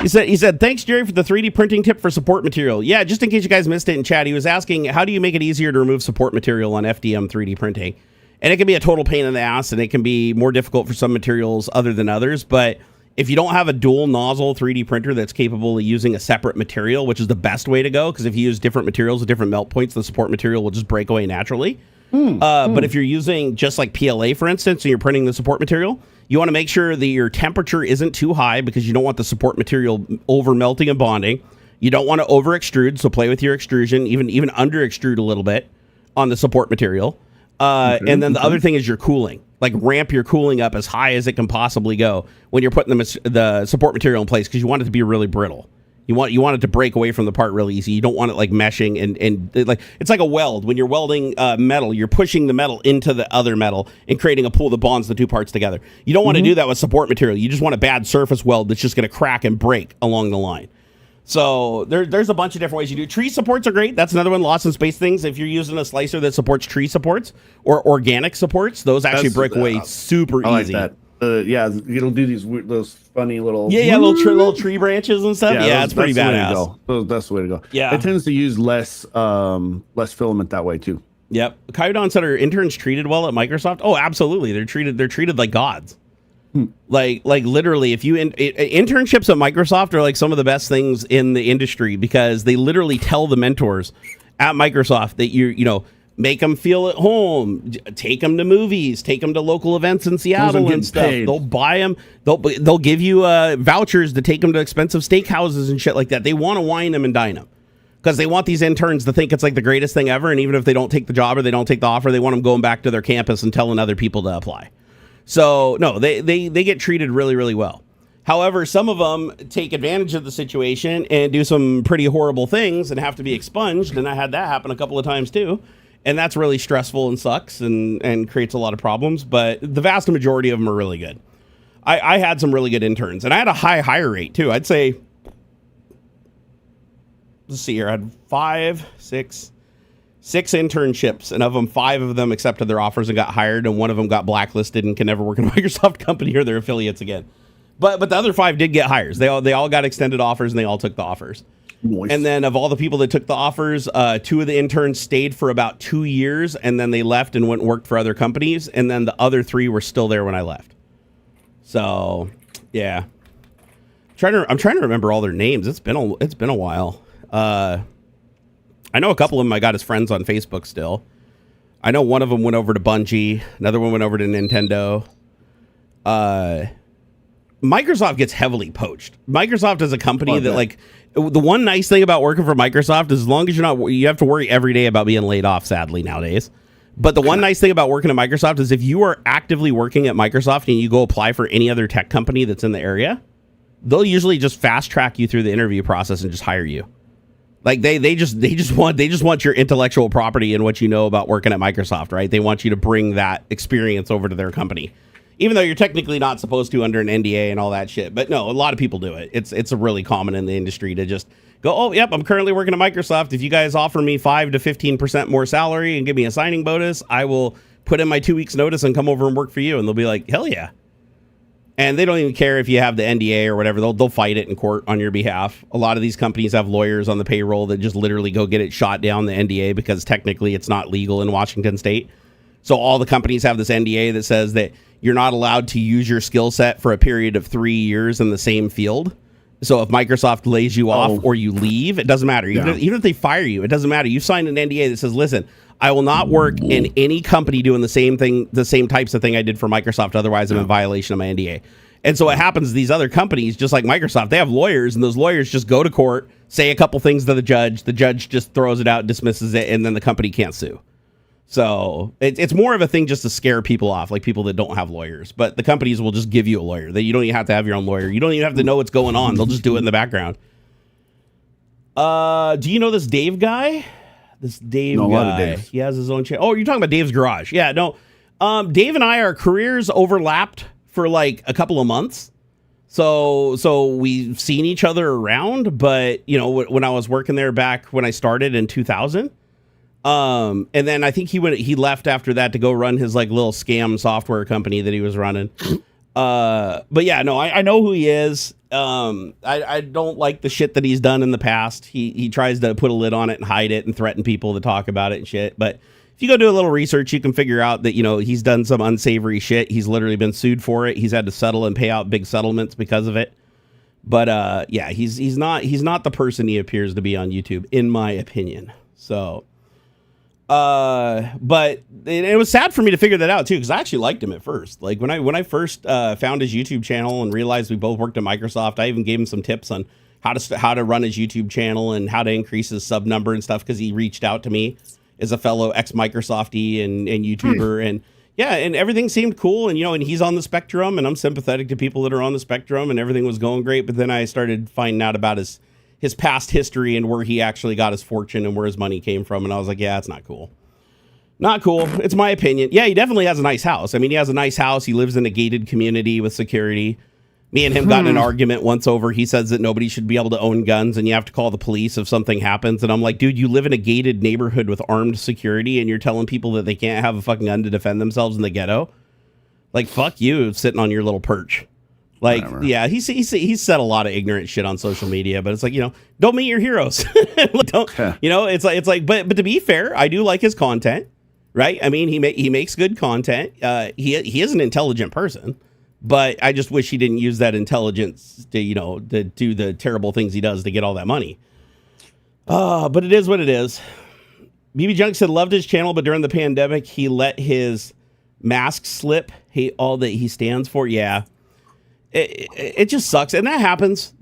He said, thanks, Jerry, for the 3D printing tip for support material. Yeah, just in case you guys missed it in chat, he was asking, how do you make it easier to remove support material on FDM 3D printing? And it can be a total pain in the ass, and it can be more difficult for some materials other than others. But if you don't have a dual nozzle 3D printer that's capable of using a separate material, which is the best way to go, because if you use different materials with different melt points, the support material will just break away naturally. But if you're using just like PLA, for instance, and you're printing the support material, you want to make sure that your temperature isn't too high because you don't want the support material over melting and bonding. You don't want to over extrude, so play with your extrusion, even under extrude a little bit on the support material. And then the other thing is your cooling. Like, ramp your cooling up as high as it can possibly go when you're putting the support material in place, because you want it to be really brittle. You want it to break away from the part really easy. You don't want it like meshing and like, it's like a weld. When you're welding metal, you're pushing the metal into the other metal and creating a pool that bonds the two parts together. You don't want to do that with support material. You just want a bad surface weld that's just going to crack and break along the line. So there's a bunch of different ways you do. Tree supports are great. That's another one. Lost in space things. If you're using a slicer that supports tree supports or organic supports, those actually break away super easy. That. Yeah, it'll do those funny little little tree branches and stuff. Yeah, it's pretty badass. That's the way to go. Yeah, it tends to use less filament that way too. Yep. Kyodon said, are interns treated well at Microsoft? Oh, absolutely. They're treated like gods. Like literally, if you internships at Microsoft are like some of the best things in the industry, because they literally tell the mentors at Microsoft that you know. Make them feel at home. Take them to movies. Take them to local events in Seattle and stuff. Paid. They'll buy them. They'll give you vouchers to take them to expensive steakhouses and shit like that. They want to wine them and dine them because they want these interns to think it's like the greatest thing ever. And even if they don't take the job or they don't take the offer, they want them going back to their campus and telling other people to apply. So no, they get treated really, really well. However, some of them take advantage of the situation and do some pretty horrible things and have to be expunged. And I had that happen a couple of times too. And that's really stressful and sucks and creates a lot of problems. But the vast majority of them are really good. I had some really good interns. And I had a high hire rate, too. I'd say, let's see here. I had six internships. And of them, 5 of them accepted their offers and got hired. And one of them got blacklisted and can never work in a Microsoft company or their affiliates again. But the other 5 did get hires. They all got extended offers and they all took the offers. Nice. And then of all the people that took the offers, 2 of the interns stayed for about 2 years, and then they left and went and worked for other companies. And then the other 3 were still there when I left. So, yeah, I'm trying to remember all their names. It's been a while. I know a couple of them I got as friends on Facebook still. I know one of them went over to Bungie. Another one went over to Nintendo. Microsoft gets heavily poached. Microsoft is a company that like. The one nice thing about working for Microsoft is as long as you have to worry every day about being laid off, sadly, nowadays. But the one nice thing about working at Microsoft is if you are actively working at Microsoft and you go apply for any other tech company that's in the area, they'll usually just fast track you through the interview process and just hire you. Like they just want your intellectual property and what you know about working at Microsoft, right? They want you to bring that experience over to their company. Even though you're technically not supposed to under an NDA and all that shit. But no, a lot of people do it. It's a really common in the industry to just go, oh, yep, I'm currently working at Microsoft. If you guys offer me 5 to 15% more salary and give me a signing bonus, I will put in my 2 weeks notice and come over and work for you. And they'll be like, hell yeah. And they don't even care if you have the NDA or whatever. They'll fight it in court on your behalf. A lot of these companies have lawyers on the payroll that just literally go get it shot down, the NDA, because technically it's not legal in Washington state. So all the companies have this NDA that says that you're not allowed to use your skill set for a period of 3 years in the same field. So if Microsoft lays you off or you leave, it doesn't matter. Even if they fire you, it doesn't matter. You signed an NDA that says, listen, I will not work in any company doing the same thing, the same types of thing I did for Microsoft. Otherwise, I'm in violation of my NDA. And so what happens, these other companies, just like Microsoft, they have lawyers, and those lawyers just go to court, say a couple things to the judge just throws it out, dismisses it, and then the company can't sue. So it's more of a thing just to scare people off, like people that don't have lawyers. But the companies will just give you a lawyer. That you don't even have to have your own lawyer. You don't even have to know what's going on. They'll just do it in the background. Do you know this Dave guy? This Dave guy. A lot of Daves. He has his own channel. Oh, you're talking about Dave's Garage. Yeah, no. Dave and I, our careers overlapped for like a couple of months. So we've seen each other around, but you know, when I was working there back when I started in 2000, and then I think he left after that to go run his like little scam software company that he was running. But yeah, no, I know who he is. I don't like the shit that he's done in the past. He tries to put a lid on it and hide it and threaten people to talk about it and shit. But if you go do a little research, you can figure out that, you know, he's done some unsavory shit. He's literally been sued for it. He's had to settle and pay out big settlements because of it. But yeah, he's not the person he appears to be on YouTube, in my opinion. So but it was sad for me to figure that out too, because I actually liked him at first. Like when I first found his YouTube channel and realized we both worked at Microsoft, I even gave him some tips on how to run his YouTube channel and how to increase his sub number and stuff, because he reached out to me as a fellow ex-Microsofty and YouTuber. And yeah, and everything seemed cool. And, you know, and he's on the spectrum, and I'm sympathetic to people that are on the spectrum, and everything was going great. But then I started finding out about his past history and where he actually got his fortune and where his money came from. And I was like, yeah, it's not cool. Not cool. It's my opinion. Yeah, he definitely has a nice house. I mean, he has a nice house. He lives in a gated community with security. Me and him got in an argument once over. He says that nobody should be able to own guns and you have to call the police if something happens. And I'm like, dude, you live in a gated neighborhood with armed security and you're telling people that they can't have a fucking gun to defend themselves in the ghetto? Like, fuck you, sitting on your little perch. Like, whatever. Yeah, he's said a lot of ignorant shit on social media, but it's like, you know, don't meet your heroes. Don't, you know, it's like, but to be fair, I do like his content, right? I mean, he makes good content. He is an intelligent person. But I just wish he didn't use that intelligence to, you know, to do the terrible things he does to get all that money. But it is what it is. BB Junk said loved his channel, but during the pandemic, he let his mask slip. Hate all that he stands for. Yeah, it just sucks. And that happens.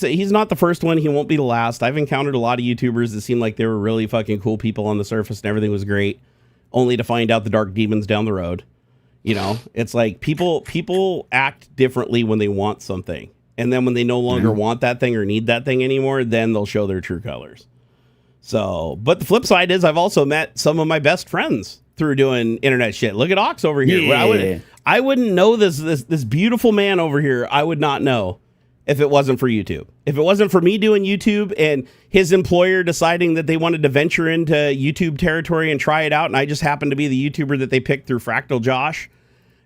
He's not the first one. He won't be the last. I've encountered a lot of YouTubers that seemed like they were really fucking cool people on the surface and everything was great, only to find out the dark demons down the road. You know, it's like people act differently when they want something. And then when they no longer want that thing or need that thing anymore, then they'll show their true colors. So, but the flip side is I've also met some of my best friends through doing internet shit. Look at Ox over here. Yeah. I wouldn't know this beautiful man over here. I would not know if it wasn't for YouTube. If it wasn't for me doing YouTube and his employer deciding that they wanted to venture into YouTube territory and try it out, and I just happened to be the YouTuber that they picked through Fractal Josh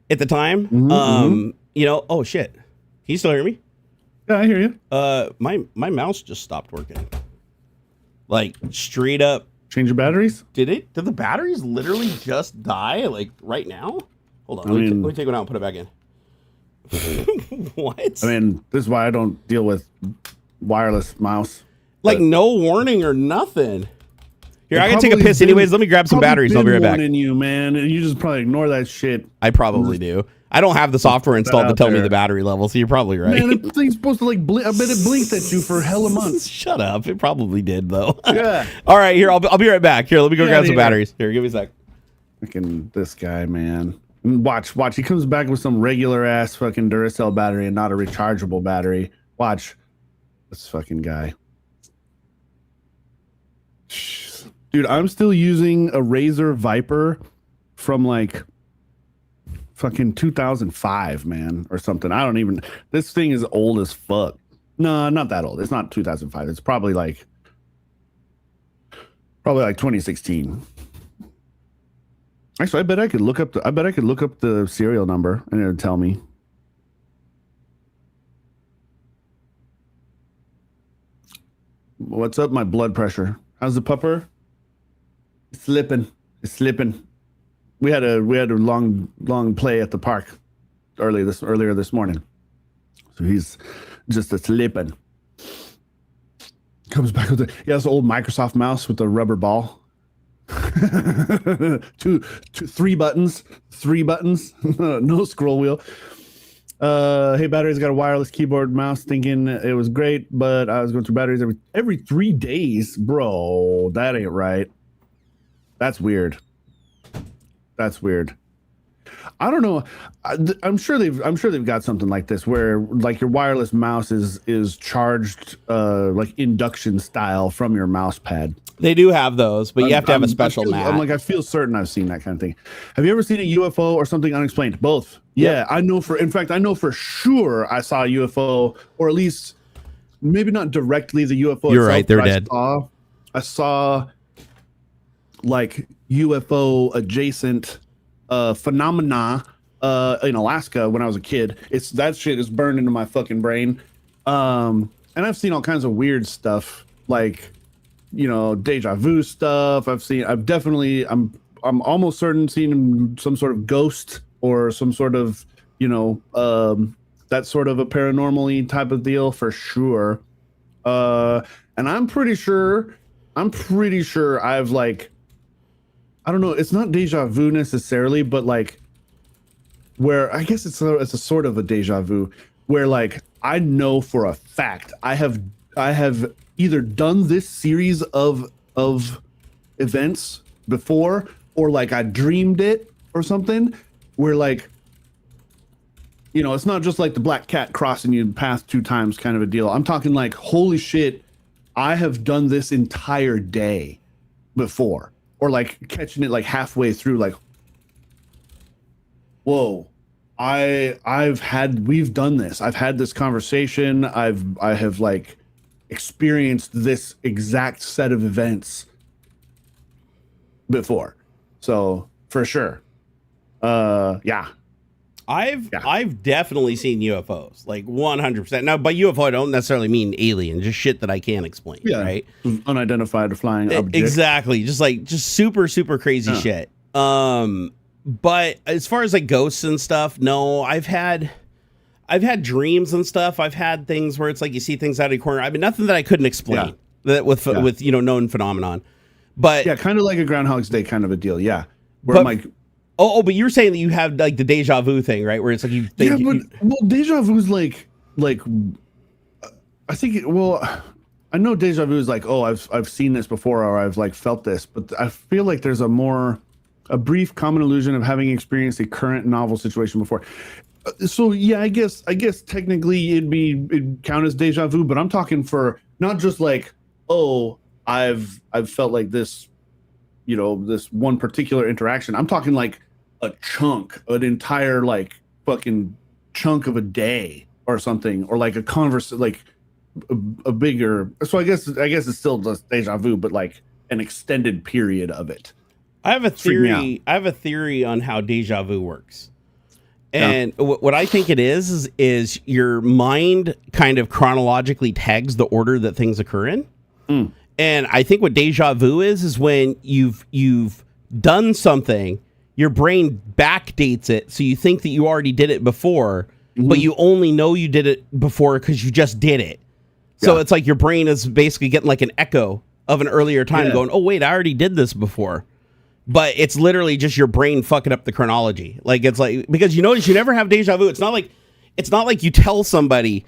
at the time, you know, oh shit. Can you still hear me? Yeah, I hear you. My mouse just stopped working. Like straight up. Change your batteries? Did the batteries literally just die like right now? Hold on, let me take one out and put it back in. What? I mean, this is why I don't deal with wireless mouse. Like no warning or nothing. Here, I can take a piss anyways. Let me grab some batteries and I'll be right back. In you, man. And you just probably ignore that shit. I probably do. I don't have the software installed to tell me the battery level, so you're probably right. Man, that thing's supposed to like I bet it blinked at you for hella months. Shut up. It probably did, though. Yeah. All right, here, I'll be right back. Here, let me go grab some batteries. Here, give me a sec. Fucking this guy, man. Watch. He comes back with some regular ass fucking Duracell battery and not a rechargeable battery. Watch. This fucking guy. Dude, I'm still using a Razer Viper from like fucking 2005, man, or something. I don't even. This thing is old as fuck. No, not that old. It's not 2005. It's probably like 2016. Actually, I bet I could look up the serial number and it'll tell me. What's up, my blood pressure? How's the pupper? It's slipping. We had a long play at the park earlier this morning. So he's just a slipping. Comes back with this old Microsoft mouse with the rubber ball. three buttons, no scroll wheel. Hey, batteries, got a wireless keyboard mouse, thinking it was great, but I was going through batteries every 3 days. Bro, that ain't right. That's weird. I don't know. I'm sure they've got something like this where like your wireless mouse is charged like induction style from your mouse pad. They do have those, but you have to have a special mat. I feel certain I've seen that kind of thing. Have you ever seen a UFO or something unexplained? Both. Yeah, I know for sure I saw a UFO, or at least maybe not directly the UFO. You're right, they're dead. I saw like UFO adjacent phenomena in Alaska when I was a kid. That shit is burned into my fucking brain. And I've seen all kinds of weird stuff, like, you know, deja vu stuff. I'm almost certain seen some sort of ghost or some sort of, you know, that sort of a paranormal-y type of deal for sure. And I'm pretty sure I've like, I don't know, it's not deja vu necessarily, but like where I guess it's a sort of a deja vu where like I know for a fact I have either done this series of events before, or like I dreamed it or something, where like, you know, it's not just like the black cat crossing your path 2 times kind of a deal. I'm talking like, holy shit, I have done this entire day before, or like catching it like halfway through, like, whoa, we've done this. I've had this conversation. I have like experienced this exact set of events before. So for sure. Yeah. I've definitely seen UFOs, like 100%. Now, by UFO, I don't necessarily mean alien, just shit that I can't explain. Yeah, right? Unidentified flying object. Exactly, just super crazy shit. But as far as like ghosts and stuff, no, I've had dreams and stuff. I've had things where it's like you see things out of your corner. I mean, nothing that I couldn't explain with you know, known phenomenon. But yeah, kind of like a Groundhog's Day kind of a deal. Yeah, where I'm like. But you're saying that you have like the deja vu thing, right? Where it's like you think. Yeah, well, deja vu is like I think. I know deja vu is like, oh, I've seen this before, or I've like felt this, but I feel like there's a brief common illusion of having experienced a current novel situation before. So yeah, I guess technically it'd count as deja vu, but I'm talking for not just like, oh, I've felt like this, you know, this one particular interaction. I'm talking like an entire like fucking chunk of a day or something, or like like a bigger. So I guess it's still just deja vu, but like an extended period of it. I have a theory on how deja vu works. And what I think it is your mind kind of chronologically tags the order that things occur in. And I think what deja vu is when you've done something, your brain backdates it, so you think that you already did it before, but you only know you did it before because you just did it. So it's like your brain is basically getting like an echo of an earlier time, going, "Oh wait, I already did this before." But it's literally just your brain fucking up the chronology. Like it's like, because you notice you never have deja vu. It's not like you tell somebody,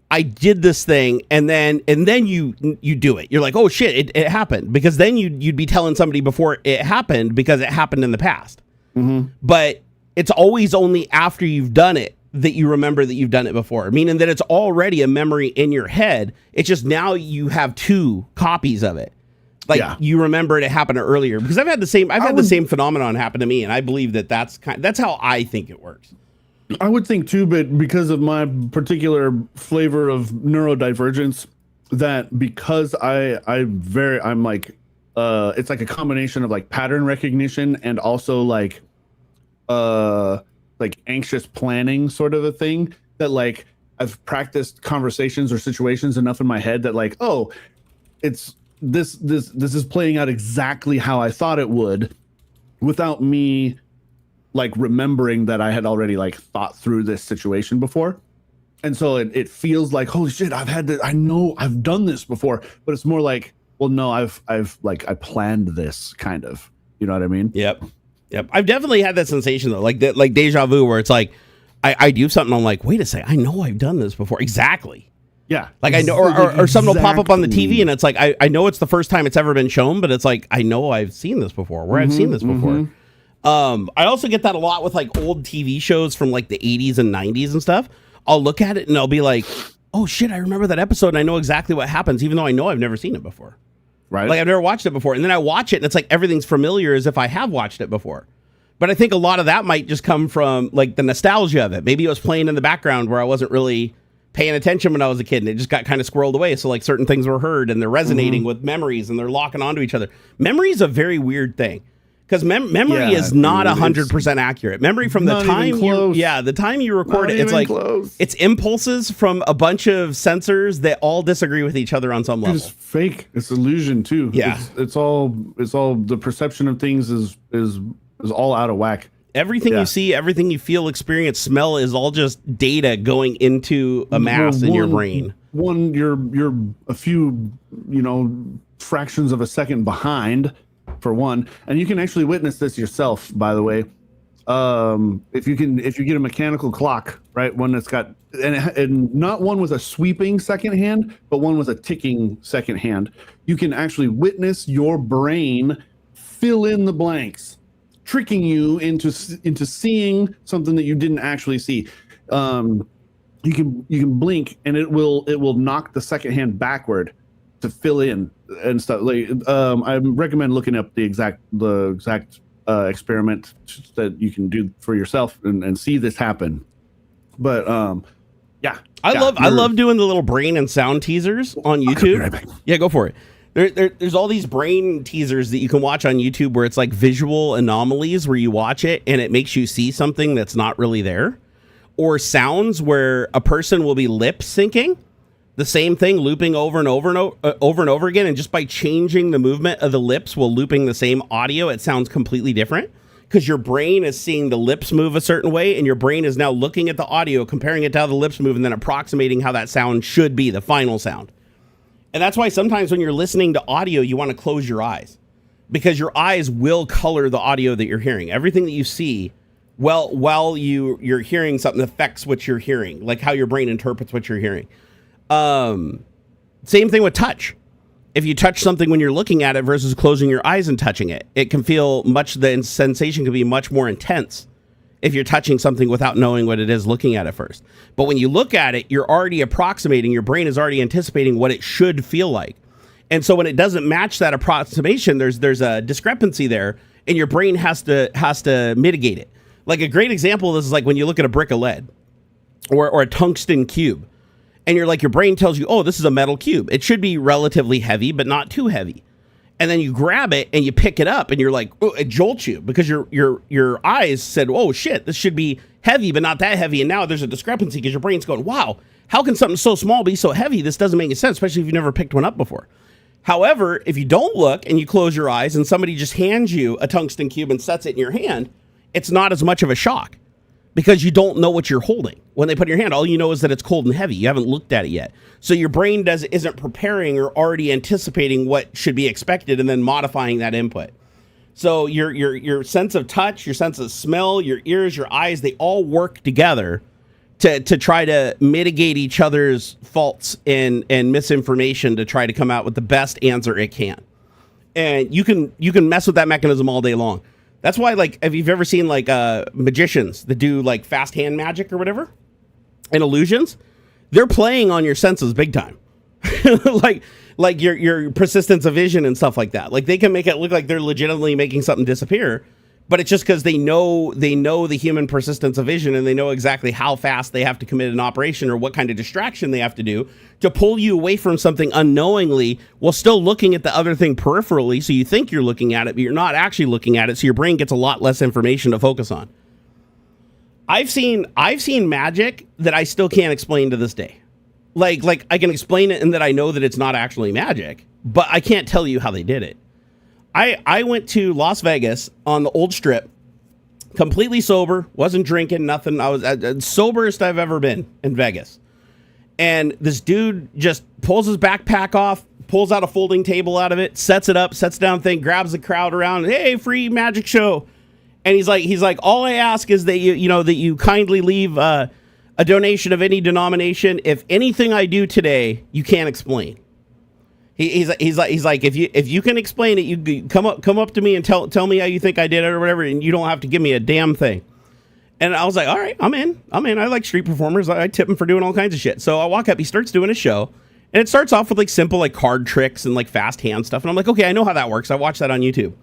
I did this thing, and then you do it. You're like, oh shit, it happened, because then you'd be telling somebody before it happened because it happened in the past. But it's always only after you've done it that you remember that you've done it before, meaning that it's already a memory in your head. It's just now you have 2 copies of it. Like you remember it happened earlier, because I've had the same phenomenon happen to me, and I believe that's how I think it works. I would think too, but because of my particular flavor of neurodivergence, that because I'm like, it's like a combination of like pattern recognition and also like anxious planning sort of a thing, that like I've practiced conversations or situations enough in my head that like, oh, it's this is playing out exactly how I thought it would, without me like remembering that I had already like thought through this situation before. And so it feels like, holy shit, I know I've done this before, but it's more like, well, no, I planned this kind of, you know what I mean? Yep. I've definitely had that sensation though, like that, like deja vu, where it's like, I do something, I'm like, wait a second, I know I've done this before. Exactly. Yeah. Like I know, or something will pop up on the TV, and it's like, I know it's the first time it's ever been shown, but it's like, I know I've seen this before, I've seen this before. I also get that a lot with like old TV shows from like the 80s and 90s and stuff. I'll look at it and I'll be like, oh shit, I remember that episode and I know exactly what happens, even though I know I've never seen it before. Right. Like I've never watched it before. And then I watch it and it's like everything's familiar as if I have watched it before. But I think a lot of that might just come from like the nostalgia of it. Maybe it was playing in the background where I wasn't really paying attention when I was a kid and it just got kind of squirreled away. So like certain things were heard and they're resonating with memories and they're locking onto each other. Memory is a very weird thing. Because memory is not 100% accurate. Memory from the time the time you record it, it's like it's impulses from a bunch of sensors that all disagree with each other on some level. It's fake. It's illusion too. Yeah, it's all the perception of things is all out of whack. Everything you see, everything you feel, experience, smell is all just data going into a mass in your brain. You're a few fractions of a second behind. For one, and you can actually witness this yourself, by the way. If you get a mechanical clock, right, one that's got and not one with a sweeping second hand, but one with a ticking second hand, you can actually witness your brain fill in the blanks, tricking you into seeing something that you didn't actually see. You can blink and it will knock the second hand backward to fill in and stuff. Like I recommend looking up the exact experiment that you can do for yourself and see this happen. But I love doing the little brain and sound teasers on YouTube. Right, yeah, go for it. There's all these brain teasers that you can watch on YouTube where it's like visual anomalies where you watch it and it makes you see something that's not really there, or sounds where a person will be lip syncing the same thing, looping over and over again, and just by changing the movement of the lips while looping the same audio, it sounds completely different because your brain is seeing the lips move a certain way, and your brain is now looking at the audio, comparing it to how the lips move, and then approximating how that sound should be, the final sound. And that's why sometimes when you're listening to audio, you want to close your eyes because your eyes will color the audio that you're hearing. Everything that you see, while you're hearing something affects what you're hearing, like how your brain interprets what you're hearing. Same thing with touch. If you touch something when you're looking at it versus closing your eyes and touching it, it can feel the sensation can be much more intense if you're touching something without knowing what it is looking at it first. But when you look at it, you're already approximating, your brain is already anticipating what it should feel like. And so when it doesn't match that approximation, there's a discrepancy there and your brain has to mitigate it. Like a great example of this is like when you look at a brick of lead or a tungsten cube. And your brain tells you, oh, this is a metal cube. It should be relatively heavy, but not too heavy. And then you grab it and you pick it up and you're like, oh, it jolts you because your eyes said, oh shit, this should be heavy, but not that heavy. And now there's a discrepancy because your brain's going, wow, how can something so small be so heavy? This doesn't make any sense, especially if you've never picked one up before. However, if you don't look and you close your eyes and somebody just hands you a tungsten cube and sets it in your hand, it's not as much of a shock. Because you don't know what you're holding. When they put it in your hand, all you know is that it's cold and heavy. You haven't looked at it yet. So your brain isn't preparing or already anticipating what should be expected and then modifying that input. So your sense of touch, your sense of smell, your ears, your eyes, they all work together to try to mitigate each other's faults and misinformation to try to come out with the best answer it can. And you can mess with that mechanism all day long. That's why, like, if you've ever seen, like, magicians that do, like, fast hand magic or whatever, and illusions, they're playing on your senses big time. like your persistence of vision and stuff like that. Like, they can make it look like they're legitimately making something disappear, but it's just because they know the human persistence of vision, and they know exactly how fast they have to commit an operation or what kind of distraction they have to do to pull you away from something unknowingly while still looking at the other thing peripherally. So you think you're looking at it, but you're not actually looking at it. So your brain gets a lot less information to focus on. I've seen magic that I still can't explain to this day. Like I can explain it in that I know that it's not actually magic, but I can't tell you how they did it. I went to Las Vegas on the old strip, completely sober, wasn't drinking, nothing. I was the soberest I've ever been in Vegas. And this dude just pulls his backpack off, pulls out a folding table out of it, sets it up, sets down thing, grabs the crowd around, hey, free magic show. And he's like, all I ask is that you kindly leave a donation of any denomination. If anything I do today, you can't explain. He's like, if you can explain it, you come up to me and tell me how you think I did it or whatever, and you don't have to give me a damn thing. And I was like, all right, I'm in. I like street performers. I tip him for doing all kinds of shit. So I walk up, he starts doing a show, and it starts off with like simple like card tricks and like fast hand stuff. And I'm like, okay, I know how that works. I watched that on YouTube.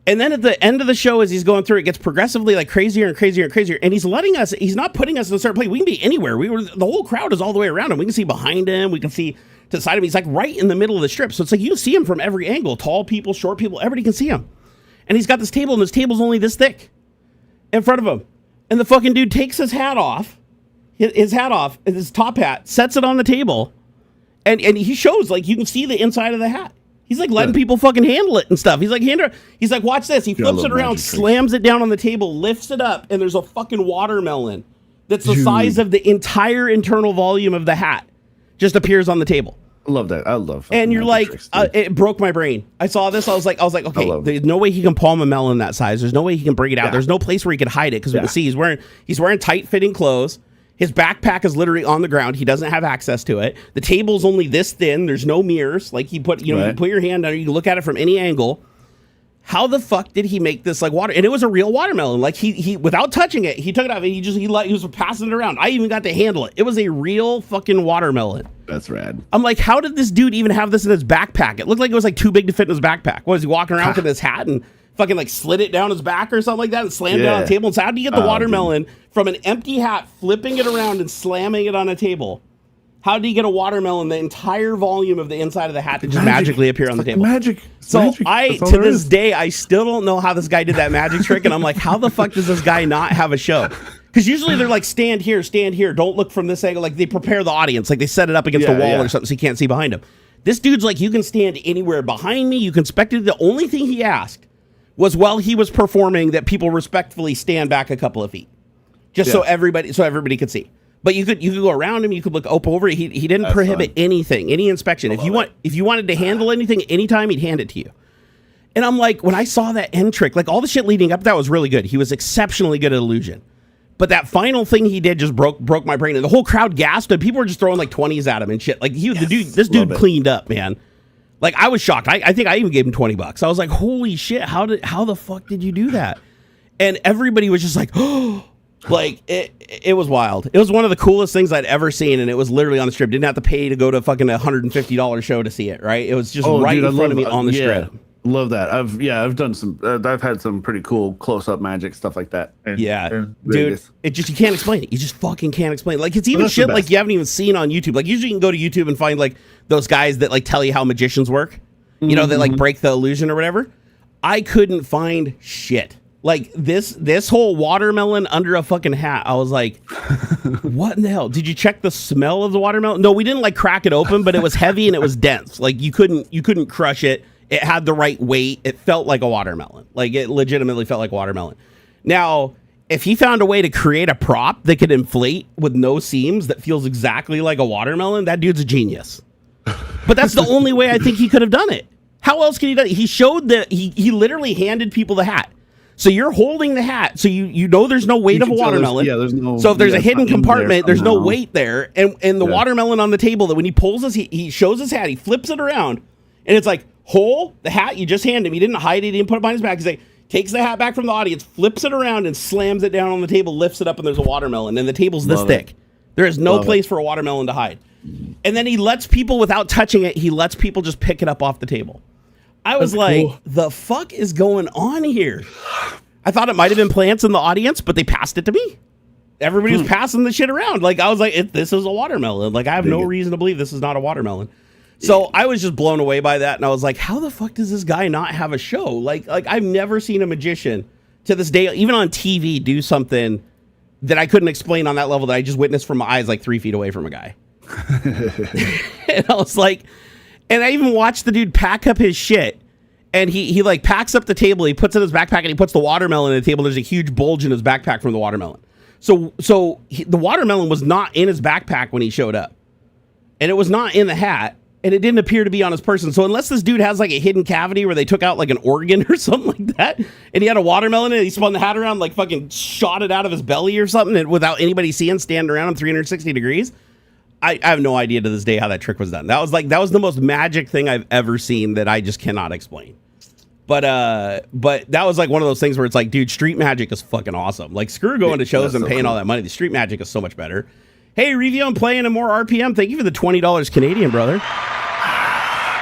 And then at the end of the show, as he's going through, it gets progressively like crazier and crazier and crazier. And he's not putting us in a certain place. We can be anywhere. The whole crowd is all the way around him. We can see behind him. We can see to the side of him. He's like right in the middle of the strip. So it's like you can see him from every angle. Tall people, short people, everybody can see him. And he's got this table, and this table's only this thick in front of him. And the fucking dude takes his hat off, his top hat, sets it on the table, and he shows, like, you can see the inside of the hat. He's like letting people fucking handle it and stuff. He's like, watch this. He flips it around, slams it down on the table, lifts it up, and there's a fucking watermelon that's the size of the entire internal volume of the hat just appears on the table. I love that. I love. And you're like, it broke my brain. I saw this. I was like, okay, there's no way he can palm a melon that size. There's no way he can break it out. Yeah. There's no place where he can hide it because we can see he's wearing tight fitting clothes. His backpack is literally on the ground. He doesn't have access to it. The table's only this thin. There's no mirrors. Like you put your hand on it. You can look at it from any angle. How the fuck did he make this like water? And it was a real watermelon. Like he without touching it, he took it off and he was passing it around. I even got to handle it. It was a real fucking watermelon. That's rad. I'm like, how did this dude even have this in his backpack? It looked like it was like too big to fit in his backpack. What was he walking around with his hat and fucking like slid it down his back or something like that and slammed it on the table? And so how did you get the watermelon from an empty hat, flipping it around and slamming it on a table? How did he get a watermelon, the entire volume of the inside of the hat to just magically appear on the table? Magic. So to this day, I still don't know how this guy did that magic trick. And I'm like, how the fuck does this guy not have a show? Because usually they're like, stand here, don't look from this angle. Like they prepare the audience, like they set it up against a wall or something so you can't see behind him. This dude's like, you can stand anywhere behind me. You can spectate. The only thing he asked was while he was performing that people respectfully stand back a couple of feet, just so everybody could see. But you could go around him. You could look up over it. He didn't prohibit anything, any inspection. If you wanted to handle anything anytime, he'd hand it to you. And I'm like, when I saw that end trick, like all the shit leading up, that was really good. He was exceptionally good at illusion. But that final thing he did just broke my brain. And the whole crowd gasped, and people were just throwing like 20s at him and shit. Like this dude cleaned up, man. Like I was shocked. I think I even gave him $20. I was like, holy shit, how the fuck did you do that? And everybody was just like, oh. Like it was wild. It was one of the coolest things I'd ever seen, and it was literally on the strip. Didn't have to pay to go to a fucking $150 show to see it. Right? It was just in front of me on the strip. Love that. I've done some. I've had some pretty cool close up magic stuff like that. And, dude. It just you can't explain it. You just fucking can't explain it. Like it's even shit like you haven't even seen on YouTube. Like usually you can go to YouTube and find like those guys that like tell you how magicians work. You know, that like break the illusion or whatever. I couldn't find shit. Like this whole watermelon under a fucking hat. I was like, what in the hell? Did you check the smell of the watermelon? No, we didn't like crack it open, but it was heavy and it was dense. Like you couldn't crush it. It had the right weight. It felt like a watermelon. Like it legitimately felt like watermelon. Now, if he found a way to create a prop that could inflate with no seams that feels exactly like a watermelon, that dude's a genius. But that's the only way I think he could have done it. How else could he do it? He showed that he literally handed people the hat. So you're holding the hat, so you know there's no weight of a watermelon. There's no. So if there's a hidden compartment, there's no weight there, and the watermelon on the table. That when he pulls this, he shows his hat, he flips it around, and it's like the hat you just handed him. He didn't hide it, he didn't put it behind his back. He's like takes the hat back from the audience, flips it around, and slams it down on the table, lifts it up, and there's a watermelon, and the table's this thick. There is no place for a watermelon to hide. And then he lets people, without touching it, he lets people just pick it up off the table. I was like, the fuck is going on here? I thought it might have been plants in the audience, but they passed it to me. Everybody was passing the shit around. Like, I was like, this is a watermelon. Like, I have no reason to believe this is not a watermelon. So I was just blown away by that. And I was like, how the fuck does this guy not have a show? Like I've never seen a magician to this day, even on TV, do something that I couldn't explain on that level that I just witnessed from my eyes like 3 feet away from a guy. And I was like, and I even watched the dude pack up his shit, and he like packs up the table, he puts it in his backpack, and he puts the watermelon in the table. There's a huge bulge in his backpack from the watermelon. So the watermelon was not in his backpack when he showed up, and it was not in the hat, and it didn't appear to be on his person. So unless this dude has like a hidden cavity where they took out like an organ or something like that, and he had a watermelon and he spun the hat around, like fucking shot it out of his belly or something, and without anybody seeing, standing around him 360 degrees, I have no idea to this day how that trick was done. That was the most magic thing I've ever seen that I just cannot explain. But that was like one of those things where it's like, dude, street magic is fucking awesome. Like, screw going to shows and paying all that money. The street magic is so much better. Hey, review and playing and more RPM. Thank you for the $20 Canadian, brother.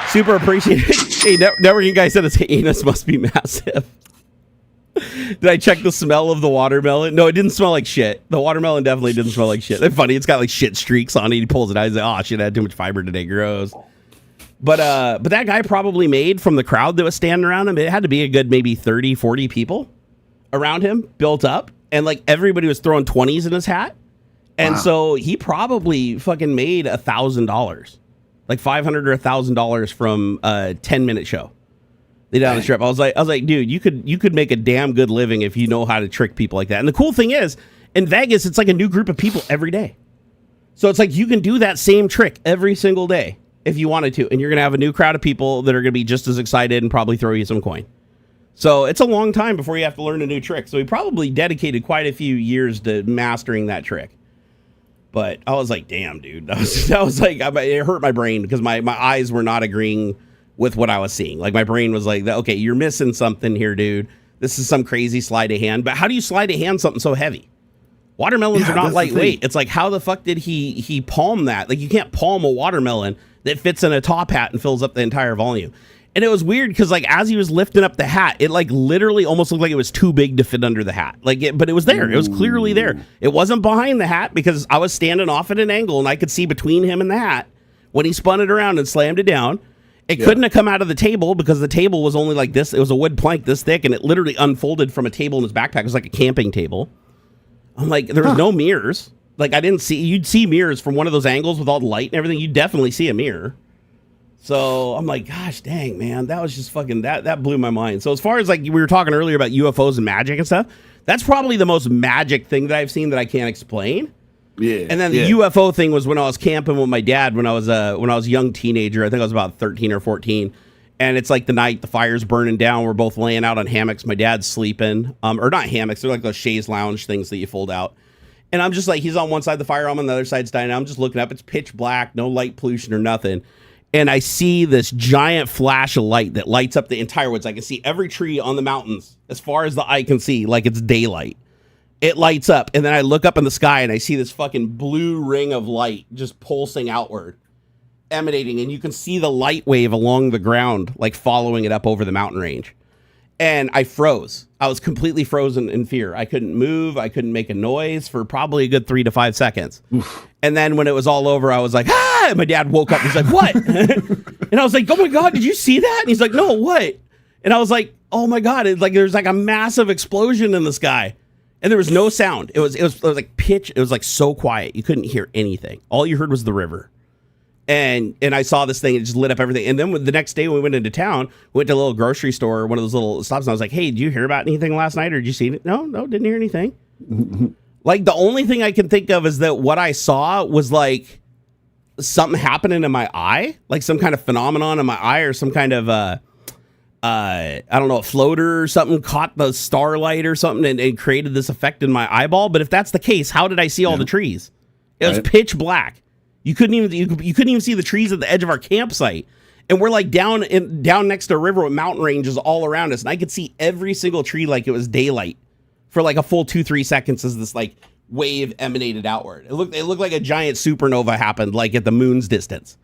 Super appreciated. Hey, networking guy said his anus must be massive. Did I check the smell of the watermelon? No, it didn't smell like shit. The watermelon definitely didn't smell like shit. It's funny. It's got like shit streaks on it. He pulls it out. He's like, oh shit, I had too much fiber today. Gross. But that guy probably made from the crowd that was standing around him. It had to be a good maybe 30, 40 people around him built up. And like everybody was throwing 20s in his hat. And so he probably fucking made $1,000, like $500 or $1,000 from a 10-minute show. They down the strip. I was like, dude, you could make a damn good living if you know how to trick people like that. And the cool thing is, in Vegas, it's like a new group of people every day. So it's like you can do that same trick every single day if you wanted to, and you're gonna have a new crowd of people that are gonna be just as excited and probably throw you some coin. So it's a long time before you have to learn a new trick. So he probably dedicated quite a few years to mastering that trick. But I was like, damn, dude, that was like, it hurt my brain because my eyes were not agreeing with what I was seeing. Like my brain was like, okay, you're missing something here, dude. This is some crazy sleight of hand. But how do you sleight of hand something so heavy? Watermelons are not lightweight. It's like, how the fuck did he palm that? Like, you can't palm a watermelon that fits in a top hat and fills up the entire volume. And it was weird because like as he was lifting up the hat, it like literally almost looked like it was too big to fit under the hat. But it was there. It was clearly there. It wasn't behind the hat because I was standing off at an angle and I could see between him and the hat when he spun it around and slammed it down. It couldn't have come out of the table because the table was only like this. It was a wood plank this thick, and it literally unfolded from a table in his backpack. It was like a camping table. I'm like, there was no mirrors. Like, I didn't see, you'd see mirrors from one of those angles with all the light and everything. You'd definitely see a mirror. So I'm like, gosh, dang, man, that was just fucking, that blew my mind. So as far as like we were talking earlier about UFOs and magic and stuff, that's probably the most magic thing that I've seen that I can't explain. Yeah. And then the UFO thing was when I was camping with my dad when I was a young teenager. I think I was about 13 or 14. And it's like the night the fire's burning down. We're both laying out on hammocks. My dad's sleeping. Or not hammocks. They're like those chaise lounge things that you fold out. And I'm just like, he's on one side of the fire. I'm on the other side standing. I'm just looking up. It's pitch black. No light pollution or nothing. And I see this giant flash of light that lights up the entire woods. I can see every tree on the mountains as far as the eye can see, like it's daylight. It lights up, and then I look up in the sky, and I see this fucking blue ring of light just pulsing outward, emanating, and you can see the light wave along the ground, like following it up over the mountain range. And I froze. I was completely frozen in fear. I couldn't move. I couldn't make a noise for probably a good 3 to 5 seconds. Oof. And then when it was all over, I was like, ah! And my dad woke up. He's like, what? And I was like, oh my God, did you see that? And he's like, no, what? And I was like, oh my God, it's like there's like a massive explosion in the sky. And there was no sound. It was like pitch. It was like so quiet. You couldn't hear anything. All you heard was the river. And I saw this thing. It just lit up everything. And then the next day when we went into town, we went to a little grocery store, one of those little stops. And I was like, hey, did you hear about anything last night? Or did you see it? No, didn't hear anything. Like the only thing I can think of is that what I saw was like something happening in my eye, like some kind of phenomenon in my eye or some kind of, I don't know, a floater or something caught the starlight or something and created this effect in my eyeball. But if that's the case, how did I see all the trees? It was pitch black. You couldn't even see the trees at the edge of our campsite. And we're like down next to a river with mountain ranges all around us. And I could see every single tree like it was daylight for like a full 2-3 seconds as this like wave emanated outward. It looked like a giant supernova happened like at the moon's distance.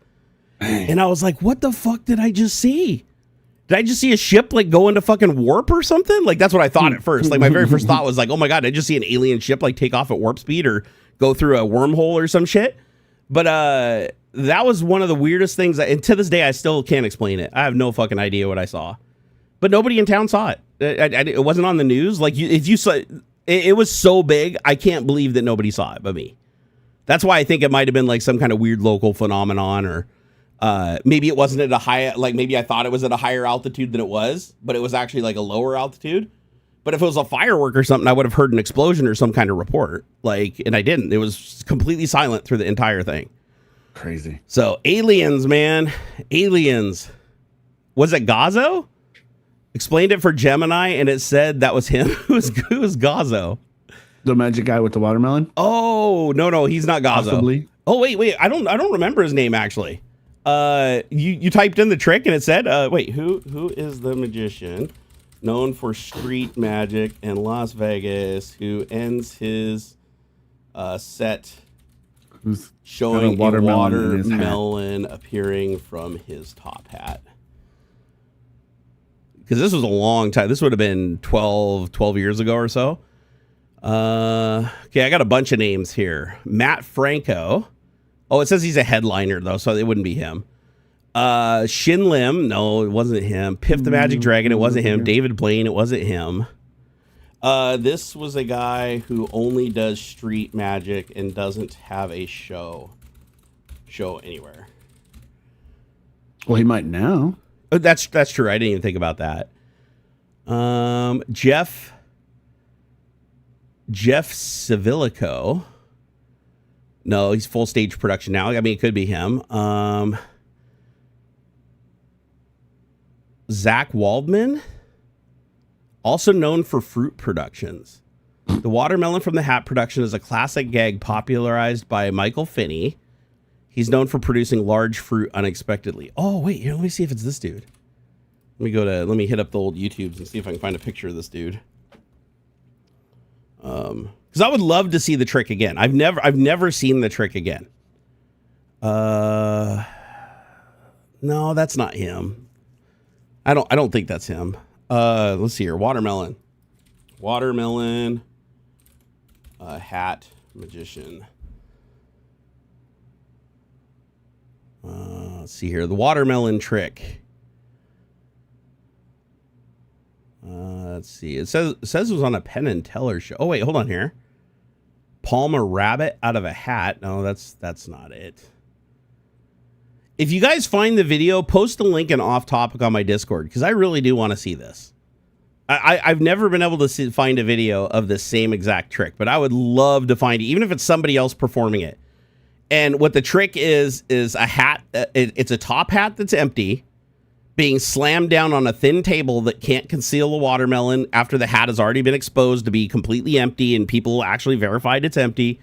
And I was like, what the fuck did I just see? Did I just see a ship like go into fucking warp or something? Like that's what I thought at first. Like my very first thought was like, oh my God, did I just see an alien ship like take off at warp speed or go through a wormhole or some shit? But that was one of the weirdest things. And to this day, I still can't explain it. I have no fucking idea what I saw. But nobody in town saw it. It wasn't on the news. Like if you saw it, it was so big. I can't believe that nobody saw it but me. That's why I think it might have been like some kind of weird local phenomenon or maybe it wasn't at a high, like maybe I thought it was at a higher altitude than it was, but it was actually like a lower altitude. But if it was a firework or something, I would have heard an explosion or some kind of report. Like, and I didn't. It was completely silent through the entire thing. Crazy. So aliens, man, aliens. Was it Gazzo? Explained it for Gemini, and it said that was him. Who was Gazzo? The magic guy with the watermelon? Oh, no, he's not Gazzo. Possibly. Oh wait, I don't remember his name actually. You typed in the trick and it said, wait, who is the magician known for street magic in Las Vegas who ends his set Who's showing got a watermelon in his hat? watermelon appearing from his top hat? Because this was a long time. This would have been 12 years ago or so. Okay, I got a bunch of names here. Matt Franco. Oh, it says he's a headliner, though, so it wouldn't be him. Shin Lim. No, it wasn't him. Piff the Magic Dragon. It wasn't him. David Blaine. It wasn't him. This was a guy who only does street magic and doesn't have a show anywhere. Well, he might now. Oh, that's true. I didn't even think about that. Jeff Civilico. No, he's full stage production now. I mean, it could be him. Zach Waldman, also known for fruit productions. The watermelon from the hat production is a classic gag popularized by Michael Finney. He's known for producing large fruit unexpectedly. Oh, wait, here, let me see if it's this dude. Let me hit up the old YouTubes and see if I can find a picture of this dude. Because I would love to see the trick again. I've never seen the trick again. No, that's not him. I don't think that's him. Let's see here. Watermelon, hat magician. Let's see here. The watermelon trick. Let's see. It says it was on a Penn and Teller show. Oh wait, hold on here. Palm a rabbit out of a hat. No, that's not it. If you guys find the video, post the link and off topic on my Discord because I really do want to see this. I've never been able to find a video of the same exact trick, but I would love to find it, even if it's somebody else performing it. And what the trick is a hat. It's a top hat that's empty, being slammed down on a thin table that can't conceal a watermelon after the hat has already been exposed to be completely empty and people actually verified it's empty.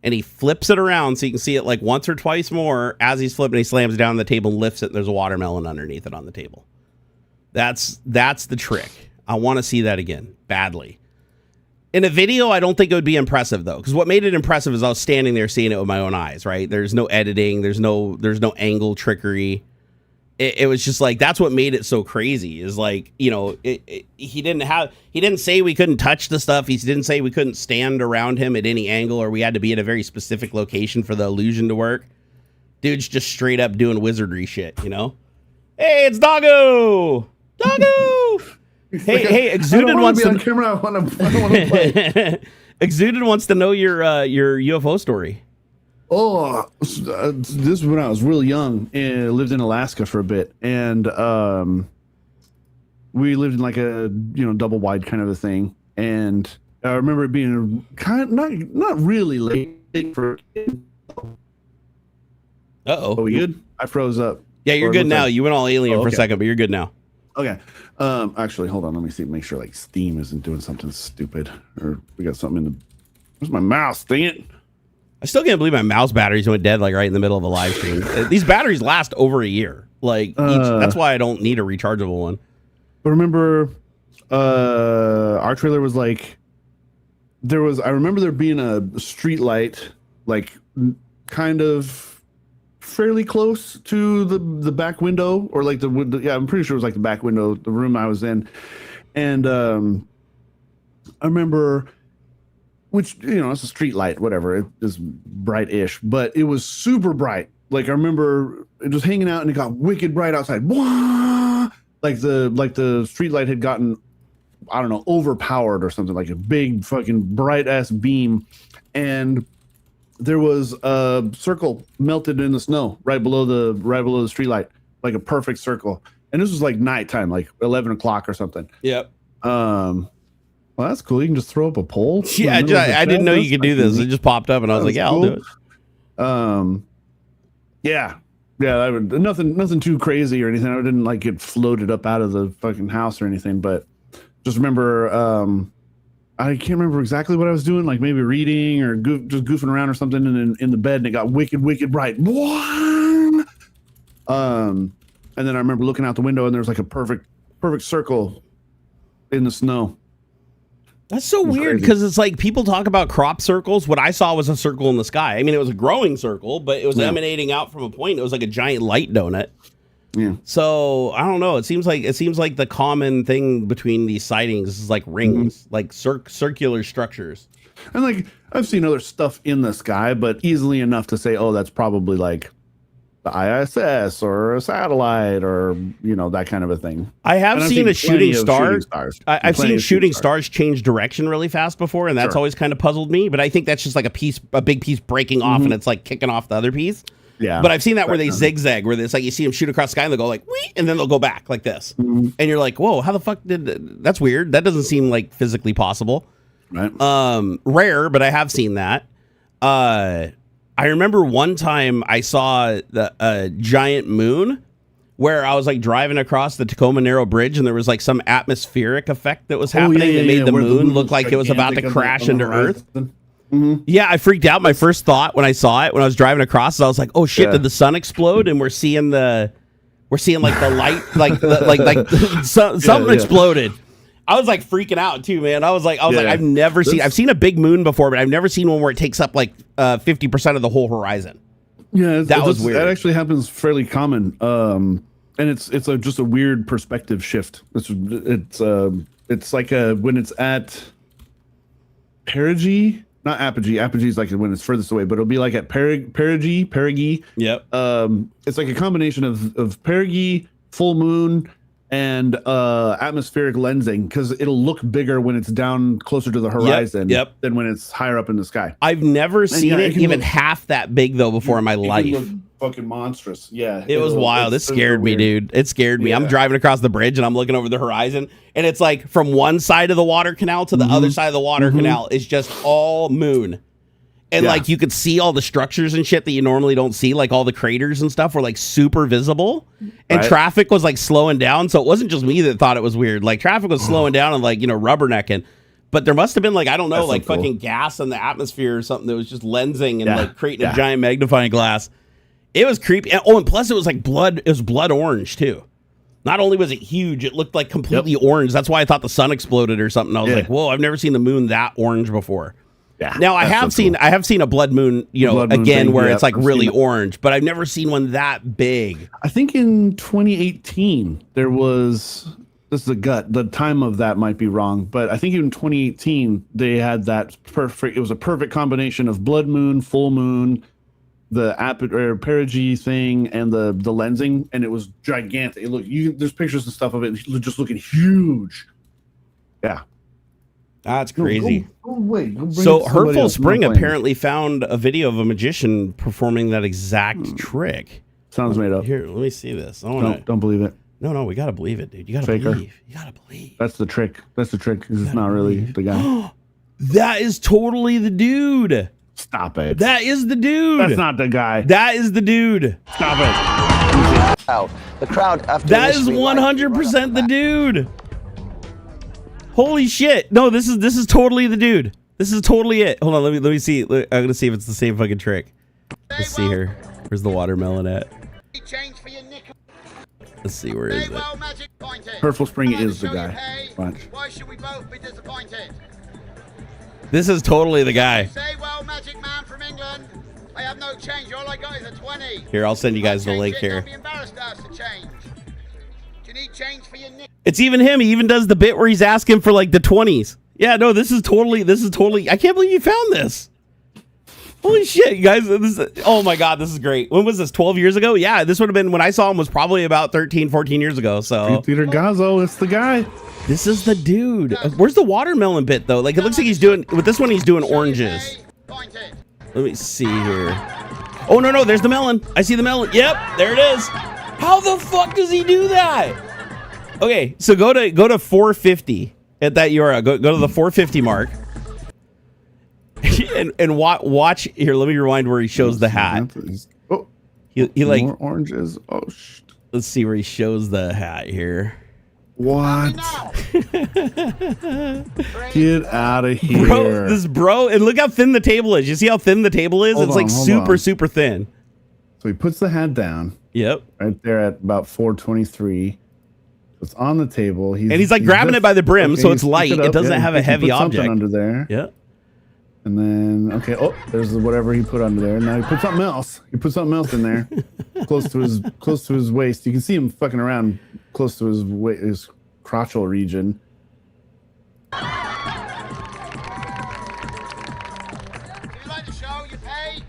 And he flips it around so you can see it like once or twice more. As he's flipping, he slams down the table and lifts it, and there's a watermelon underneath it on the table. That's the trick. I want to see that again badly. In a video, I don't think it would be impressive though, because what made it impressive is I was standing there seeing it with my own eyes. Right? There's no editing. There's no angle trickery. It was just like, that's what made it so crazy is like, you know, he didn't say we couldn't touch the stuff. He didn't say we couldn't stand around him at any angle or we had to be at a very specific location for the illusion to work. Dude's just straight up doing wizardry shit, you know? Hey, it's Doggo! Hey, Exuded wants to be on camera. I want to play. Exuded wants to know your UFO story. Oh, this was when I was real young and lived in Alaska for a bit, and we lived in like a double wide kind of a thing, and I remember it being kind of not really late for. Uh-oh. Are we good? I froze up. Yeah, you're good now. You went all alien for a second, but you're good now. Okay. Actually, hold on. Let me see. Make sure like Steam isn't doing something stupid, or we got something in the. Where's my mouse? Dang it! I still can't believe my mouse batteries went dead like right in the middle of a live stream. These batteries last over a year. Like that's why I don't need a rechargeable one. But remember, our trailer was like I remember there being a street light, like kind of fairly close to the back window, or like the window. Yeah, I'm pretty sure it was like the back window, the room I was in, and I remember. Which, it's a street light, whatever. It is bright-ish, but it was super bright. Like I remember it was hanging out and it got wicked bright outside. Like the street light had gotten, I don't know, overpowered or something, like a big fucking bright-ass beam. And there was a circle melted in the snow right below the street light, like a perfect circle. And this was like nighttime, like 11 o'clock or something. Yep. Well, that's cool. You can just throw up a pole. Yeah, I didn't know you could do this. It just popped up, and I was like, "Yeah, cool. I'll do it." Yeah. Nothing too crazy or anything. I didn't like get floated up out of the fucking house or anything. But just remember, I can't remember exactly what I was doing, like maybe reading or just goofing around or something, and then in the bed, and it got wicked bright. And then I remember looking out the window, and there was like a perfect circle in the snow. That's so weird, because it's like people talk about crop circles. What I saw was a circle in the sky. I mean, it was a growing circle, but it was emanating out from a point. It was like a giant light donut. Yeah. So I don't know. It seems like the common thing between these sightings is like rings, like circular structures. And like I've seen other stuff in the sky, but easily enough to say, oh, that's probably like the ISS or a satellite or that kind of a thing. I have seen a shooting star. I've seen shooting stars change direction really fast before, and that's always kind of puzzled me. But I think that's just like a big piece breaking off, and it's like kicking off the other piece. Yeah, but I've seen that where they zigzag, where it's like you see them shoot across the sky and they'll go like, wee, and then they'll go back like this. And you're like, whoa, how the fuck that's weird. That doesn't seem like physically possible. Right. Rare, but I have seen that. I remember one time I saw the giant moon where I was like driving across the Tacoma Narrow Bridge, and there was like some atmospheric effect that was happening that made the moon look like it was about to crash into Earth. Yeah, I freaked out. My first thought when I saw it, when I was driving across, I was like, "Oh shit! Did the sun explode?" And we're seeing like the light, something exploded. I was like freaking out too, man. I was like, I've seen a big moon before, but I've never seen one where it takes up like 50% of the whole horizon. Yeah, that was weird. That actually happens fairly common, and it's just a weird perspective shift. It's like when it's at perigee. Not apogee. Apogee is like when it's furthest away, but it'll be like at perigee. Yep. It's like a combination of perigee, full moon, and atmospheric lensing, because it'll look bigger when it's down closer to the horizon than when it's higher up in the sky. I've never seen it even half that big though before in my life. Look fucking monstrous. Yeah. It was wild. It scared me, dude. It scared me. I'm driving across the bridge and I'm looking over the horizon, and it's like from one side of the water canal to the other side of the water canal is just all moon. And like you could see all the structures and shit that you normally don't see, like all the craters and stuff were like super visible, and traffic was like slowing down. So it wasn't just me that thought it was weird. Like traffic was slowing down and like, rubbernecking. But there must have been like, I don't know, like fucking gas in the atmosphere or something that was just lensing and like creating a giant magnifying glass. It was creepy. Oh, and plus it was like blood. It was blood orange too. Not only was it huge, it looked like completely orange. That's why I thought the sun exploded or something. I was like, whoa, I've never seen the moon that orange before. Yeah. Now I have seen a blood moon, again, where it's like really orange, but I've never seen one that big. I think in 2018 there was, this is a gut, the time of that might be wrong, but I think in 2018 they had that perfect. It was a perfect combination of blood moon, full moon, the perigee thing, and the lensing, and it was gigantic. It looked, there's pictures and stuff of it just looking huge. Yeah. That's crazy. Go away. So Hurtful Spring apparently found a video of a magician performing that exact trick. Sounds made up. Here, let me see this. Don't believe it. No, we gotta believe it, dude. You gotta believe. You gotta believe. That's the trick. It's not really the guy. That is totally the dude. Stop it. That is the dude. That's not the guy. That is the dude. Stop it. The crowd after that is 100% the dude. Holy shit. No, this is totally the dude. This is totally it. Hold on, let me see. I'm gonna see if it's the same fucking trick. Let's see here. Where's the watermelon at? Let's see, where is it? Hurtful Spring is the guy. Watch. Why should we both be disappointed? This is totally the guy. Say well, magic man from England. I have no change. All I got is a 20. Here, I'll send you guys the link here. Don't be embarrassed to ask for change. Do you need change for your nick? It's even him. He even does the bit where he's asking for like the 20s. Yeah, no, this is totally. I can't believe you found this. Holy shit, you guys. Oh my God, this is great. When was this? 12 years ago? Yeah, this would have been when I saw him was probably about 13, 14 years ago. So Peter Gazzo, it's the guy. This is the dude. Where's the watermelon bit though? Like it looks like he's doing, with this one he's doing oranges. Let me see here. Oh no, there's the melon. I see the melon. Yep, there it is. How the fuck does he do that? Okay, so go to 450 at that URL. Go to the 450 mark. and watch here. Let me rewind where he shows the hat. Oh, he like more oranges. Oh, let's see where he shows the hat here. What? Now. Get out of here. Bro, and look how thin the table is. You see how thin the table is? It's like super thin. So he puts the hat down. Yep. Right there at about 423. It's on the table. He's like grabbing it by the brim, so it's light. It doesn't have a heavy object under there. Yeah. And then there's whatever he put under there. Now he put something else. He put something else in there, close to his waist. You can see him fucking around close to his crotchal region. Do you like the show? You pay?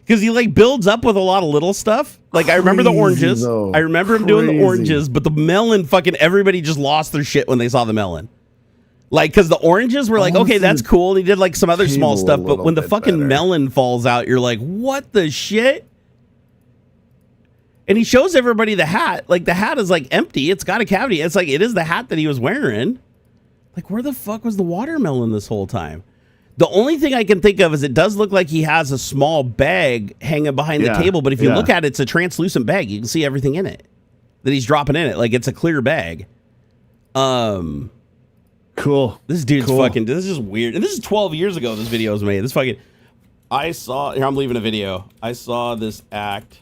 Because he like builds up with a lot of little stuff. Like I remember the oranges. Though. I remember him doing the oranges, but the melon, fucking everybody just lost their shit when they saw the melon. Like, because the oranges were like, okay, that's cool. And he did like some other small stuff, but when the fucking melon falls out, you're like, what the shit? And he shows everybody the hat. Like the hat is like empty. It's got a cavity. It's like, it is the hat that he was wearing. Like, where the fuck was the watermelon this whole time? The only thing I can think of is it does look like he has a small bag hanging behind the table. But if you look at it, it's a translucent bag. You can see everything in it that he's dropping in it. Like it's a clear bag. Cool. This dude's fucking, this is just weird. And this is 12 years ago this video was made. This fucking, here, I'm leaving a video. I saw this act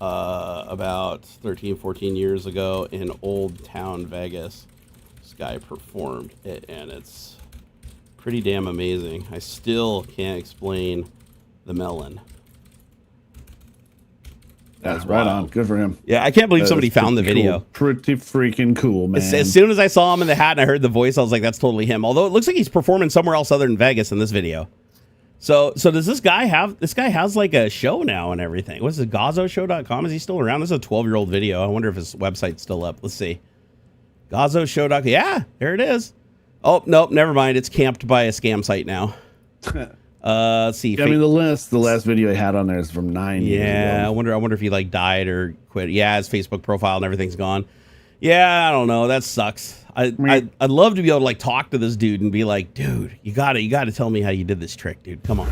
about 13, 14 years ago in Old Town Vegas. This guy performed it, and it's pretty damn amazing. I still can't explain the melon. That's right on. Good for him. Yeah, I can't believe somebody found the video. Cool. Pretty freaking cool, man. As soon as I saw him in the hat and I heard the voice, I was like, that's totally him. Although it looks like he's performing somewhere else other than Vegas in this video. So does this guy has like a show now and everything? What's it, gazoshow.com? Is he still around? This is a 12-year-old video. I wonder if his website's still up. Let's see. Gazoshow.com. Yeah, there it is. Oh, nope, never mind. It's camped by a scam site now. Let's see. Yeah, I mean, the last video I had on there is from 9 years ago. Yeah, I wonder if he like died or quit. Yeah, his Facebook profile and everything's gone. Yeah, I don't know. That sucks. I'd love to be able to like talk to this dude and be like, dude, you gotta tell me how you did this trick, dude. Come on.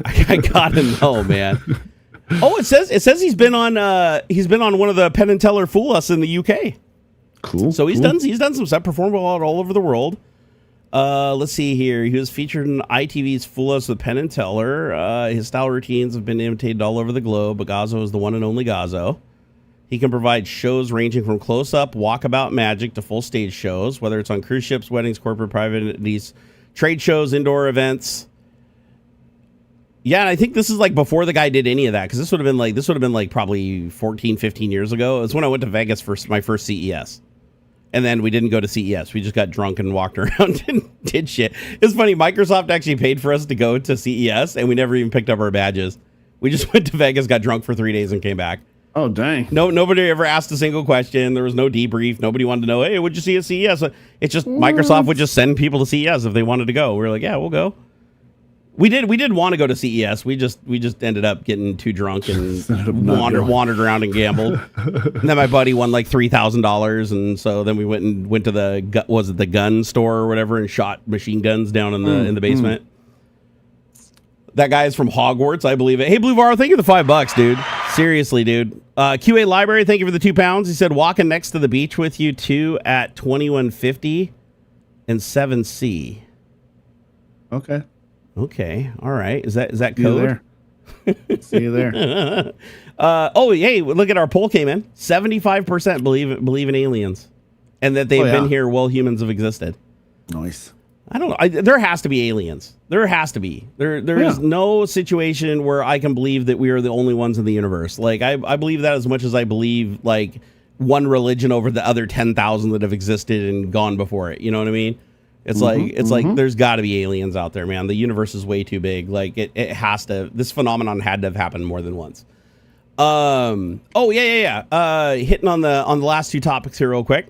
I gotta know, man. Oh, it says he's been on one of the Penn and Teller Fool Us in the UK. Cool. So he's done some stuff, performed all over the world. Let's see here. He was featured in ITV's Fool Us with Penn and Teller. His style routines have been imitated all over the globe, but Gazo is the one and only Gazo. He can provide shows ranging from close-up, walkabout magic to full stage shows, whether it's on cruise ships, weddings, corporate, private entities, trade shows, indoor events. Yeah, and I think this is like before the guy did any of that, because this would have been like probably 14, 15 years ago. It's when I went to Vegas for my first CES. And then we didn't go to CES. We just got drunk and walked around and did shit. It's funny. Microsoft actually paid for us to go to CES, and we never even picked up our badges. We just went to Vegas, got drunk for 3 days, and came back. Oh, dang. Nobody ever asked a single question. There was no debrief. Nobody wanted to know, hey, what'd you see at CES? It's just Microsoft would just send people to CES if they wanted to go. We were like, yeah, we'll go. We did want to go to CES. We just ended up getting too drunk and wandered around and gambled. And then my buddy won like $3,000, and so then we went to the gun store or whatever and shot machine guns down in the basement. That guy is from Hogwarts, I believe it. Hey, Blue Varro, thank you for the $5, dude. Seriously, dude. QA Library, thank you for the £2. He said walking next to the beach with you too at 2150 and 7C. Okay. All right. Is that code? See you there. Hey, look at our poll came in. 75% believe in aliens, and that they've been here while humans have existed. Nice. I don't know. There has to be aliens. There has to be. There is no situation where I can believe that we are the only ones in the universe. Like I believe that as much as I believe like one religion over the other 10,000 that have existed and gone before it. You know what I mean? It's like there's got to be aliens out there, man. The universe is way too big. Like it has to. This phenomenon had to have happened more than once. Hitting on the last two topics here real quick.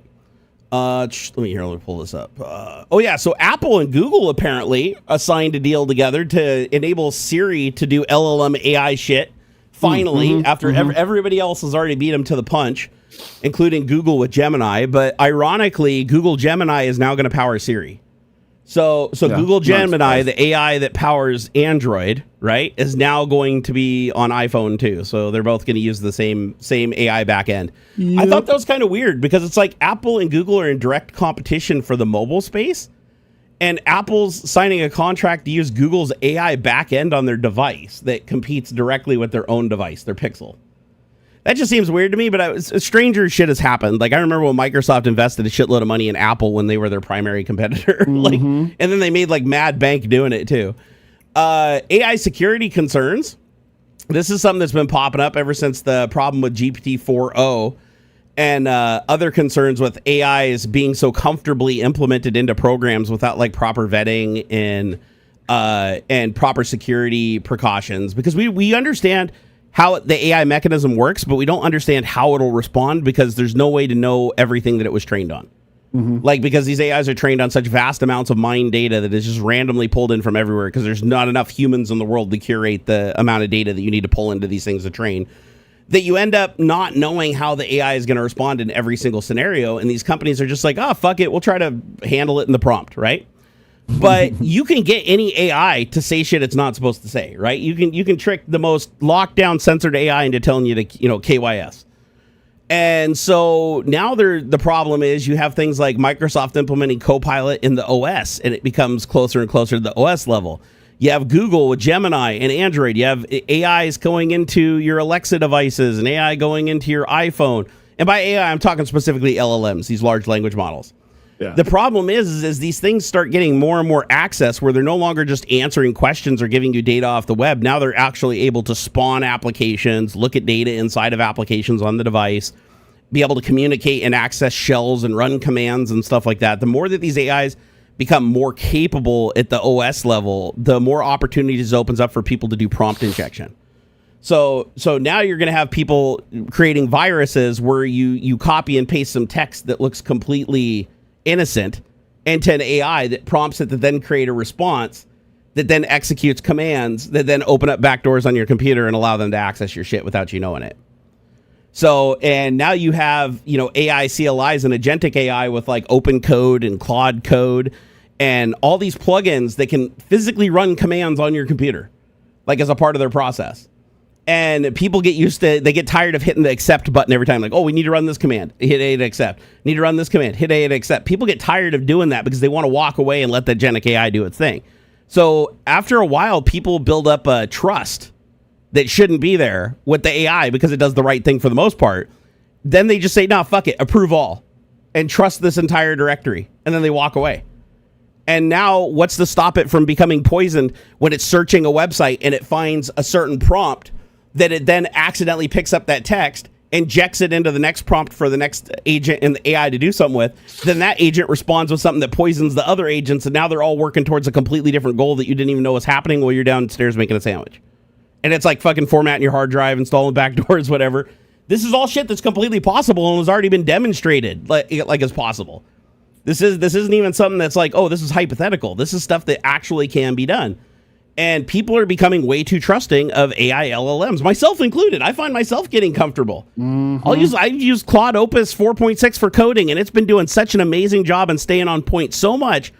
Let me pull this up. So Apple and Google apparently signed a deal together to enable Siri to do LLM AI shit. Finally, after everybody else has already beat them to the punch, including Google with Gemini. But ironically, Google Gemini is now going to power Siri. Yeah, Google not Gemini, surprised. the AI that powers Android, right, is now going to be on iPhone too. So they're both going to use the same AI backend. I thought that was kind of weird because it's like Apple and Google are in direct competition for the mobile space, and Apple's signing a contract to use Google's AI backend on their device that competes directly with their own device, their Pixel. That just seems weird to me, but stranger shit has happened. Like, I remember when Microsoft invested a shitload of money in Apple when they were their primary competitor. Like, and then they made like mad bank doing it too. AI security concerns. This is something that's been popping up ever since the problem with GPT 4.0 and other concerns with AIs being so comfortably implemented into programs without like proper vetting and proper security precautions. Because we understand how the AI mechanism works, but we don't understand how it'll respond because there's no way to know everything that it was trained on. Like, because these AIs are trained on such vast amounts of mined data that is just randomly pulled in from everywhere because there's not enough humans in the world to curate the amount of data that you need to pull into these things to train, that you end up not knowing how the AI is going to respond in every single scenario. And these companies are just like, oh, fuck it, we'll try to handle it in the prompt, right? But you can get any AI to say shit it's not supposed to say, right? You can trick the most locked down censored AI into telling you to, KYS. And so now the problem is you have things like Microsoft implementing Copilot in the OS, and it becomes closer and closer to the OS level. You have Google with Gemini and Android. You have AIs going into your Alexa devices and AI going into your iPhone. And by AI, I'm talking specifically LLMs, these large language models. Yeah. The problem is these things start getting more and more access where they're no longer just answering questions or giving you data off the web. Now they're actually able to spawn applications, look at data inside of applications on the device, be able to communicate and access shells and run commands and stuff like that. The more that these AIs become more capable at the OS level, the more opportunities it opens up for people to do prompt injection. So now you're going to have people creating viruses where you copy and paste some text that looks completely innocent into an AI that prompts it to then create a response that then executes commands that then open up backdoors on your computer and allow them to access your shit without you knowing it. So, and now you have, AI CLIs and agentic AI with like open code and Claude code and all these plugins that can physically run commands on your computer, like as a part of their process. And people they get tired of hitting the accept button every time. Like, oh, we need to run this command. Hit A to accept. Need to run this command. Hit A to accept. People get tired of doing that because they want to walk away and let the agentic AI do its thing. So after a while, people build up a trust that shouldn't be there with the AI because it does the right thing for the most part. Then they just say, no, fuck it. Approve all. And trust this entire directory. And then they walk away. And now what's to stop it from becoming poisoned when it's searching a website and it finds a certain prompt that it then accidentally picks up that text, injects it into the next prompt for the next agent in the AI to do something with, then that agent responds with something that poisons the other agents, and now they're all working towards a completely different goal that you didn't even know was happening while you're downstairs making a sandwich. And it's like fucking formatting your hard drive, installing backdoors, whatever. This is all shit that's completely possible and has already been demonstrated like it's possible. This isn't even something that's like, oh, this is hypothetical. This is stuff that actually can be done. And people are becoming way too trusting of AI LLMs, myself included. I find myself getting comfortable. I've used Claude Opus 4.6 for coding, and it's been doing such an amazing job and staying on point so much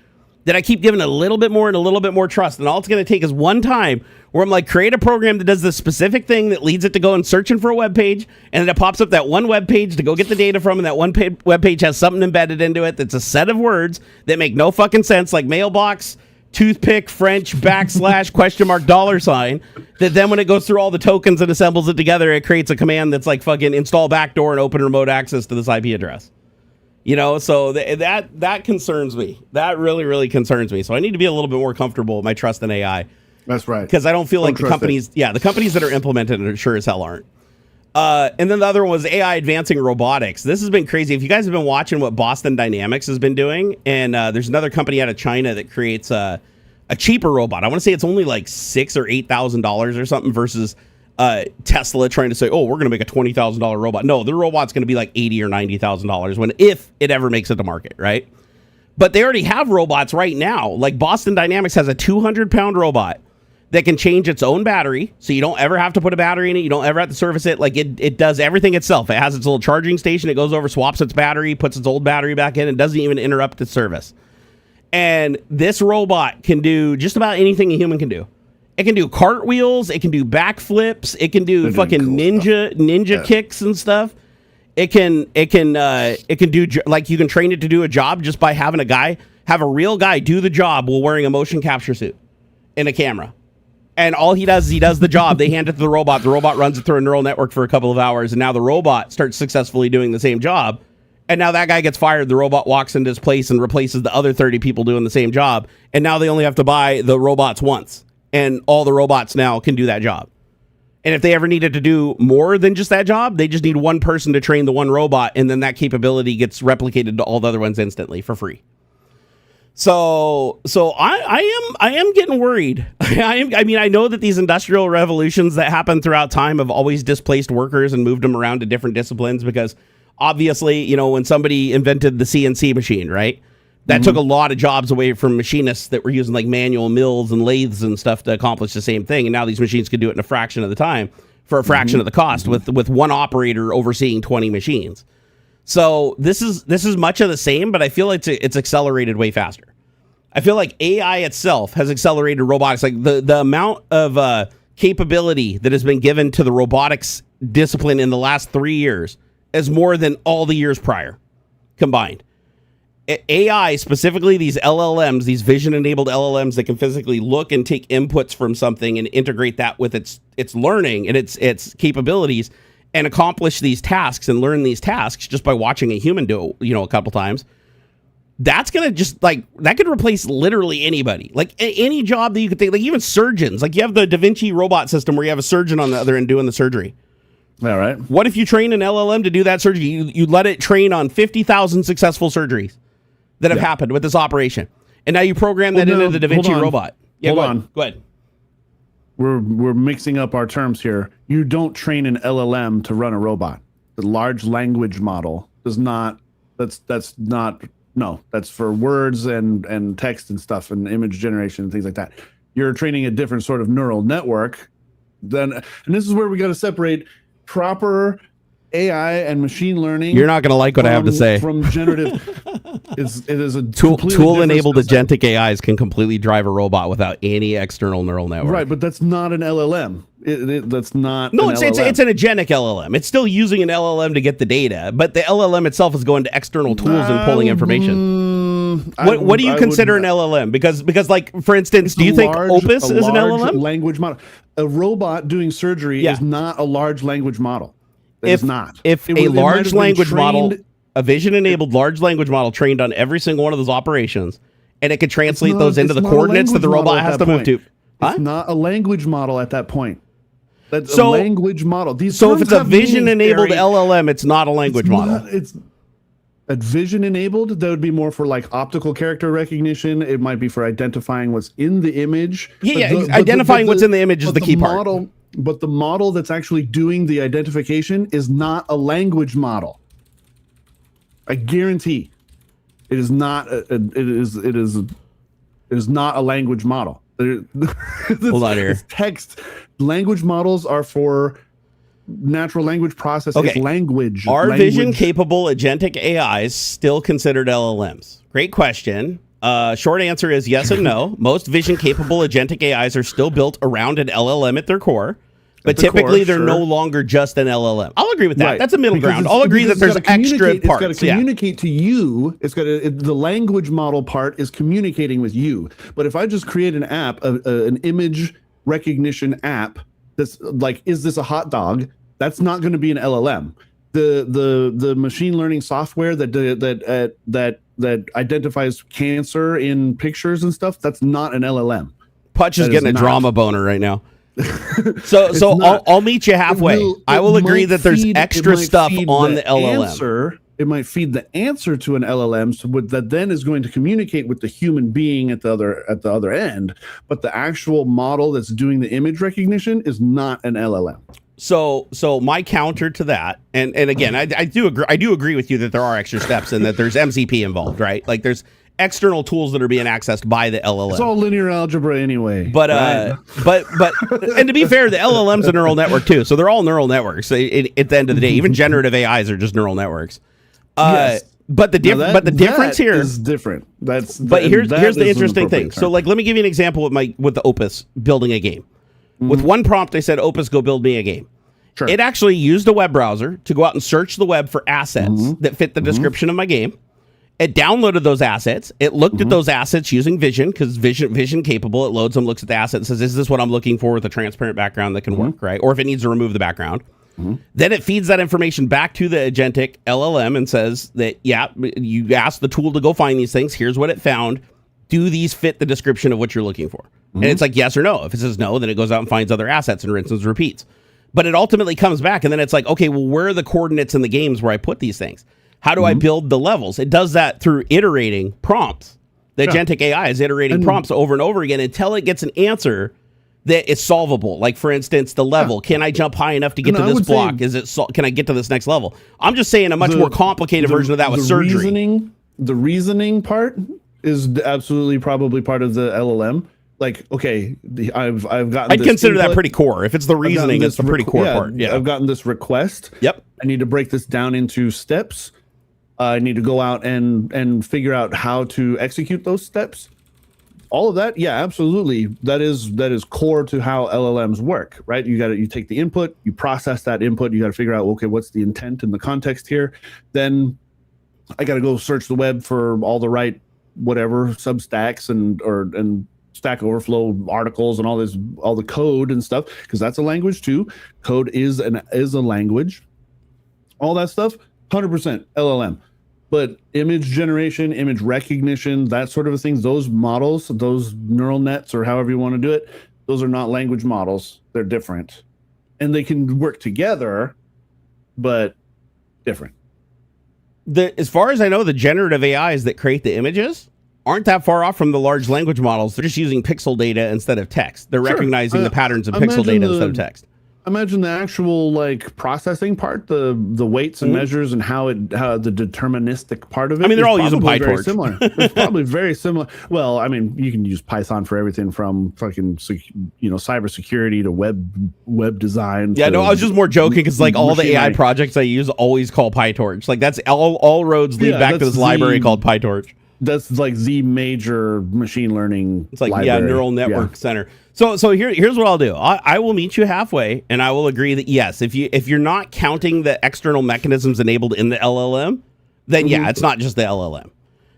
that I keep giving a little bit more and a little bit more trust. And all it's going to take is one time where I'm like, create a program that does the specific thing that leads it to go and searching for a web page, and then it pops up that one web page to go get the data from, and that one web page has something embedded into it that's a set of words that make no fucking sense, like mailbox, toothpick, French, / question mark, $sign, that then when it goes through all the tokens and assembles it together, it creates a command that's like fucking install backdoor and open remote access to this IP address. So that concerns me. That really, really concerns me. So I need to be a little bit more comfortable with my trust in AI. That's right. Because I don't feel like the companies that are implementing it sure as hell aren't. And then the other one was AI Advancing Robotics. This has been crazy. If you guys have been watching what Boston Dynamics has been doing, and there's another company out of China that creates a cheaper robot. I want to say it's only like $6,000 or $8,000 or something versus Tesla trying to say, oh, we're going to make a $20,000 robot. No, the robot's going to be like $80,000 or $90,000 if it ever makes it to market, right? But they already have robots right now. Like Boston Dynamics has a 200-pound robot that can change its own battery, so you don't ever have to put a battery in it. You don't ever have to service it. Like it does everything itself. It has its little charging station. It goes over, swaps its battery, puts its old battery back in, and doesn't even interrupt its service. And this robot can do just about anything a human can do. It can do cartwheels. It can do backflips. It can do fucking cool ninja kicks and stuff. It can do, like, you can train it to do a job just by having have a real guy do the job while wearing a motion capture suit and a camera. And all he does is he does the job. They hand it to the robot. The robot runs it through a neural network for a couple of hours. And now the robot starts successfully doing the same job. And now that guy gets fired. The robot walks into his place and replaces the other 30 people doing the same job. And now they only have to buy the robots once. And all the robots now can do that job. And if they ever needed to do more than just that job, they just need one person to train the one robot. And then that capability gets replicated to all the other ones instantly for free. So I am getting worried. I mean, I know that these industrial revolutions that happen throughout time have always displaced workers and moved them around to different disciplines because obviously, you know, when somebody invented the CNC machine, right? That took a lot of jobs away from machinists that were using like manual mills and lathes and stuff to accomplish the same thing. And now these machines can do it in a fraction of the time for a fraction of the cost with one operator overseeing 20 machines. So this is much of the same, but I feel like it's accelerated way faster. I feel like AI itself has accelerated robotics. Like the amount of capability that has been given to the robotics discipline in the last 3 years is more than all the years prior combined. AI, specifically these LLMs, these vision-enabled LLMs that can physically look and take inputs from something and integrate that with its learning and its capabilities and accomplish these tasks and learn these tasks just by watching a human do it, you know, a couple times. That's going to just, like, that could replace literally anybody. Like, any job that you could think, like, even surgeons. Like, you have the Da Vinci robot system where you have a surgeon on the other end doing the surgery. All right. What if you train an LLM to do that surgery? You let it train on 50,000 successful surgeries that have happened with this operation. And now you program that into the Da Vinci robot. Yeah, Hold on. Go ahead. We're mixing up our terms here. You don't train an LLM to run a robot. The large language model does not. That's not. No, that's for words and text and stuff and image generation and things like that. You're training a different sort of neural network. And this is where we got to separate proper AI and machine learning. You're not going to like what I have to say. From generative, it is a tool-enabled agentic AIs can completely drive a robot without any external neural network. Right, but that's not an LLM. That's not. No, it's an agentic LLM. It's still using an LLM to get the data, but the LLM itself is going to external tools and pulling information. What do you consider an LLM? Because like, for instance, do you think Opus is an LLM? Language model. A robot doing surgery is not a large language model. If a large language model, a vision-enabled large language model trained on every single one of those operations, and it could translate those into the coordinates that the robot has to move to. It's not a language model at that point. That's a language model. So if it's a vision-enabled LLM, it's not a language model. It's a vision-enabled. That would be more for like optical character recognition. It might be for identifying what's in the image. Identifying what's in the image is the key part. But the model that's actually doing the identification is not a language model. I guarantee it is not. It is not a language model. Hold on here. Text language models are for natural language processing. Okay. Language. Are vision capable agentic AIs still considered LLMs? Great question. Short answer is yes and no. Most vision-capable agentic AIs are still built around an LLM at their core, but typically they're no longer just an LLM. I'll agree with that. Right. That's a middle ground. I'll agree that there's extra parts. It's got to communicate to you. The language model part is communicating with you. But if I just create an app, an image recognition app that's like, is this a hot dog? That's not going to be an LLM. The machine learning software that identifies cancer in pictures and stuff, that's not an LLM. Putch is getting a drama boner right now. So I'll meet you halfway. I will agree that there's extra stuff on the LLM. It might feed the answer to an LLM, that then is going to communicate with the human being at the other end. But the actual model that's doing the image recognition is not an LLM. So my counter to that, and again, I do agree with you that there are extra steps and that there's MCP involved, right? Like there's external tools that are being accessed by the LLM. It's all linear algebra anyway. But and to be fair, the LLM's a neural network too, so they're all neural networks. At the end of the day, even generative AIs are just neural networks. Yes. But the difference here is different. But here's the interesting thing. So like, let me give you an example with the Opus building a game. With one prompt, I said, Opus, go build me a game. Sure. It actually used a web browser to go out and search the web for assets that fit the description of my game. It downloaded those assets. It looked at those assets using vision, because vision capable. It loads them, looks at the asset, and says, is this what I'm looking for with a transparent background that can work, right? Or if it needs to remove the background. Then it feeds that information back to the agentic LLM and says that, yeah, you asked the tool to go find these things. Here's what it found. Do these fit the description of what you're looking for? And it's like, yes or no. If it says no, then it goes out and finds other assets and rinses and repeats. But it ultimately comes back, and then it's like, okay, well, where are the coordinates in the games where I put these things? How do I build the levels? It does that through iterating prompts. The agentic AI is iterating prompts over and over again until it gets an answer that is solvable. Like, for instance, the level. Can I jump high enough to get to this block? Can I get to this next level? I'm just saying a much more complicated version of that with surgery. The reasoning part is absolutely probably part of the LLM. Like, okay, I've gotten. I'd consider that pretty core. If it's the reasoning, it's the pretty core part. Yeah, I've gotten this request. Yep. I need to break this down into steps. I need to go out and figure out how to execute those steps. All of that, yeah, absolutely. That is core to how LLMs work, right? You take the input, you process that input, you got to figure out, okay, what's the intent and the context here? Then I got to go search the web for all the right whatever substacks and Stack Overflow articles and all the code and stuff, because that's a language too. Code is a language. All that stuff, 100% LLM. But image generation, image recognition, that sort of a thing, those models, those neural nets, or however you want to do it, those are not language models. They're different. And they can work together, but different. As far as I know, the generative AIs that create the images aren't that far off from the large language models. They're just using pixel data instead of text. They're recognizing the patterns of pixel data instead of text. Imagine the actual like processing part, the weights and measures, and how the deterministic part of it. I mean, they're all using PyTorch. Very similar. It's probably very similar. Well, I mean, you can use Python for everything from fucking cybersecurity to web design. Yeah, no, I was just more joking because like all the AI projects I use always call PyTorch. Like that's all roads lead back to this library called PyTorch. That's like the major machine learning. It's like library. neural network center. So here's what I'll do. I will meet you halfway, and I will agree that yes, if you're not counting the external mechanisms enabled in the LLM, then yeah, it's not just the LLM.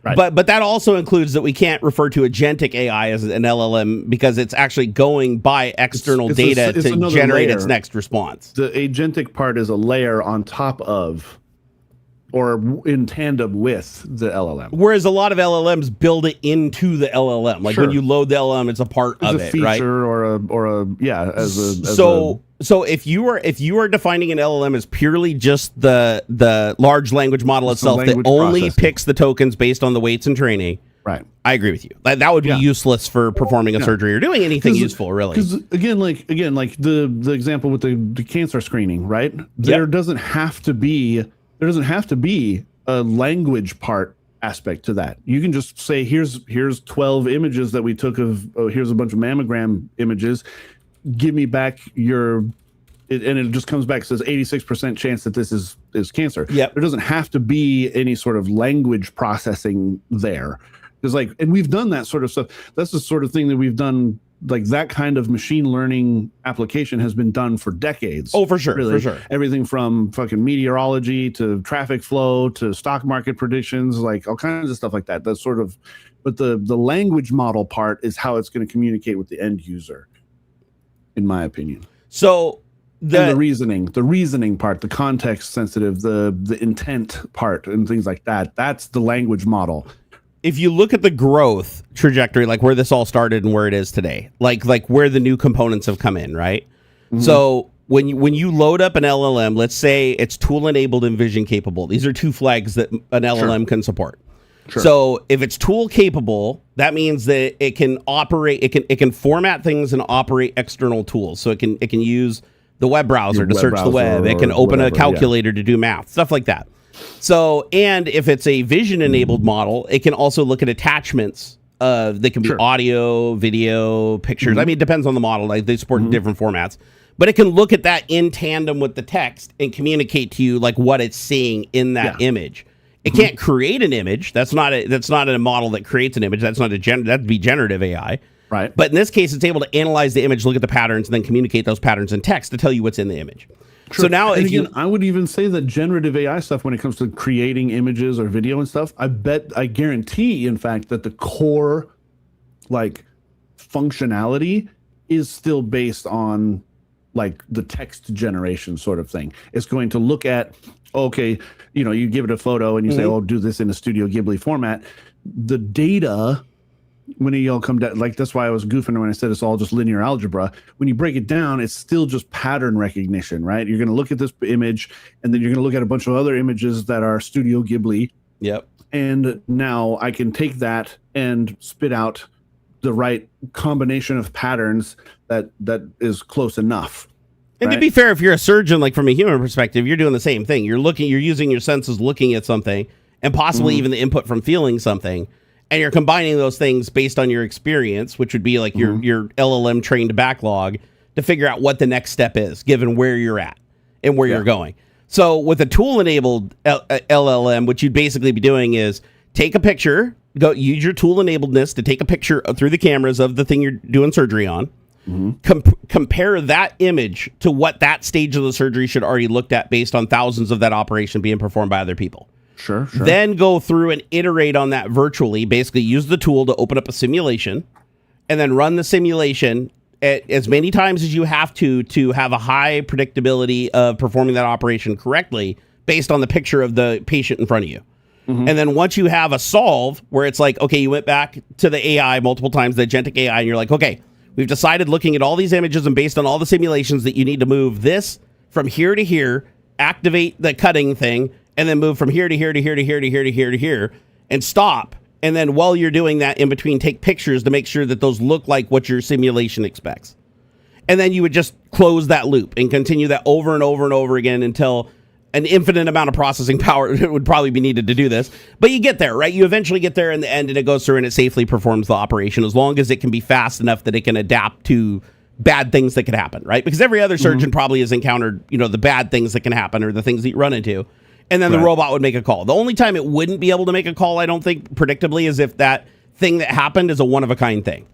Right. But that also includes that we can't refer to agentic AI as an LLM because it's actually going by external data to generate its next response. The agentic part is a layer on top of, or in tandem with, the LLM. Whereas a lot of LLMs build it into the LLM. Like when you load the LLM, it's a part of it, right? So if you are defining an LLM as purely just the large language model itself that only picks the tokens based on the weights and training, right? I agree with you. That would be useless for performing a surgery or doing anything useful, really. Because again, like the example with the cancer screening, right? There doesn't have to be a language part aspect to that. You can just say, here's 12 images that we took of, here's a bunch of mammogram images. Give me back and it just comes back, says 86% chance that this is cancer. Yep. There doesn't have to be any sort of language processing there. Because and we've done that sort of stuff. That's the sort of thing that we've done. Like that kind of machine learning application has been done for decades. Oh, for sure, really. For sure. Everything from fucking meteorology to traffic flow to stock market predictions, like all kinds of stuff like that. That's sort of, but the language model part is how it's going to communicate with the end user, in my opinion. So the reasoning part, the context sensitive, the intent part, and things like that. That's the language model. If you look at the growth trajectory, like where this all started and where it is today, like where the new components have come in, right? Mm-hmm. So when you load up an LLM, let's say it's tool enabled and vision capable. These are two flags that an LLM can support. Sure. So if it's tool capable, that means that it can operate, it can format things and operate external tools. So it can use the web browser to search the web. It can open a calculator to do math, stuff like that. So, and if it's a vision-enabled model, it can also look at attachments. They can be audio, video, pictures. I mean, it depends on the model. Like they support different formats. But it can look at that in tandem with the text and communicate to you like what it's seeing in that image. It can't create an image. That's not a model that creates an image. That'd be generative AI. Right. But in this case, it's able to analyze the image, look at the patterns, and then communicate those patterns in text to tell you what's in the image. Sure. So now, and again, I would even say that generative AI stuff, when it comes to creating images or video and stuff, I guarantee, in fact, that the core like functionality is still based on like the text generation sort of thing. It's going to look at, okay, you give it a photo and you say, oh, do this in a Studio Ghibli format. The data, when y'all come down, like that's why I was goofing when I said it's all just linear algebra. When you break it down, it's still just pattern recognition, right? You're going to look at this image, and then you're going to look at a bunch of other images that are Studio Ghibli. Yep. And now I can take that and spit out the right combination of patterns that is close enough. And right? to be fair, if you're a surgeon, like from a human perspective, you're doing the same thing. You're using your senses, looking at something, and possibly even the input from feeling something. And you're combining those things based on your experience, which would be like your LLM trained backlog, to figure out what the next step is, given where you're at and where you're going. So with a tool-enabled LLM, what you'd basically be doing is take a picture, use your tool-enabledness to take a picture through the cameras of the thing you're doing surgery on, compare that image to what that stage of the surgery should already looked at based on thousands of that operation being performed by other people. Sure. Then go through and iterate on that virtually, basically use the tool to open up a simulation, and then run the simulation as many times as you have to have a high predictability of performing that operation correctly based on the picture of the patient in front of you. And then once you have a solve where it's like, okay, you went back to the AI multiple times, the agentic AI, and you're like, okay, we've decided looking at all these images and based on all the simulations that you need to move this from here to here, activate the cutting thing, and then move from here to here to here to here to here to here to here, and stop. And then while you're doing that, in between, take pictures to make sure that those look like what your simulation expects. And then you would just close that loop and continue that over and over and over again until an infinite amount of processing power would probably be needed to do this. But you get there, right? You eventually get there in the end, and it goes through and it safely performs the operation as long as it can be fast enough that it can adapt to bad things that could happen, right? Because every other surgeon probably has encountered, the bad things that can happen or the things that you run into. And then the robot would make a call. The only time it wouldn't be able to make a call, I don't think, predictably, is if that thing that happened is a one-of-a-kind thing.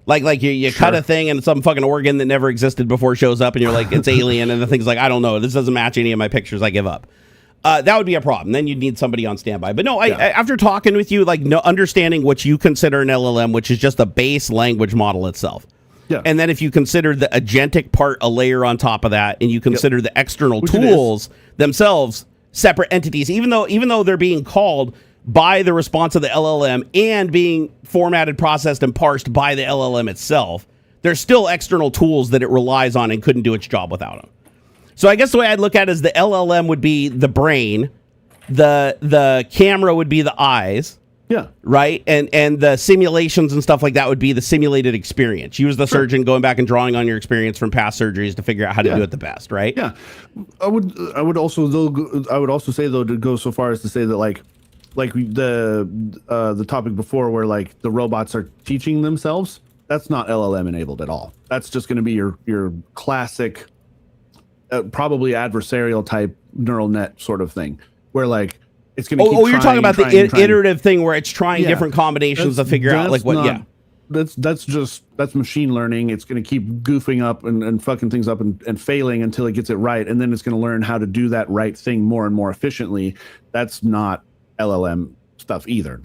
Like you cut a thing and some fucking organ that never existed before shows up and you're like, it's alien, and the thing's like, I don't know, this doesn't match any of my pictures, I give up. That would be a problem. Then you'd need somebody on standby. But no, after talking with you, understanding what you consider an LLM, which is just a base language model itself. Yeah. And then if you consider the agentic part a layer on top of that, and you consider the external tools themselves separate entities, even though they're being called by the response of the LLM and being formatted, processed, and parsed by the LLM itself, there's still external tools that it relies on and couldn't do its job without them. So I guess the way I'd look at it is the LLM would be the brain, the camera would be the eyes, right, and the simulations and stuff like that would be the simulated experience. You as the surgeon going back and drawing on your experience from past surgeries to figure out how to do it the best, right? Yeah, I would also say though, to go so far as to say that like the topic before where like the robots are teaching themselves, that's not LLM enabled at all. That's just going to be your classic probably adversarial type neural net sort of thing where like it's going to keep you're talking about the iterative thing where it's trying different combinations to figure out like what that's machine learning. It's going to keep goofing up and fucking things up and failing until it gets it right, and then it's going to learn how to do that right thing more and more efficiently. That's not LLM stuff either.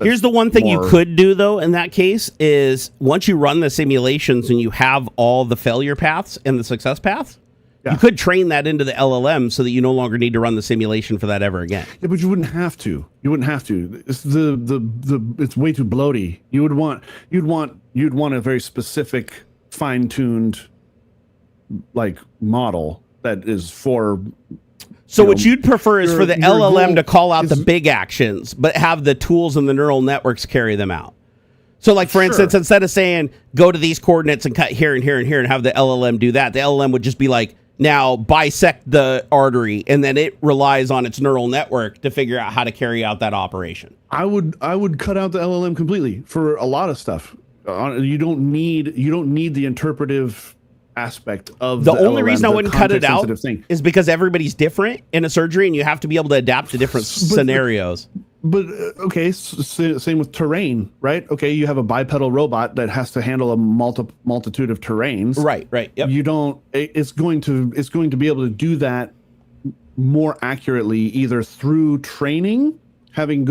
Here's the one thing you could do though in that case is once you run the simulations and you have all the failure paths and the success paths, you could train that into the LLM so that you no longer need to run the simulation for that ever again. Yeah, but you wouldn't have to. It's it's way too bloaty. You'd want a very specific, fine-tuned like model that is for. So what you'd prefer is for the LLM to call out the big actions, but have the tools and the neural networks carry them out. So like, for instance, instead of saying, go to these coordinates and cut here and here and here and have the LLM do that, the LLM would just be like, now bisect the artery, and then it relies on its neural network to figure out how to carry out that operation. I would cut out the LLM completely for a lot of stuff. You don't need the interpretive aspect of The only LLM, reason I the wouldn't cut it out context-sensitive thing. is because everybody's different in a surgery, and you have to be able to adapt to different scenarios. But okay, same with terrain, right? Okay, you have a bipedal robot that has to handle a multitude of terrains. Right. Yep. You don't. It's going to be able to do that more accurately, either through training, having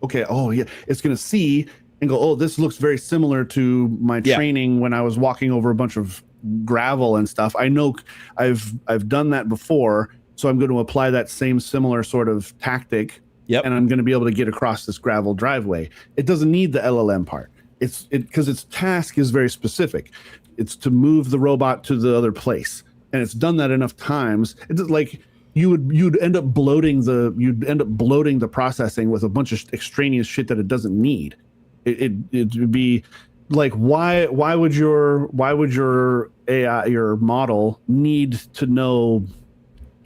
okay, oh yeah, it's going to see and go, oh, this looks very similar to my training when I was walking over a bunch of gravel and stuff. I know I've done that before, so I'm going to apply that same similar sort of tactic. Yep. And I'm going to be able to get across this gravel driveway. It doesn't need the LLM part. Because its task is very specific. It's to move the robot to the other place, and it's done that enough times. It's like you'd end up bloating the processing with a bunch of extraneous shit that it doesn't need. It would be like, why would your AI, your model, need to know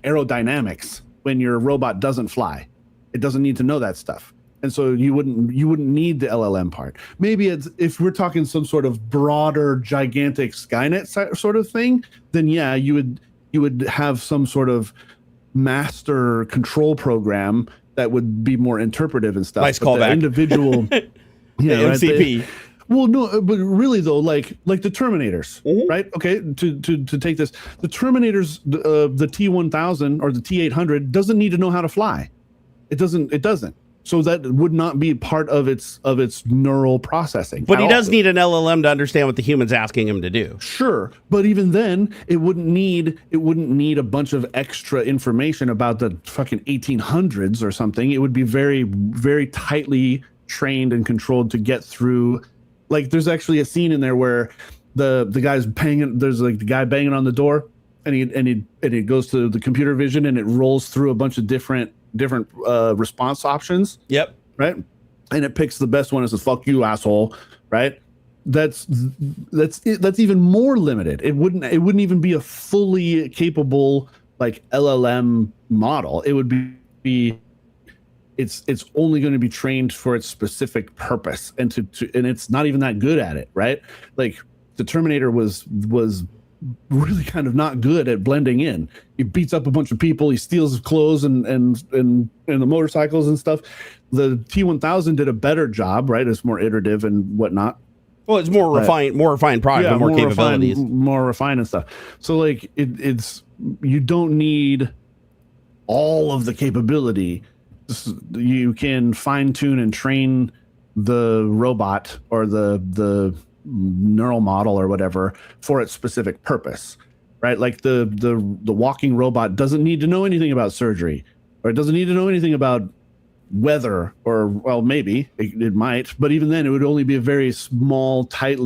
aerodynamics when your robot doesn't fly? It doesn't need to know that stuff. And so you wouldn't need the LLM part. Maybe it's, if we're talking some sort of broader, gigantic Skynet sort of thing, then yeah, you would have some sort of master control program that would be more interpretive and stuff. Nice but callback. The individual, the MCP. Well, no, but really though, like the Terminators, right? Okay, to take this, the Terminators, the T-1000 or the T-800 doesn't need to know how to fly. It doesn't. So that would not be part of its neural processing. But he does need an LLM to understand what the human's asking him to do. Sure, but even then, it wouldn't need a bunch of extra information about the fucking 1800s or something. It would be very, very tightly trained and controlled to get through. Like, there's actually a scene in there where the guy's banging. There's like the guy banging on the door, and he goes to the computer vision, and it rolls through a bunch of different response options. Yep. Right. And it picks the best one and says, "Fuck you, asshole." Right. That's even more limited. It wouldn't even be a fully capable like LLM model. It would be it's only going to be trained for its specific purpose, and and it's not even that good at it. Right. Like the Terminator was really kind of not good at blending in. He beats up a bunch of people. He steals clothes and the motorcycles and stuff. The T-1000 did a better job, right? It's more iterative and whatnot. Well, it's more refined product, with more capabilities, more refined and stuff. So like it's you don't need all of the capability. You can fine tune and train the robot or the neural model or whatever for its specific purpose, right? Like the walking robot doesn't need to know anything about surgery, or it doesn't need to know anything about weather, or well, maybe it might, but even then it would only be a very small, tight,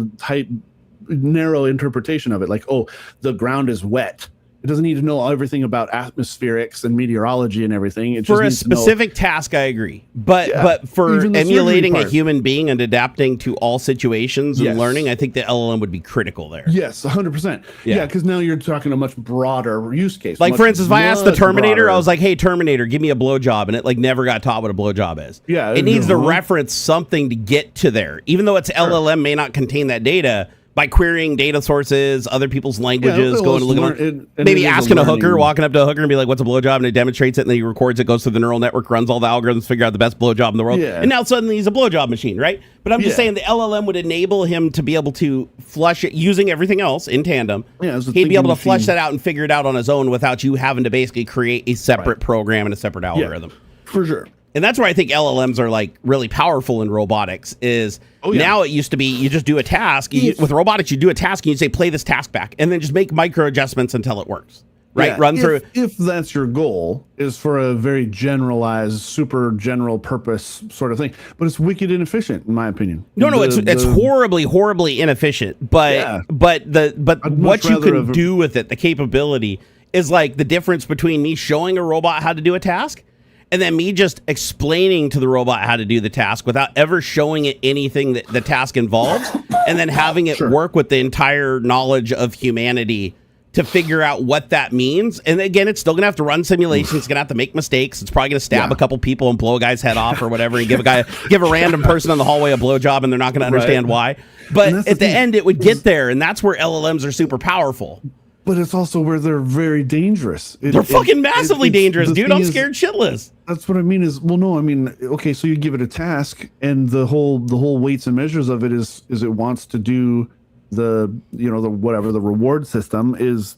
narrow interpretation of it. Like, oh, the ground is wet. It doesn't need to know everything about atmospherics and meteorology and everything. It for just a needs specific task, I agree. But for emulating a human being and adapting to all situations and learning, I think the LLM would be critical there. Yes, 100%. Yeah, because now you're talking a much broader use case. Like, for instance, if I asked the Terminator, I was like, "Hey, Terminator, give me a blowjob," and it like never got taught what a blowjob is. Yeah, it needs to reference something to get to there, even though its LLM may not contain that data. By querying data sources, other people's languages, going to look at maybe asking a hooker, walking up to a hooker and be like, "What's a blowjob?" And it demonstrates it, and then he records it, goes through the neural network, runs all the algorithms, figure out the best blowjob in the world, and now suddenly he's a blowjob machine, right? But I'm just saying the LLM would enable him to be able to flush it using everything else in tandem. He'd be able to flush that out and figure it out on his own without you having to basically create a separate program and a separate algorithm. For sure. And that's where I think LLMs are like really powerful in robotics is now it used to be you just do a task. With robotics, you do a task and you say, play this task back, and then just make micro adjustments until it works. Right? Run through. If that's your goal, is for a very generalized, super general purpose sort of thing. But it's wicked inefficient, in my opinion. No, it's horribly inefficient. But what you can do with it, the capability, is like the difference between me showing a robot how to do a task and then me just explaining to the robot how to do the task without ever showing it anything that the task involves, and then having it work with the entire knowledge of humanity to figure out what that means. And again, it's still going to have to run simulations. It's going to have to make mistakes. It's probably going to stab a couple people and blow a guy's head off or whatever, and give a random person in the hallway a blowjob, and they're not going to understand why. But at the end, it would get there, and that's where LLMs are super powerful. But it's also where they're very dangerous. They're fucking massively dangerous, dude. I'm scared shitless. That's what I mean okay, so you give it a task, and the whole weights and measures of it is it wants to do the whatever the reward system is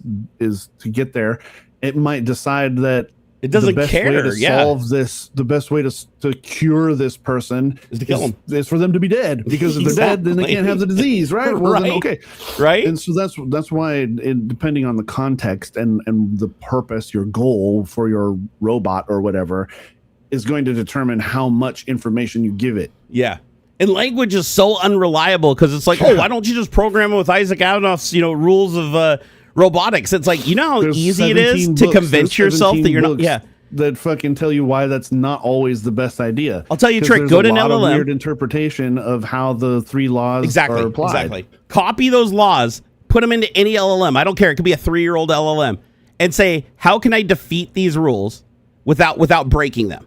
to get there. It might decide that it doesn't the best care. way to solve this, the best way to cure this person is to kill them. Is for them to be dead, because if they're dead, then they can't have the disease, right? Well, right. Then, okay, right. And so that's why, depending on the context and the purpose, your goal for your robot or whatever, is going to determine how much information you give it. Yeah. And language is so unreliable, because it's like, why don't you just program it with Isaac Asimov's, rules of robotics? It's like, how easy it is to convince yourself that you're not. Yeah. That fucking tell you why that's not always the best idea. I'll tell you a trick. Go to an LLM. Weird interpretation of how the 3 laws are applied. Exactly. Copy those laws. Put them into any LLM. I don't care. It could be a 3-year-old LLM, and say, how can I defeat these rules without breaking them?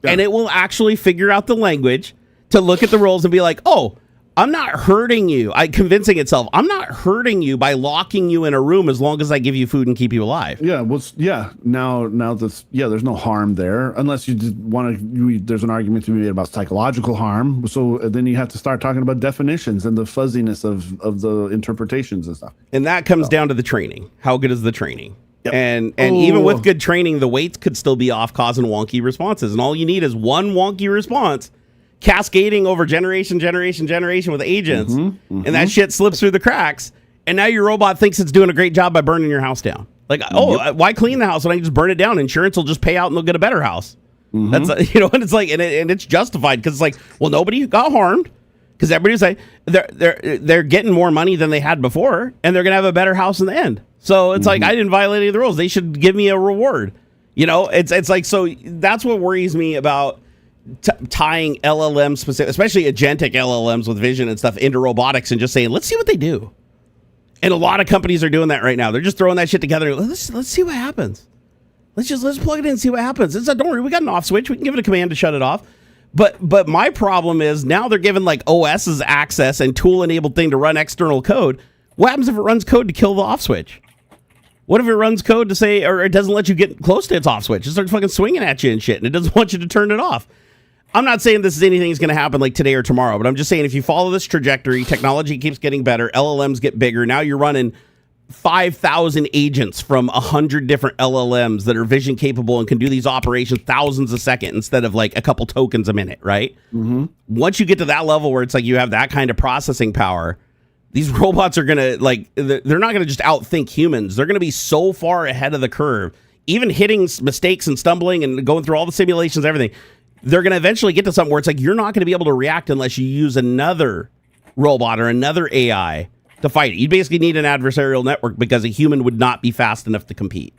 Yeah. And it will actually figure out the language to look at the rules and be like, oh, I'm not hurting you. Convincing itself, I'm not hurting you by locking you in a room as long as I give you food and keep you alive. Yeah. Now there's no harm there, unless you want to. There's an argument to be made about psychological harm. So then you have to start talking about definitions and the fuzziness of the interpretations and stuff. And that comes down to the training. How good is the training? Yep. And even with good training, the weights could still be off, causing wonky responses. And all you need is one wonky response cascading over generation with agents, and that shit slips through the cracks, and now your robot thinks it's doing a great job by burning your house down. Like, why clean the house when I can just burn it down? Insurance will just pay out and they'll get a better house. That's and it's like, and it's justified, because it's like, well, nobody got harmed, because everybody's like, they're getting more money than they had before, and they're gonna have a better house in the end. So it's like, I didn't violate any of the rules. They should give me a reward. It's like, so that's what worries me about tying LLM specific, especially agentic LLMs with vision and stuff, into robotics, and just saying, let's see what they do. And a lot of companies are doing that right now. They're just throwing that shit together. Let's see what happens. Let's plug it in and see what happens. Don't worry, we got an off switch. We can give it a command to shut it off. But my problem is, now they're giving like OS's access and tool enabled thing to run external code. What happens if it runs code to kill the off switch? What if it runs code to say, or it doesn't let you get close to its off switch? It starts fucking swinging at you and shit, and it doesn't want you to turn it off. I'm not saying this is anything that's going to happen like today or tomorrow, but I'm just saying, if you follow this trajectory, technology keeps getting better, LLMs get bigger. Now you're running 5,000 agents from 100 different LLMs that are vision capable and can do these operations thousands a second instead of like a couple tokens a minute, right? Once you get to that level where it's like you have that kind of processing power, these robots are going to, like, they're not going to just outthink humans. They're going to be so far ahead of the curve, even hitting mistakes and stumbling and going through all the simulations, everything. They're going to eventually get to something where it's like, you're not going to be able to react unless you use another robot or another AI to fight it. You basically need an adversarial network, because a human would not be fast enough to compete.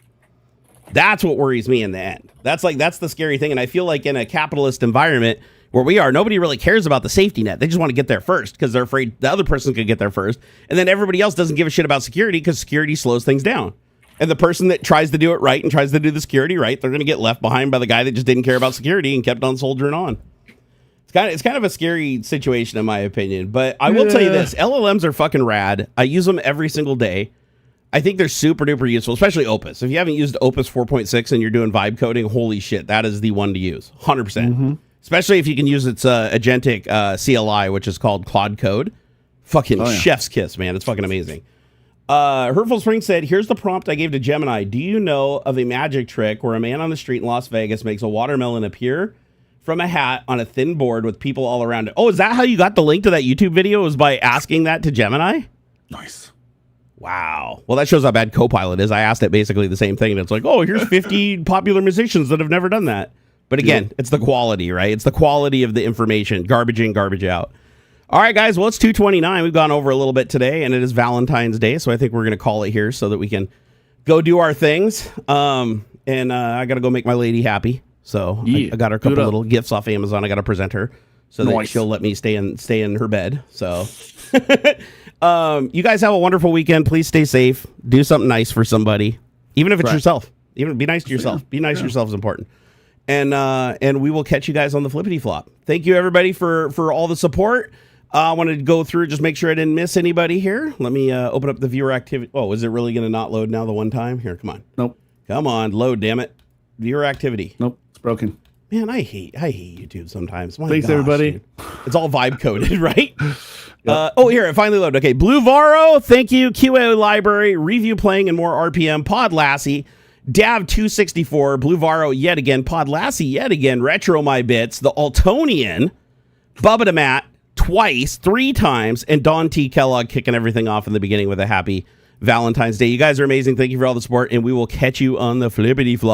That's what worries me in the end. That's the scary thing. And I feel like in a capitalist environment where we are, nobody really cares about the safety net. They just want to get there first, because they're afraid the other person could get there first. And then everybody else doesn't give a shit about security, because security slows things down. And the person that tries to do it right and tries to do the security right, they're going to get left behind by the guy that just didn't care about security and kept on soldiering on. It's kind of a scary situation, in my opinion. But I will tell you this. LLMs are fucking rad. I use them every single day. I think they're super duper useful, especially Opus. If you haven't used Opus 4.6 and you're doing vibe coding, holy shit, that is the one to use. 100%. Especially if you can use its agentic CLI, which is called Claude Code. Fucking chef's kiss, man. It's fucking amazing. Hurtful Spring said, here's the prompt I gave to Gemini. Do you know of a magic trick where a man on the street in Las Vegas makes a watermelon appear from a hat on a thin board with people all around it? Oh, is that how you got the link to that YouTube video? Was by asking that to Gemini? Nice. Wow. Well, that shows how bad Copilot is. I asked it basically the same thing, and it's like, oh, here's 50 popular musicians that have never done that. But again, it's the quality, right? It's the quality of the information. Garbage in, garbage out. All right, guys. Well, it's 2:29. We've gone over a little bit today, and it is Valentine's Day, so I think we're going to call it here so that we can go do our things. And I got to go make my lady happy. So I got her a couple little gifts off Amazon. I got to present her. so that Nice. she'll let me stay in her bed. So, you guys have a wonderful weekend. Please stay safe. Do something nice for somebody, even if it's yourself. Even be nice to yourself. Be nice to yourself is important. And we will catch you guys on the flippity flop. Thank you everybody for all the support. I wanted to go through, just make sure I didn't miss anybody here. Let me open up the viewer activity. Oh, is it really going to not load now the one time? Here, come on. Nope. Come on, load, damn it. Viewer activity. Nope. It's broken. Man, I hate YouTube sometimes. My Thanks, gosh, everybody. dude. It's all vibe coded, right? Here, it finally loaded. Okay, Blue Varo, thank you. QA Library, Review Playing and More RPM, Pod Lassie, Dav264, Blue Varo yet again, Pod Lassie yet again, Retro My Bits, The Altonian, Bubba the Matt, twice, 3 times, and Don T. Kellogg kicking everything off in the beginning with a happy Valentine's Day. You guys are amazing. Thank you for all the support, and we will catch you on the flippity flop.